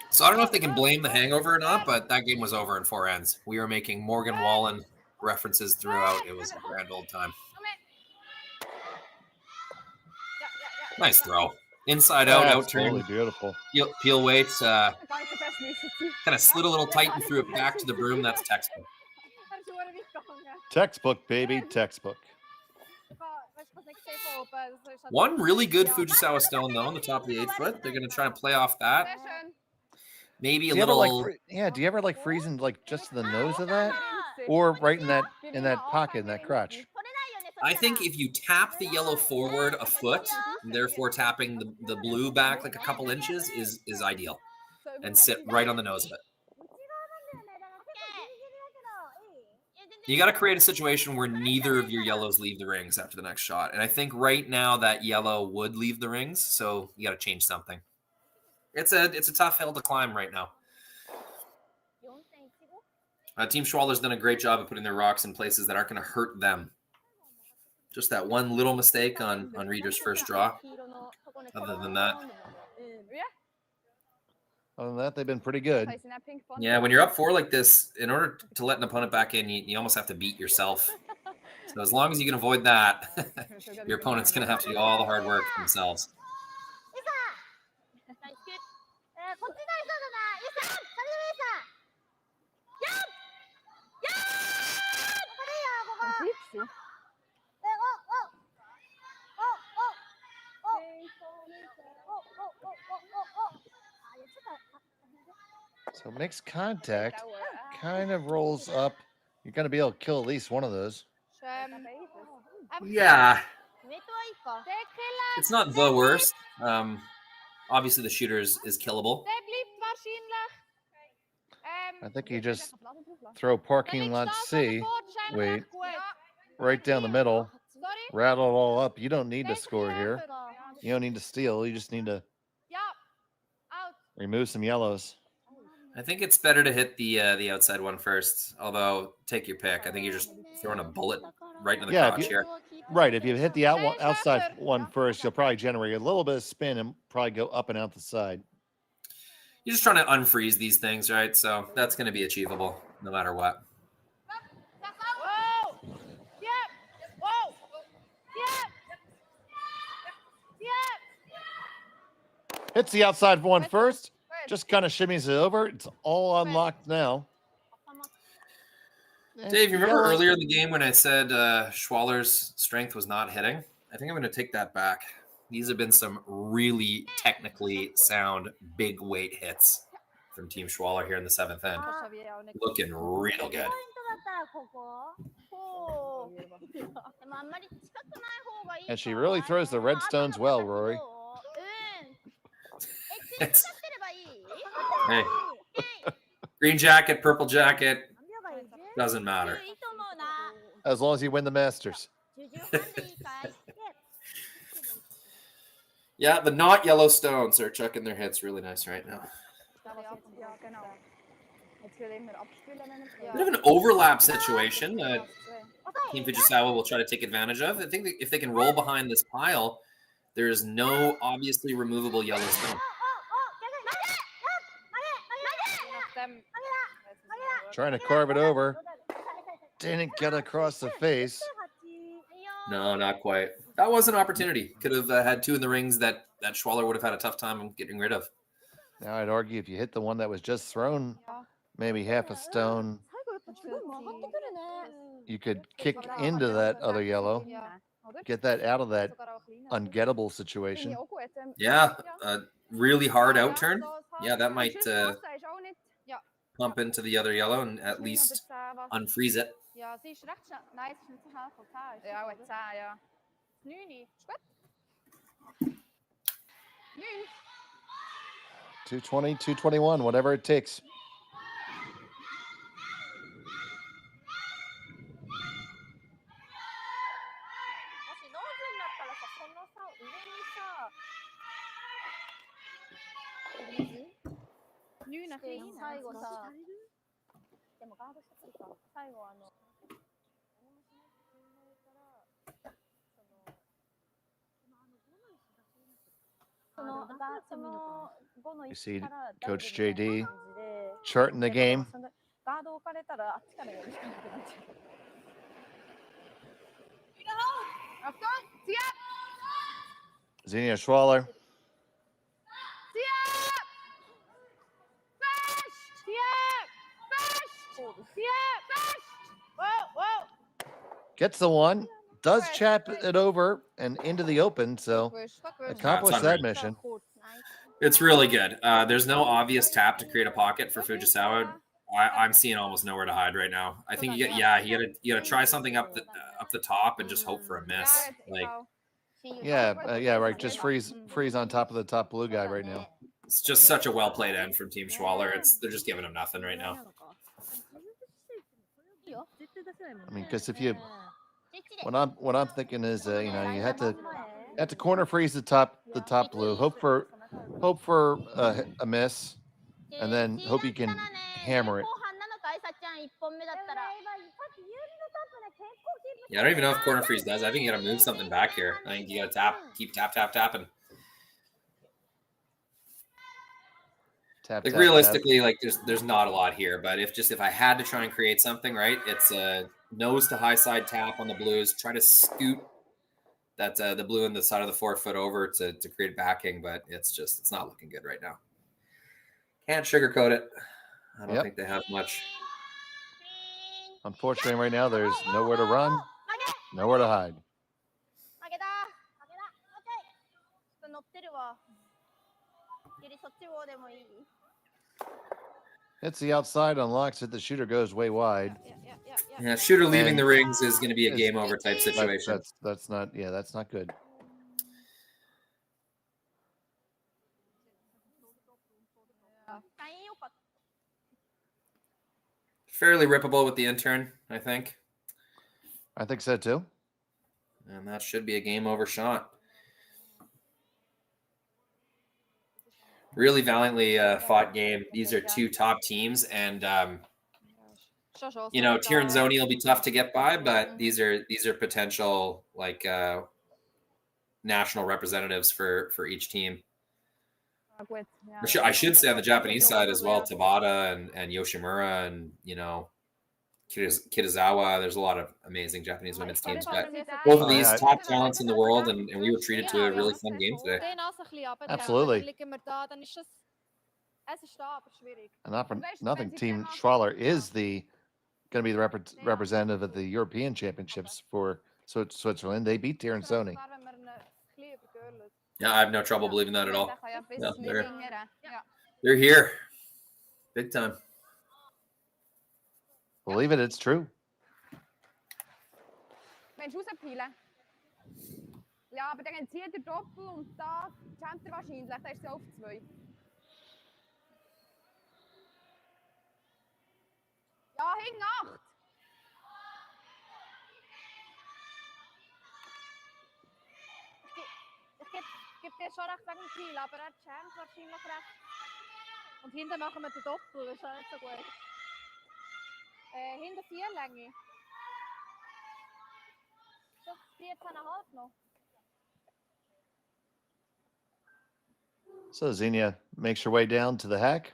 So I don't know if they can blame the hangover or not, but that game was over in 4 ends. We were making Morgan Wallen references throughout. It was a grand old time. Nice throw. Inside out, out turn. Really beautiful. Peel weights. Kind of slid a little tight and threw it back to the broom. That's textbook. Textbook, baby, textbook. One really good Fujisawa stone, though, on the top of the 8-foot. They're going to try and play off that. Maybe a little. Do you ever like freezing like just to the nose of that, or right in that pocket, in that crotch? I think if you tap the yellow forward a foot, and therefore tapping the blue back like a couple inches is ideal, and sit right on the nose of it. You got to create a situation where neither of your yellows leave the rings after the next shot. And I think right now that yellow would leave the rings, so you got to change something. It's a tough hill to climb right now. Team Schwaller's done a great job of putting their rocks in places that aren't going to hurt them. Just that one little mistake on Reader's first draw. Other than that. Other than that, they've been pretty good. Yeah, when you're up 4 like this, in order to let an opponent back in, you almost have to beat yourself. So as long as you can avoid that, your opponent's going to have to do all the hard work themselves. So makes contact, kind of rolls up. You're going to be able to kill at least one of those. Yeah. It's not the worst. Obviously, the shooter is killable. I think you just throw parking lot C. Wait. Right down the middle. Rattle it all up. You don't need to score here. You don't need to steal. You just need to remove some yellows. I think it's better to hit the outside one first. Although, take your pick. I think you're just throwing a bullet right into the crotch here. Right. If you hit the outside one first, you'll probably generate a little bit of spin and probably go up and out the side. You're just trying to unfreeze these things, right? So that's going to be achievable no matter what. Hits the outside one first. Just kind of shimmies it over. It's all unlocked now. Dave, you remember earlier in the game when I said Schwaller's strength was not hitting? I think I'm going to take that back. These have been some really technically sound big weight hits from Team Schwaller here in the 7th end. Looking real good. And she really throws the red stones well, Rory. Hey, green jacket, purple jacket, doesn't matter. As long as you win the Masters. Yeah, the not yellow stones are chucking their hits really nice right now. Bit of an overlap situation that Team Fujisawa will try to take advantage of. I think that if they can roll behind this pile, there is no obviously removable yellow stone. Trying to carve it over. Didn't get across the face. No, not quite. That was an opportunity. Could have had two in the rings that Schwaller would have had a tough time getting rid of. Now I'd argue if you hit the one that was just thrown, maybe half a stone, you could kick into that other yellow, get that out of that ungettable situation. Yeah, a really hard out turn. Yeah, that might pump into the other yellow and at least unfreeze it. 220, 221, whatever it takes. You see Coach JD charting the game. Xenia Schwaller. Gets the one, does chap it over and into the open, so accomplish that mission. It's really good. There's no obvious tap to create a pocket for Fujisawa. I'm seeing almost nowhere to hide right now. I think you gotta try something up the top and just hope for a miss. Like, right. Just freeze on top of the top blue guy right now. It's just such a well played end from Team Schwaller. They're just giving him nothing right now. I mean, because if you, what I'm thinking is, you have to corner freeze the top blue, hope for a miss, and then hope you can hammer it. Yeah, I don't even know if corner freeze does. I think you got to move something back here. I think you got to keep tapping. Realistically, like there's not a lot here, but if I had to try and create something, right, it's a nose to high side tap on the blues. Try to scoot that the blue in the side of the 4 foot over to create backing, but it's not looking good right now. Can't sugarcoat it. I don't think they have much. Unfortunately, right now there's nowhere to run. Nowhere to hide. Hits the outside, unlocks it. The shooter goes way wide. Yeah, shooter leaving And the rings is going to be a it's- game over type situation. That's not. Yeah, that's not good. Fairly rippable with the intern, I think. I think so too. And that should be a game over shot. Really valiantly fought game. These are two top teams, and Tiranzoni will be tough to get by, but these are potential like national representatives for each team. I should say on the Japanese side as well, Tabata and Yoshimura and Kitazawa. There's a lot of amazing Japanese women's teams, but both of these top talents in the world, and we were treated to a really fun game today. Absolutely. And nothing. Team Schwaller is going to be the representative at the European Championships for Switzerland. They beat Tiranzoni. Yeah, I have no trouble believing that at all. Yeah, they're here, big time. Believe it, it's true. Mensch, rauspeilen. Ja, aber dann zieht er Doppel und da jammt er wahrscheinlich. Da ist er auf 2. Ja, hing 8. Ich gebe dir schon recht wegen dem Kiel, aber er jammt wahrscheinlich recht. Und hinten machen wir den Doppel, das ist auch nicht so gut. Hinter 4 Länge. Das 14,5 noch. So Xenia makes her way down to the hack.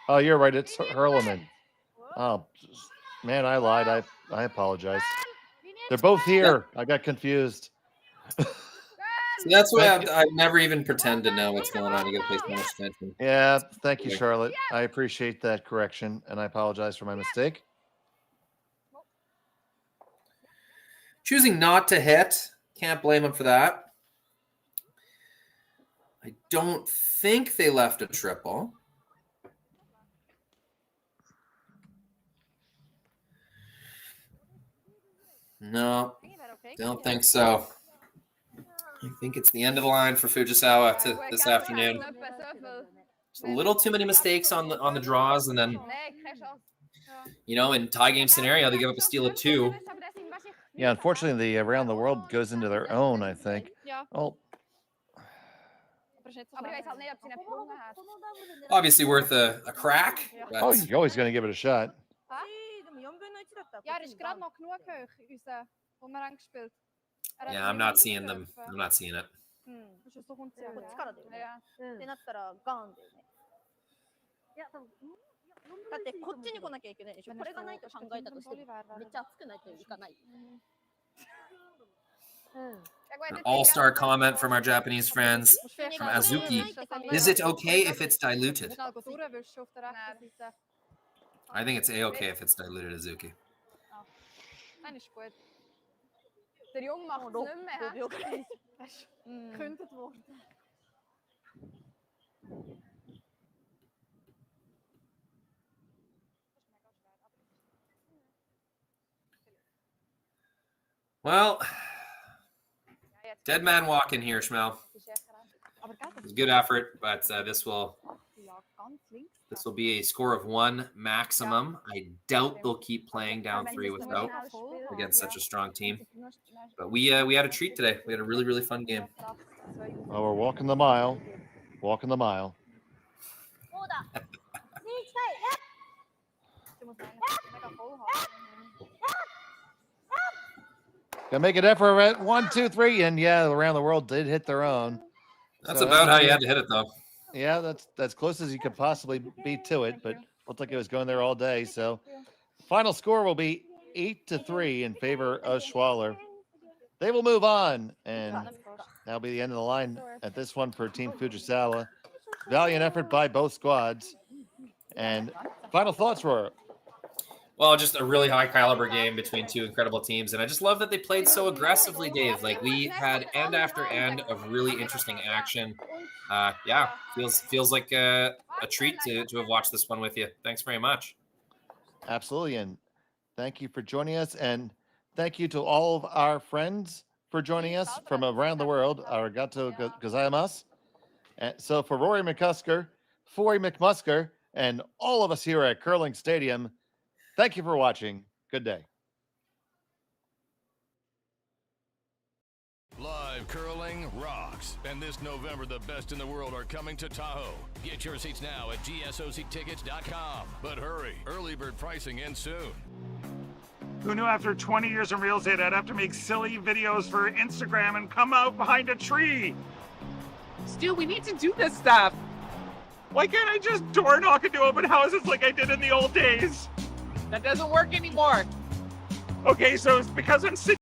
Oh, you're right. It's Hurleman. Oh, man, I lied. I apologize. They're both here. I got confused. See, that's why I never even pretend to know what's going on. You got to pay so much attention. Yeah, thank you, Charlotte. I appreciate that correction, and I apologize for my mistake. Choosing not to hit. Can't blame him for that. I don't think they left a triple. No, don't think so. I think it's the end of the line for Fujisawa this afternoon. Just a little too many mistakes on the draws, and then in tie game scenario they give up a steal of 2. Yeah, unfortunately, the around the world goes into their own. I think. Oh. Obviously worth a crack. Oh, you're always going to give it a shot. Ja, er ist gerade noch genug hoch, unser, wo wir angespielt. Yeah, I'm not seeing them. I'm not seeing it. こっちからだよね。ってなったらガンだよね。いや、多分だってこっちに来なきゃいけないでしょ。これがないと考えたとしてめっちゃ熱くないといかない。An all-star comment from our Japanese friends from Azuki. Is it okay if it's diluted? I think it's A-okay if it's diluted, Azuki. Nein, ist gut. Der Junge macht es nicht mehr. Gekündigt worden. Well, dead man walking here, Schmel. It was a good effort, but this will be a score of 1 maximum. I doubt they'll keep playing down 3 without against such a strong team. But we had a treat today. We had a really, really fun game. Oh, we're walking the mile. Walking the mile. Gonna make an effort at 1, 2, 3, and yeah, around the world did hit their own. That's about how you had to hit it, though. Yeah, that's close as you could possibly be to it, but looked like it was going there all day. So, final score will be 8-3 in favor of Schwaller. They will move on, and That'll be the end of the line at this one for Team Fujisawa. Valiant effort by both squads. And final thoughts, Roar? Well, just a really high caliber game between two incredible teams. And I just love that they played so aggressively, Dave. Like, we had end after end of really interesting action. Yeah, feels like a treat to have watched this one with you. Thanks very much. Absolutely. And thank you for joining us. And thank you to all of our friends for joining us from around the world. Arigato gozaimasu. And so for Rory McCusker, Foy McMusker, and all of us here at Curling Stadium, thank you for watching. Good day. Live curling rocks. And this November, the best in the world are coming to Tahoe. Get your seats now at gsoctickets.com. But hurry, early bird pricing ends soon. Who knew after 20 years in real estate, I'd have to make silly videos for Instagram and come out behind a tree? Stu, we need to do this stuff. Why can't I just door knock into open houses like I did in the old days? That doesn't work anymore. Okay, so it's because I'm sitting